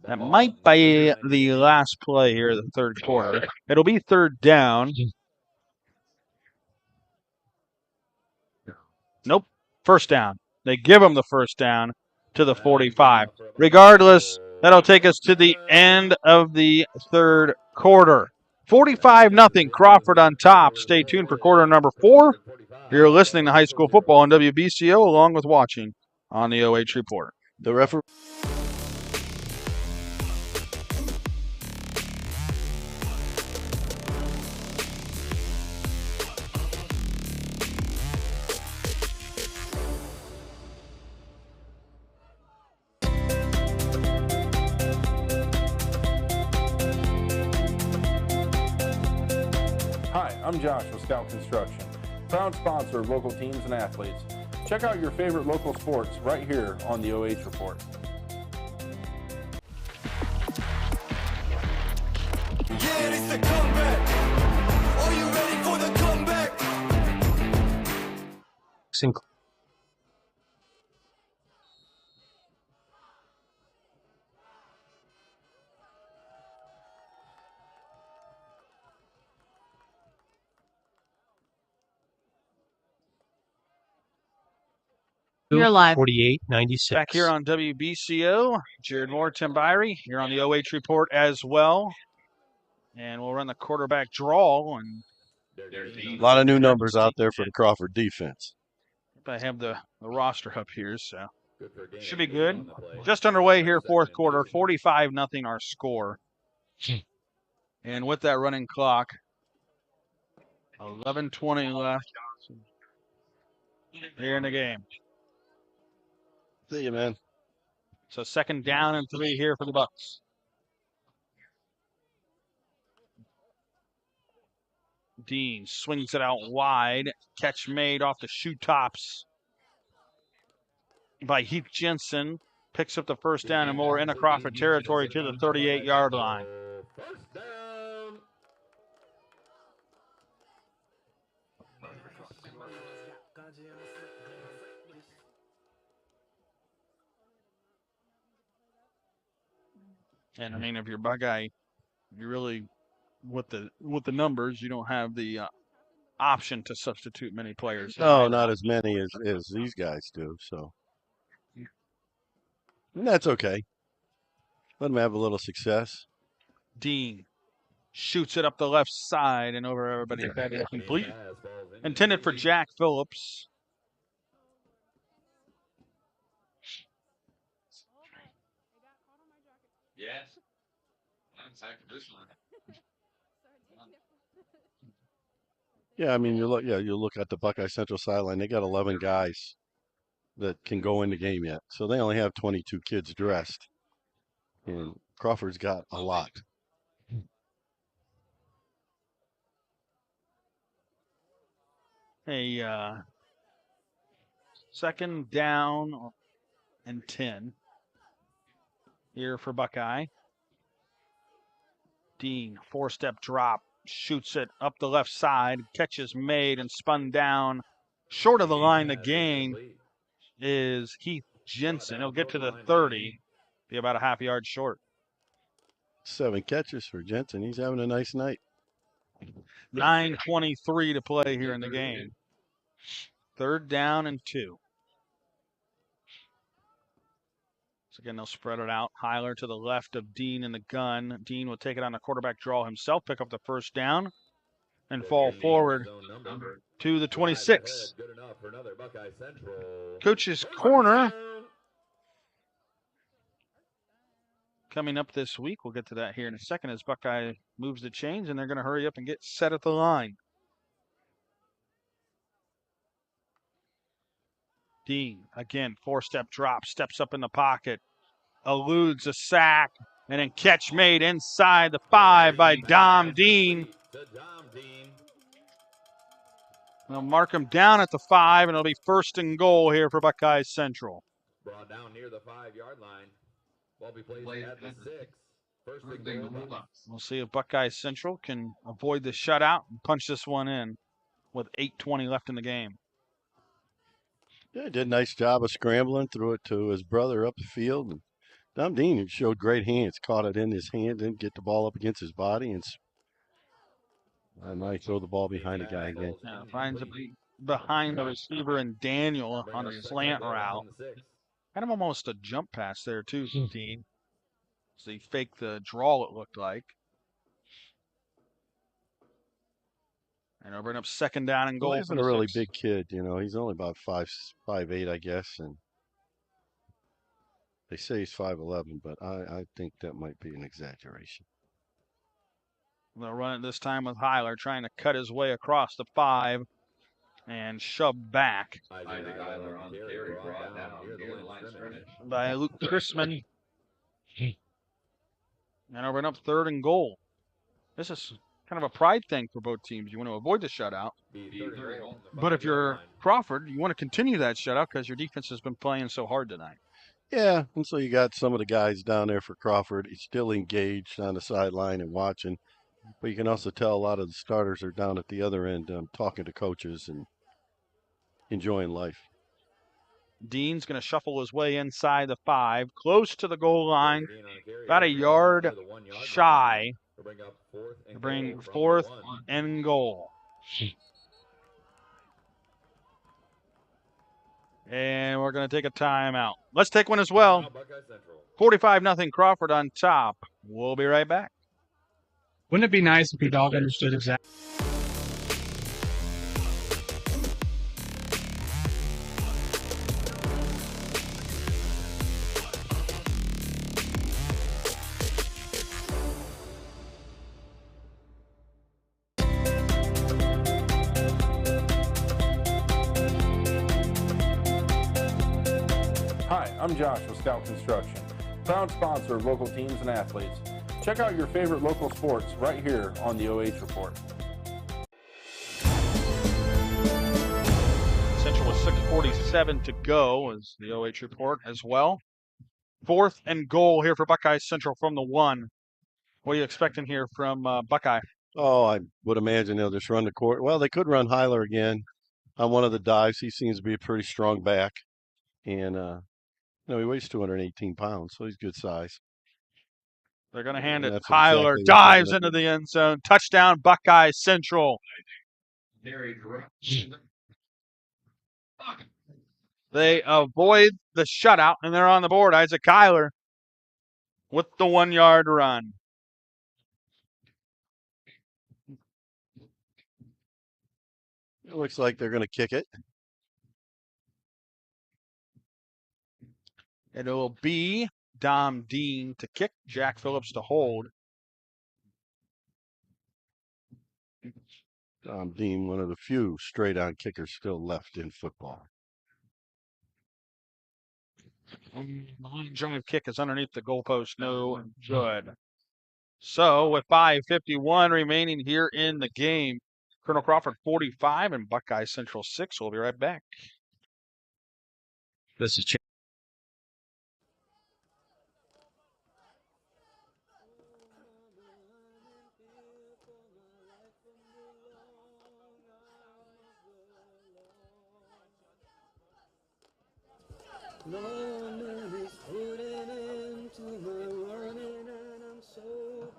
That might be the last play here of the third quarter. It'll be third down. Nope, first down. They give him the first down to the 45. Regardless, that'll take us to the end of the third quarter. 45-0 Crawford on top. Stay tuned for quarter number 4. You're listening to high school football on WBCO along with watching on the OH Report. The referee. Hi, I'm Josh with Scout Construction, proud sponsor of local teams and athletes. Check out your favorite local sports right here on the OH Report. Yeah, it's the comeback. Are you ready for the comeback? You're live. 48-96. Back here on WBCO, Jared Moore, Tim Byrie, here on the OH Report as well. And we'll run the quarterback draw. And A lot of new numbers out there for the Crawford defense. I have the roster up here, so should be good. Just underway here, fourth quarter, 45-0 our score. And with that running clock, 11:20 left here in the game. See you, man. So second down and 3 here for the Bucks. Dean swings it out wide. Catch made off the shoe tops by Heath Jensen. Picks up the first down and more into Crawford territory to the 38-yard line. First down. And I mean, if you're Buckeye, you really with the numbers, you don't have the option to substitute many players. No, not as many as these guys do. So, and that's okay. Let them have a little success. Dean shoots it up the left side and over everybody's head. Incomplete. Intended for Jack Phillips. Yes. This one. Yeah, I mean, you look at the Buckeye Central sideline. They got 11 guys that can go in the game yet, so they only have 22 kids dressed, and Crawford's got a lot. Hey, 2nd down and 10 here for Buckeye. Dean, 4-step drop, shoots it up the left side, catch is made and spun down. Short of the line to gain is Heath Jensen. He'll get to the 30, be about a half yard short. 7 catches for Jensen. He's having a nice night. 9:23 to play here in the game. 3rd down and 2. So again, they'll spread it out. Heiler to the left of Dean in the gun. Dean will take it on the quarterback draw himself, pick up the 1st down, and fall forward to the 26. Coach's corner coming up this week. We'll get to that here in a second as Buckeye moves the chains, and they're going to hurry up and get set at the line. Dean, again, 4-step drop, steps up in the pocket, eludes a sack, and then catch made inside the 5 by Dom Dean. They'll mark him down at the 5, and it'll be 1st and goal here for Buckeye Central. Brought down near the 5-yard line. Ball be played at the 6. 1st and goal. We'll see if Buckeye Central can avoid the shutout and punch this one in with 8:20 left in the game. Yeah, did a nice job of scrambling, threw it to his brother up the field. And Dom Dean showed great hands, caught it in his hand, didn't get the ball up against his body, and I might throw the ball behind the guy again. Yeah, finds it behind the receiver and Daniel on a slant route. Kind of almost a jump pass there too, Dean. So he faked the draw, it looked like. And it'll bring up 2nd down and goal. Well, he's a really big kid, you know. He's only about 5'8", I guess, and they say he's 5'11", but I think that might be an exaggeration. They'll run it this time with Heiler trying to cut his way across the 5 and shove back by Luke Chrisman. And it'll bring up 3rd and goal. This is kind of a pride thing for both teams. You want to avoid the shutout. But if you're Crawford, you want to continue that shutout because your defense has been playing so hard tonight. Yeah, and so you got some of the guys down there for Crawford. He's still engaged on the sideline and watching. But you can also tell a lot of the starters are down at the other end talking to coaches and enjoying life. Dean's going to shuffle his way inside the 5, close to the goal line, about a yard shy. To bring 4th and goal. And we're going to take a timeout. Let's take one as well. 45-0 Crawford on top. We'll be right back. Wouldn't it be nice if your dog understood exactly? Hi, I'm Josh with Scout Construction, proud sponsor of local teams and athletes. Check out your favorite local sports right here on the OH Report. Central with 6:47 to go is the OH Report as well. 4th and goal here for Buckeye Central from the 1. What are you expecting here from Buckeye? Oh, I would imagine they'll just run the court. Well, they could run Heiler again on one of the dives. He seems to be a pretty strong back. And, he weighs 218 pounds, so he's good size. They're going to hand it. That's Heiler exactly dives into the end zone. Touchdown, Buckeye Central. They avoid the shutout, and they're on the board. Isaac Heiler with the 1-yard run. It looks like they're going to kick it. It'll be Dom Dean to kick, Jack Phillips to hold. Dom Dean, one of the few straight-on kickers still left in football. Line drive kick is underneath the goalpost. No good. So with 5:51 remaining here in the game, Colonel Crawford 45 and Buckeye Central 6. We'll be right back. This is Loneliness put an end to my running, and I'm so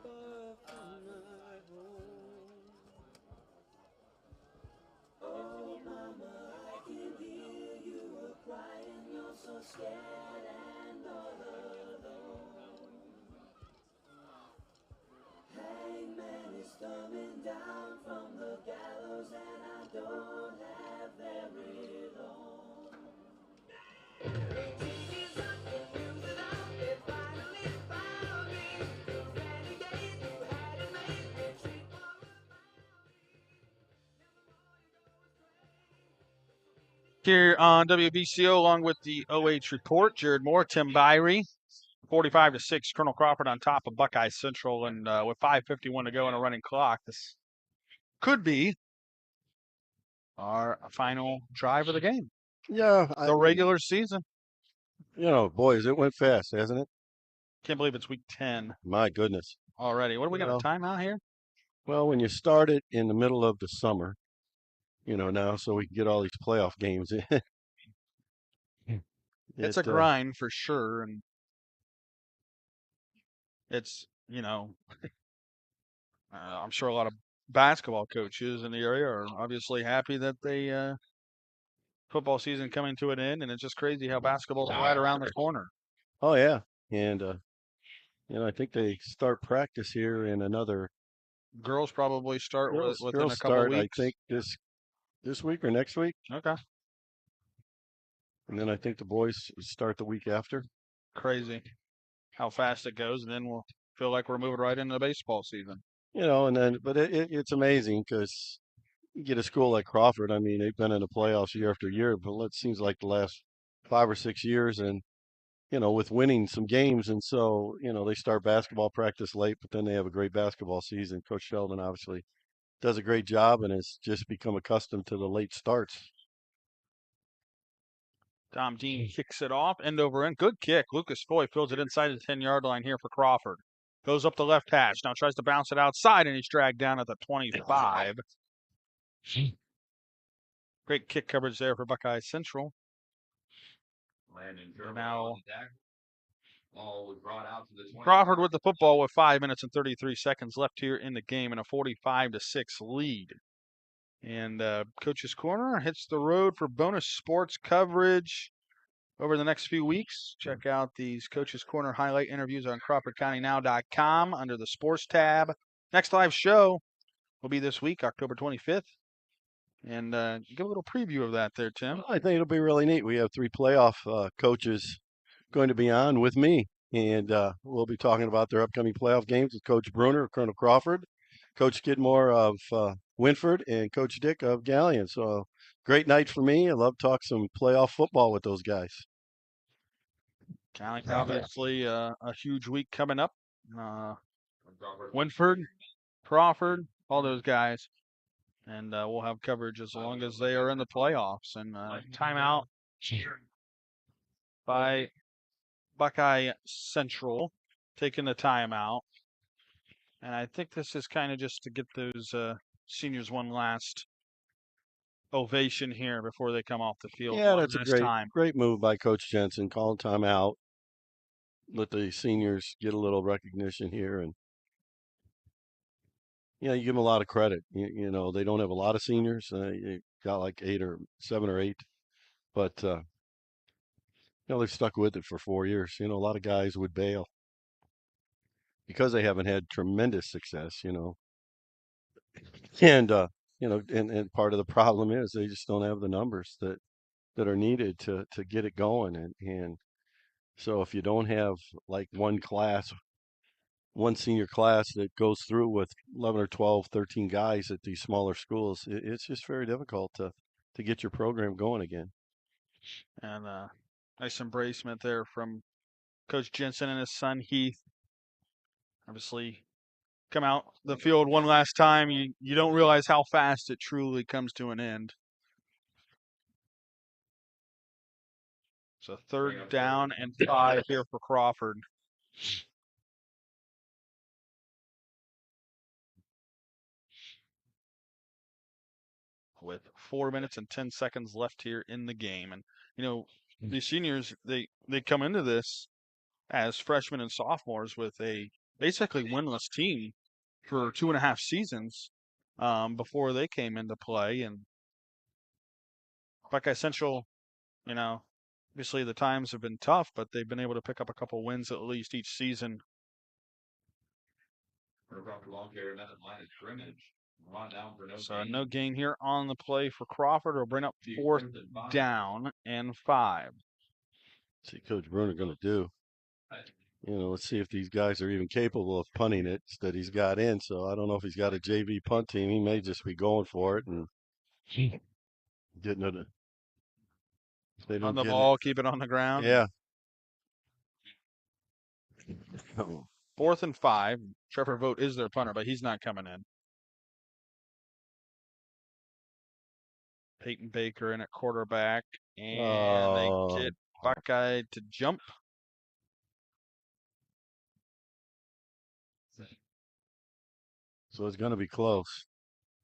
far from my home. Oh, mama, I can hear you crying. You're so scared and all alone. Hangman is coming down from the gallows, and I don't have very long. here on WBCO along with the OH report. Jared Moore, Tim Byrie, 45-6. Colonel Crawford on top of Buckeye Central, and with 5:51 to go on a running clock, this could be our final drive of the game. Yeah, The regular season. You know, boys, it went fast, hasn't it? Can't believe it's week 10 My goodness. already. What do we got? A timeout here? Well, when you start it in the middle of the summer, you know, now so we can get all these playoff games in. It's a grind for sure, and it's, you know, I'm sure a lot of basketball coaches in the area are obviously happy that they football season coming to an end, and it's just crazy how basketball's right around the corner. Oh yeah, and you know, I think they start practice here in another. Girls probably start within a couple start, weeks. I think this week or next week. Okay. And then I think the boys start the week after. Crazy how fast it goes, and then we'll feel like we're moving right into the baseball season. You know, and then but it's amazing because you get a school like Crawford. I mean, they've been in the playoffs year after year, but it seems like the last 5 or 6 years, and you know, with winning some games, and so you know they start basketball practice late, but then they have a great basketball season. Coach Sheldon obviously does a great job and has just become accustomed to the late starts. Tom Dean kicks it off, end over end. Good kick. Lucas Foy fills it inside the 10-yard line here for Crawford. Goes up the left hash. Now tries to bounce it outside, and he's dragged down at the 25. Great kick coverage there for Buckeye Central. Now Crawford with the football with 5 minutes and 33 seconds left here in the game and a 45-6 lead. And Coach's Corner hits the road for bonus sports coverage over the next few weeks. Check out these Coach's Corner highlight interviews on CrawfordCountyNow.com under the sports tab. Next live show will be this week, October 25th. And give a little preview of that there, Tim. I think it'll be really neat. We have 3 playoff coaches going to be on with me, and we'll be talking about their upcoming playoff games with Coach Bruner of Colonel Crawford, Coach Skidmore of Winford, and Coach Dick of Galleon. So great night for me. I love talking some playoff football with those guys. Galleon, obviously a huge week coming up. Winford, Crawford, all those guys. And we'll have coverage as long as they are in the playoffs. And timeout by Buckeye Central, taking the timeout. And I think this is kind of just to get those seniors one last ovation here before they come off the field. Yeah, that's a great move by Coach Jensen. Call timeout. Let the seniors get a little recognition here, and you know, you give them a lot of credit. You know, they don't have a lot of seniors. You got like 7 or 8, but you know, they've stuck with it for 4 years. You know, a lot of guys would bail because they haven't had tremendous success. You know, and you know, and part of the problem is they just don't have the numbers that are needed to get it going. And so if you don't have like one senior class that goes through with 11 or 12, 13 guys at these smaller schools, it's just very difficult to get your program going again. And nice embracement there from Coach Jensen and his son Heath. Obviously, come out the field one last time. You don't realize how fast it truly comes to an end. So 3rd down and 5 here for Crawford. With 4 minutes and 10 seconds left here in the game. And, you know, these seniors, they come into this as freshmen and sophomores with a basically winless team for 2.5 seasons before they came into play. And Buckeye Central, you know, obviously the times have been tough, but they've been able to pick up a couple wins at least each season. So no gain here on the play for Crawford. Will bring up 4th down and 5. See Coach Bruner going to do. You know, let's see if these guys are even capable of punting it that he's got in. So I don't know if he's got a JV punt team. He may just be going for it and getting it. On the ball, keep it on the ground. Yeah. 4th and 5. Trevor Vogt is their punter, but he's not coming in. Peyton Baker in at quarterback, and they get Buckeye to jump. So it's going to be close.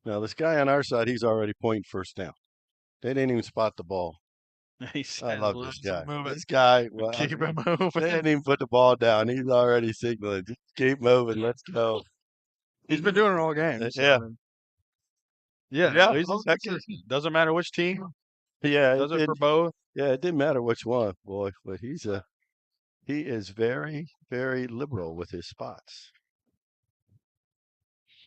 Now, this guy on our side, he's already pointing 1st down. They didn't even spot the ball. I love this guy. This guy, well, keep it moving. They didn't even put the ball down. He's already signaling. Just keep moving. Let's go. He's been doing it all game. So. Yeah. Yeah. Doesn't matter which team. Yeah. Does it for both. Yeah, it didn't matter which one, boy. But he is very, very liberal with his spots.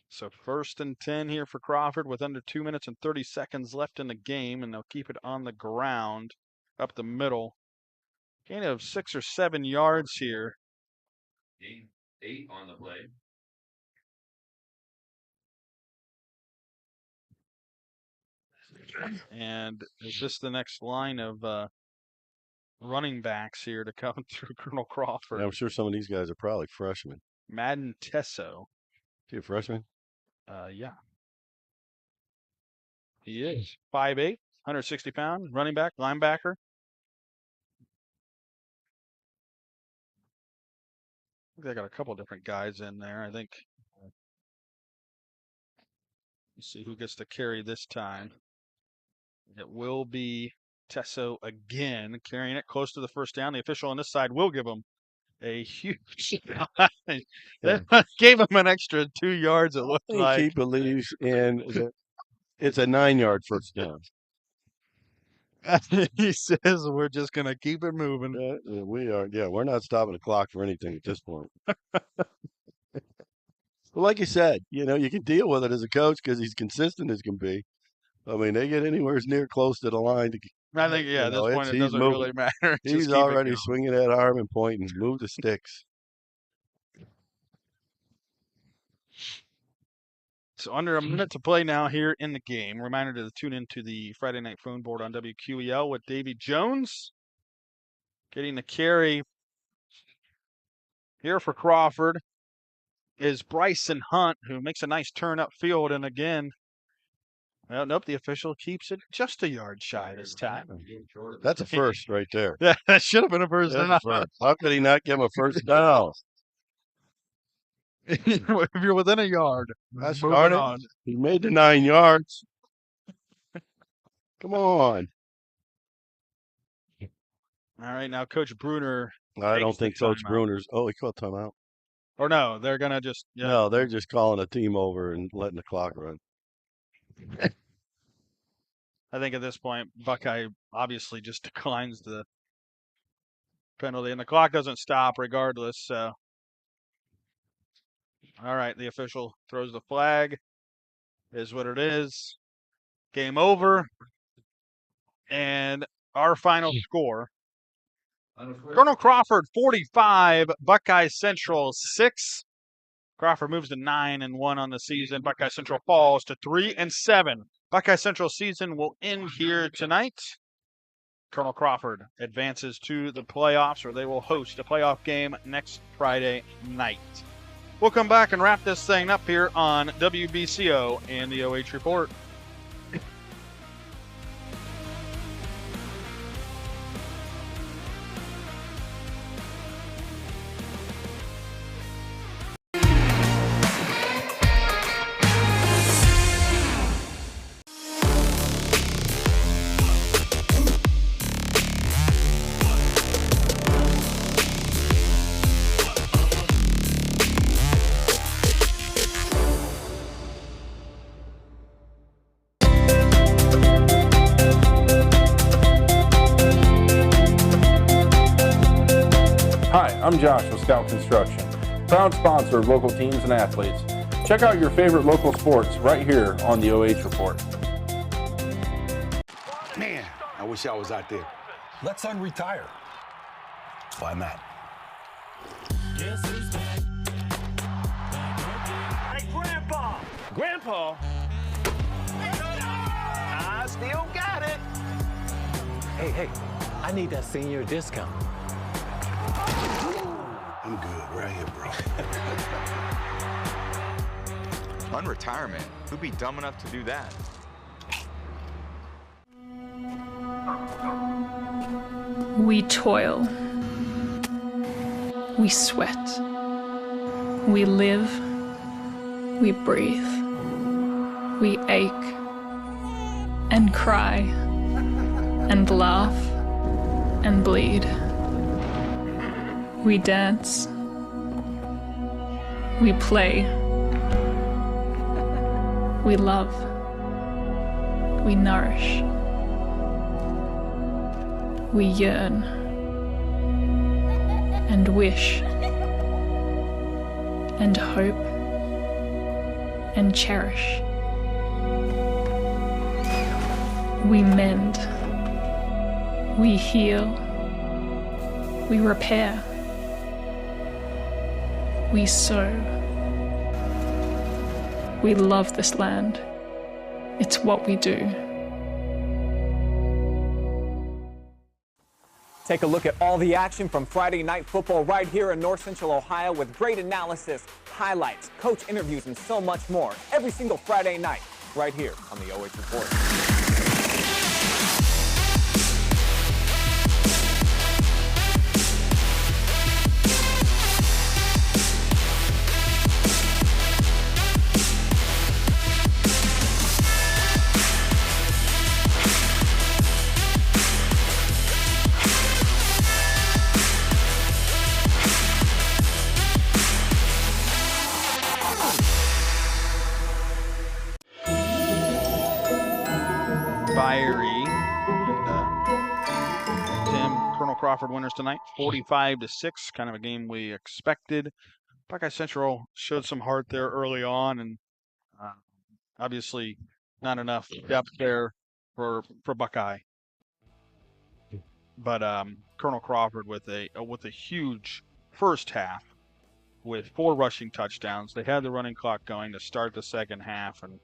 So 1st and 10 here for Crawford with under 2 minutes and 30 seconds left in the game, and they'll keep it on the ground up the middle. Gain of 6 or 7 yards here. Gain 8 on the play. And is this the next line of running backs here to come through Colonel Crawford? Yeah, I'm sure some of these guys are probably freshmen. Madden Tesso. Is he a freshman? Yeah. He is. 5'8", 160 pounds, running back, linebacker. They got a couple different guys in there, I think. Let's see who gets to carry this time. It will be Tesso again, carrying it close to the 1st down. The official on this side will give him a huge They gave him an extra 2 yards, it looked like. He believes in it's a 9-yard 1st down. He says we're just going to keep it moving. We are. Yeah, we're not stopping the clock for anything at this point. Well, like you said, you know, you can deal with it as a coach because he's consistent as can be. I mean, they get anywhere near close to the line. I think, yeah, at this point, it doesn't really matter. He's already swinging that arm and pointing. Move the sticks. So under a minute to play now here in the game. Reminder to tune into the Friday Night Phone Board on WQEL with Davy Jones getting the carry here for Crawford is Bryson Hunt, who makes a nice turn upfield. And again, well, nope, the official keeps it just a yard shy this time. That's a first right there. Yeah, that should have been a first down. How could he not give him a 1st down? If you're within a yard, that's on. He made the 9 yards. Come on. All right, now Coach Bruner. I don't think Coach Bruner's. Oh, he called timeout. Or no, they're gonna just. Yeah. No, they're just calling a team over and letting the clock run. I think at this point, Buckeye obviously just declines the penalty, and the clock doesn't stop regardless. So, all right, the official throws the flag. Is what it is. Game over. And our final score: Colonel Crawford 45, Buckeye Central 6. Crawford moves to 9-1 on the season. Buckeye Central falls to 3-7. Buckeye Central season will end here tonight. Colonel Crawford advances to the playoffs, where they will host a playoff game next Friday night. We'll come back and wrap this thing up here on WBCO and the OH Report. I'm Josh with Scout Construction, proud sponsor of local teams and athletes. Check out your favorite local sports right here on the OH Report. Man, I wish I was out there. Let's unretire. Why not? Guess who's back? Hey, Grandpa! Grandpa? I still got it. Hey, I need that senior discount. I'm good right here, bro. Unretirement? Who'd be dumb enough to do that? We toil. We sweat. We live. We breathe. We ache and cry and laugh and bleed. We dance. We play. We love. We nourish. We yearn and wish and hope and cherish. We mend. We heal. We repair. We sow. We love this land. It's what we do. Take a look at all the action from Friday Night Football right here in North Central Ohio with great analysis, highlights, coach interviews, and so much more every single Friday night right here on the OH Report. Fiery. Colonel Crawford winners tonight, 45-6, kind of a game we expected. Buckeye Central showed some heart there early on, and obviously not enough depth there for Buckeye. But Colonel Crawford with a huge first half with 4 rushing touchdowns. They had the running clock going to start the second half, and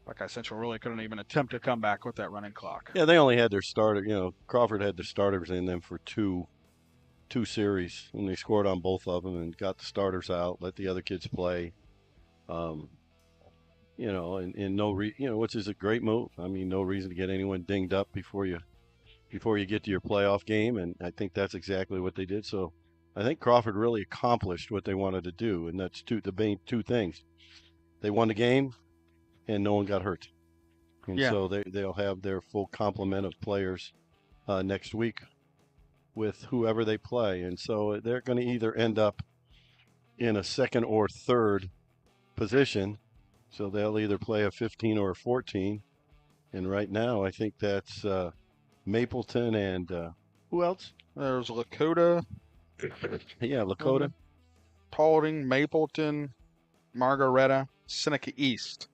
Buckeye Central really couldn't even attempt to come back with that running clock. Yeah, they only had their starter. Crawford had their starters in them for two series, and they scored on both of them and got the starters out, let the other kids play. And which is a great move. I mean, no reason to get anyone dinged up before you get to your playoff game, and I think that's exactly what they did. So I think Crawford really accomplished what they wanted to do, and that's the main two things. They won the game, and no one got hurt. And so they'll have their full complement of players next week with whoever they play. And so they're going to either end up in a second or third position. So they'll either play a 15 or a 14. And right now, I think that's Mapleton and who else? There's Lakota. Yeah, Lakota. Paulding, Mapleton, Margaretta, Seneca East.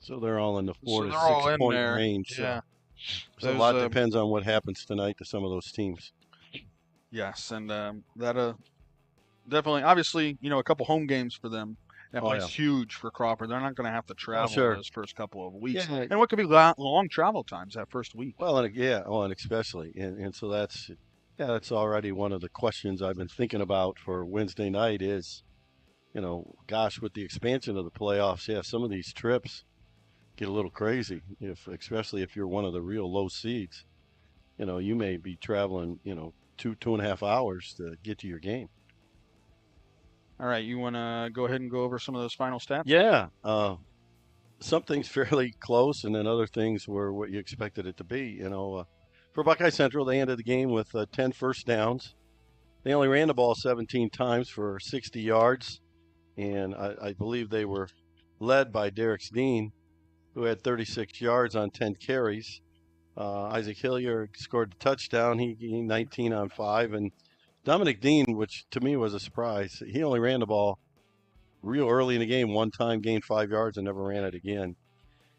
So they're all in the 4 to 6 point range. Yeah. So a lot depends on what happens tonight to some of those teams. Yes, and that definitely, obviously, a couple home games for them. That plays huge for Crawford. They're not going to have to travel those first couple of weeks. Yeah. And what could be long travel times that first week? Well, and especially. And so that's already one of the questions I've been thinking about for Wednesday night is, with the expansion of the playoffs, some of these trips get a little crazy, especially if you're one of the real low seeds. You may be traveling, 2.5 hours to get to your game. All right, you want to go ahead and go over some of those final stats? Yeah. Some things fairly close, and then other things were what you expected it to be. For Buckeye Central, they ended the game with 10 first downs. They only ran the ball 17 times for 60 yards, and I believe they were led by Derex Dean, who had 36 yards on 10 carries. Isaac Hillier scored the touchdown. He 19 on 5. And Dominic Dean, which to me was a surprise, he only ran the ball real early in the game, one time, gained 5 yards, and never ran it again.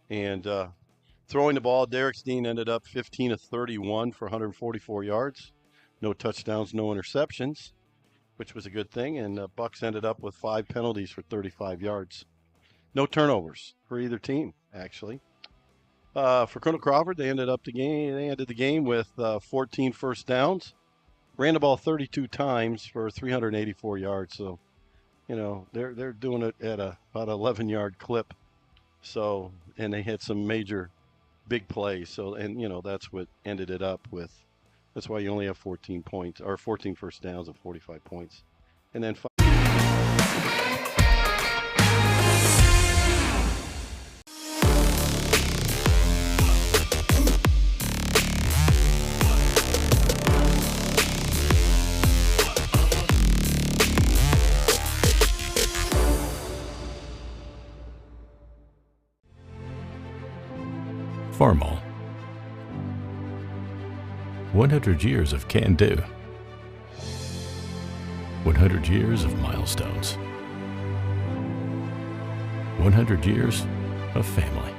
And throwing the ball, Derex Dean ended up 15 of 31 for 144 yards. No touchdowns, no interceptions, which was a good thing. And Bucks ended up with 5 penalties for 35 yards. No turnovers for either team, actually. For Colonel Crawford, they ended the game with 14 first downs, ran the ball 32 times for 384 yards. So, you know, they're doing it at about 11-yard clip. So, and they had some major big plays. So, and you know, that's what ended it up with. That's why you only have 14 points or 14 first downs and 45 points, and then. Farmall. 100 years of can-do. 100 years of milestones. 100 years of family.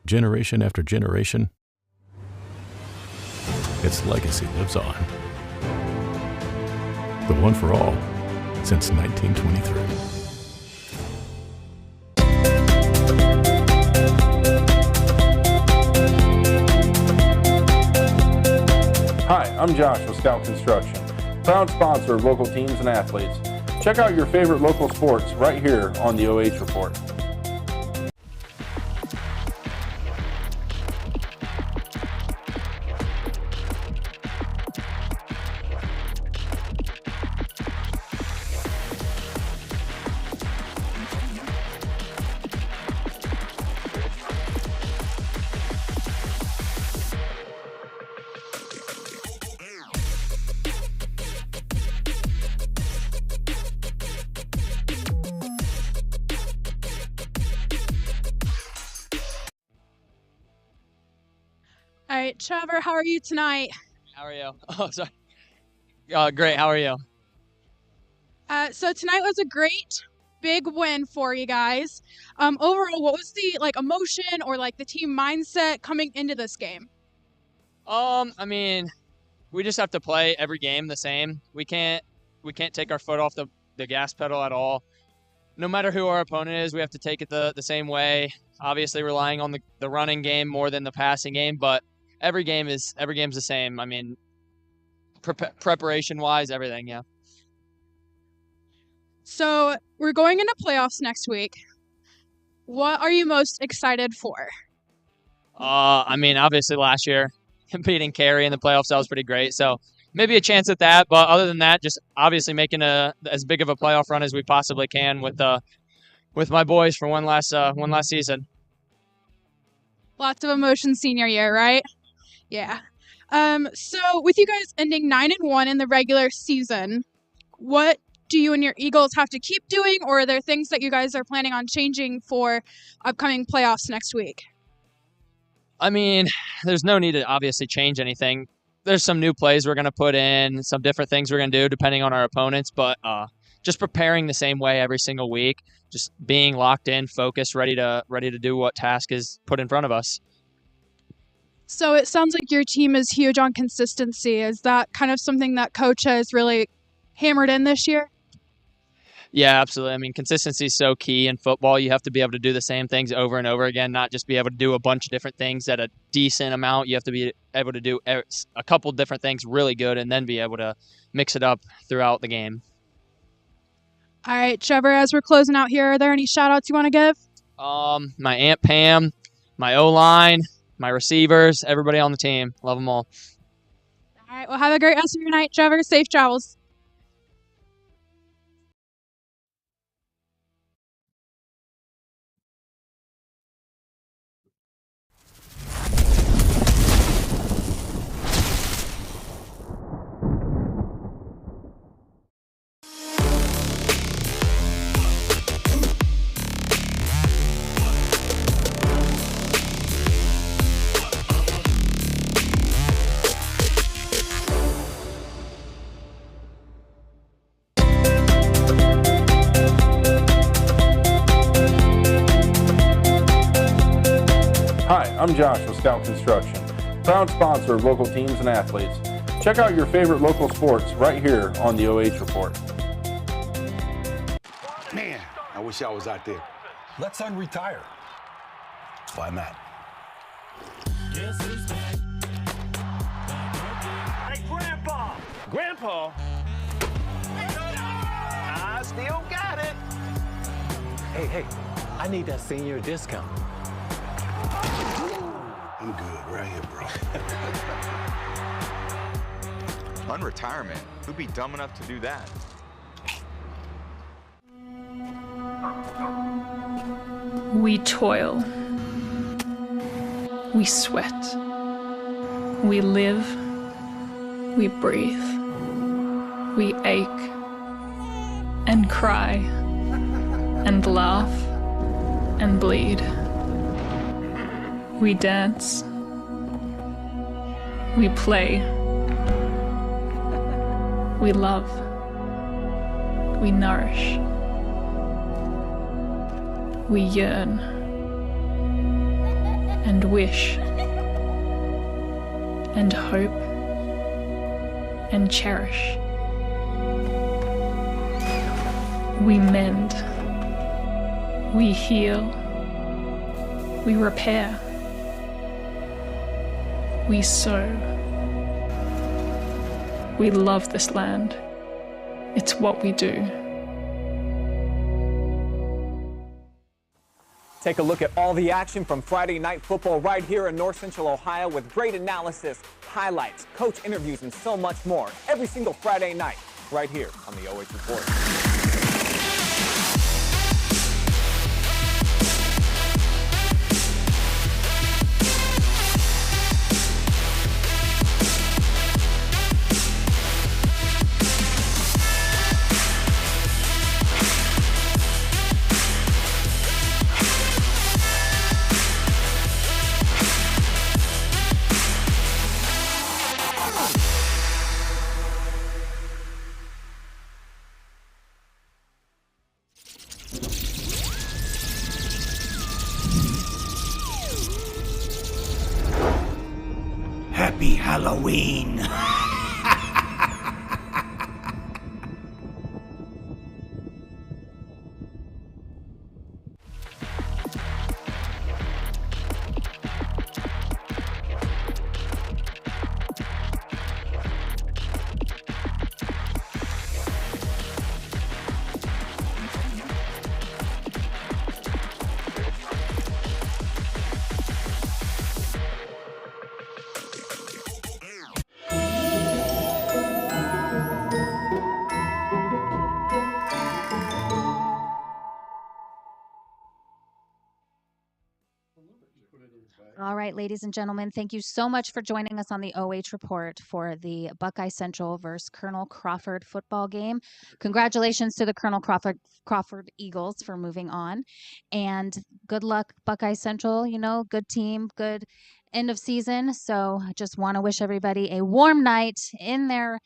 Generation after generation, its legacy lives on. The one for all since 1923. Hi, I'm Josh with Scout Construction, proud sponsor of local teams and athletes. Check out your favorite local sports right here on the OH Report. All right, Trevor, how are you tonight? How are you? Oh, sorry. Great. How are you? So tonight was a great, big win for you guys. Overall, what was the emotion or the team mindset coming into this game? I mean, we just have to play every game the same. We can't take our foot off the gas pedal at all. No matter who our opponent is, we have to take it the same way. Obviously, relying on the running game more than the passing game, but every game's the same. I mean, preparation-wise, everything, yeah. So we're going into playoffs next week. What are you most excited for? I mean, obviously last year, beating Cary in the playoffs, that was pretty great. So maybe a chance at that. But other than that, just obviously making as big of a playoff run as we possibly can with my boys for one last season. Lots of emotion senior year, right? Yeah. So with you guys ending 9-1 in the regular season, what do you and your Eagles have to keep doing, or are there things that you guys are planning on changing for upcoming playoffs next week? I mean, there's no need to obviously change anything. There's some new plays we're going to put in, some different things we're going to do depending on our opponents, but just preparing the same way every single week, just being locked in, focused, ready to do what task is put in front of us. So it sounds like your team is huge on consistency. Is that kind of something that coach has really hammered in this year? Yeah, absolutely. I mean, consistency is so key in football. You have to be able to do the same things over and over again, not just be able to do a bunch of different things at a decent amount. You have to be able to do a couple different things really good and then be able to mix it up throughout the game. All right, Trevor, as we're closing out here, are there any shout-outs you want to give? My Aunt Pam, my O-line, my receivers, everybody on the team. Love them all. All right, well, have a great rest of your night, Trevor. Safe travels. Hi, I'm Josh with Scout Construction, proud sponsor of local teams and athletes. Check out your favorite local sports right here on the OH Report. Man, I wish I was out there. Let's unretire. Why not? Hey, Grandpa! Grandpa? I still got it. Hey, I need that senior discount. I'm good right here, bro. Unretirement? Who'd be dumb enough to do that? We toil. We sweat. We live. We breathe. We ache and cry and laugh and bleed. We dance. We play. We love. We nourish. We yearn and wish and hope and cherish. We mend. We heal. We repair. We sow. We love this land. It's what we do. Take a look at all the action from Friday Night Football right here in North Central Ohio with great analysis, highlights, coach interviews, and so much more every single Friday night right here on the OH Report. Happy Halloween! All right, ladies and gentlemen, thank you so much for joining us on the OH Report for the Buckeye Central versus Colonel Crawford football game. Congratulations to the Colonel Crawford Eagles for moving on. And good luck, Buckeye Central. You know, good team, good end of season. So I just want to wish everybody a warm night in their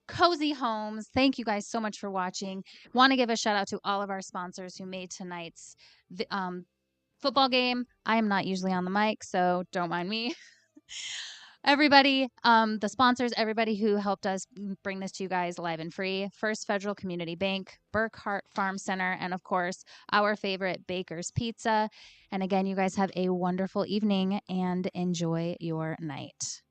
cozy homes. Thank you guys so much for watching. Want to give a shout out to all of our sponsors who made tonight's football game. I am not usually on the mic, so don't mind me. Everybody, the sponsors, everybody who helped us bring this to you guys live and free. First Federal Community Bank, Burkhart Farm Center, and of course, our favorite Baker's Pizza. And again, you guys have a wonderful evening and enjoy your night.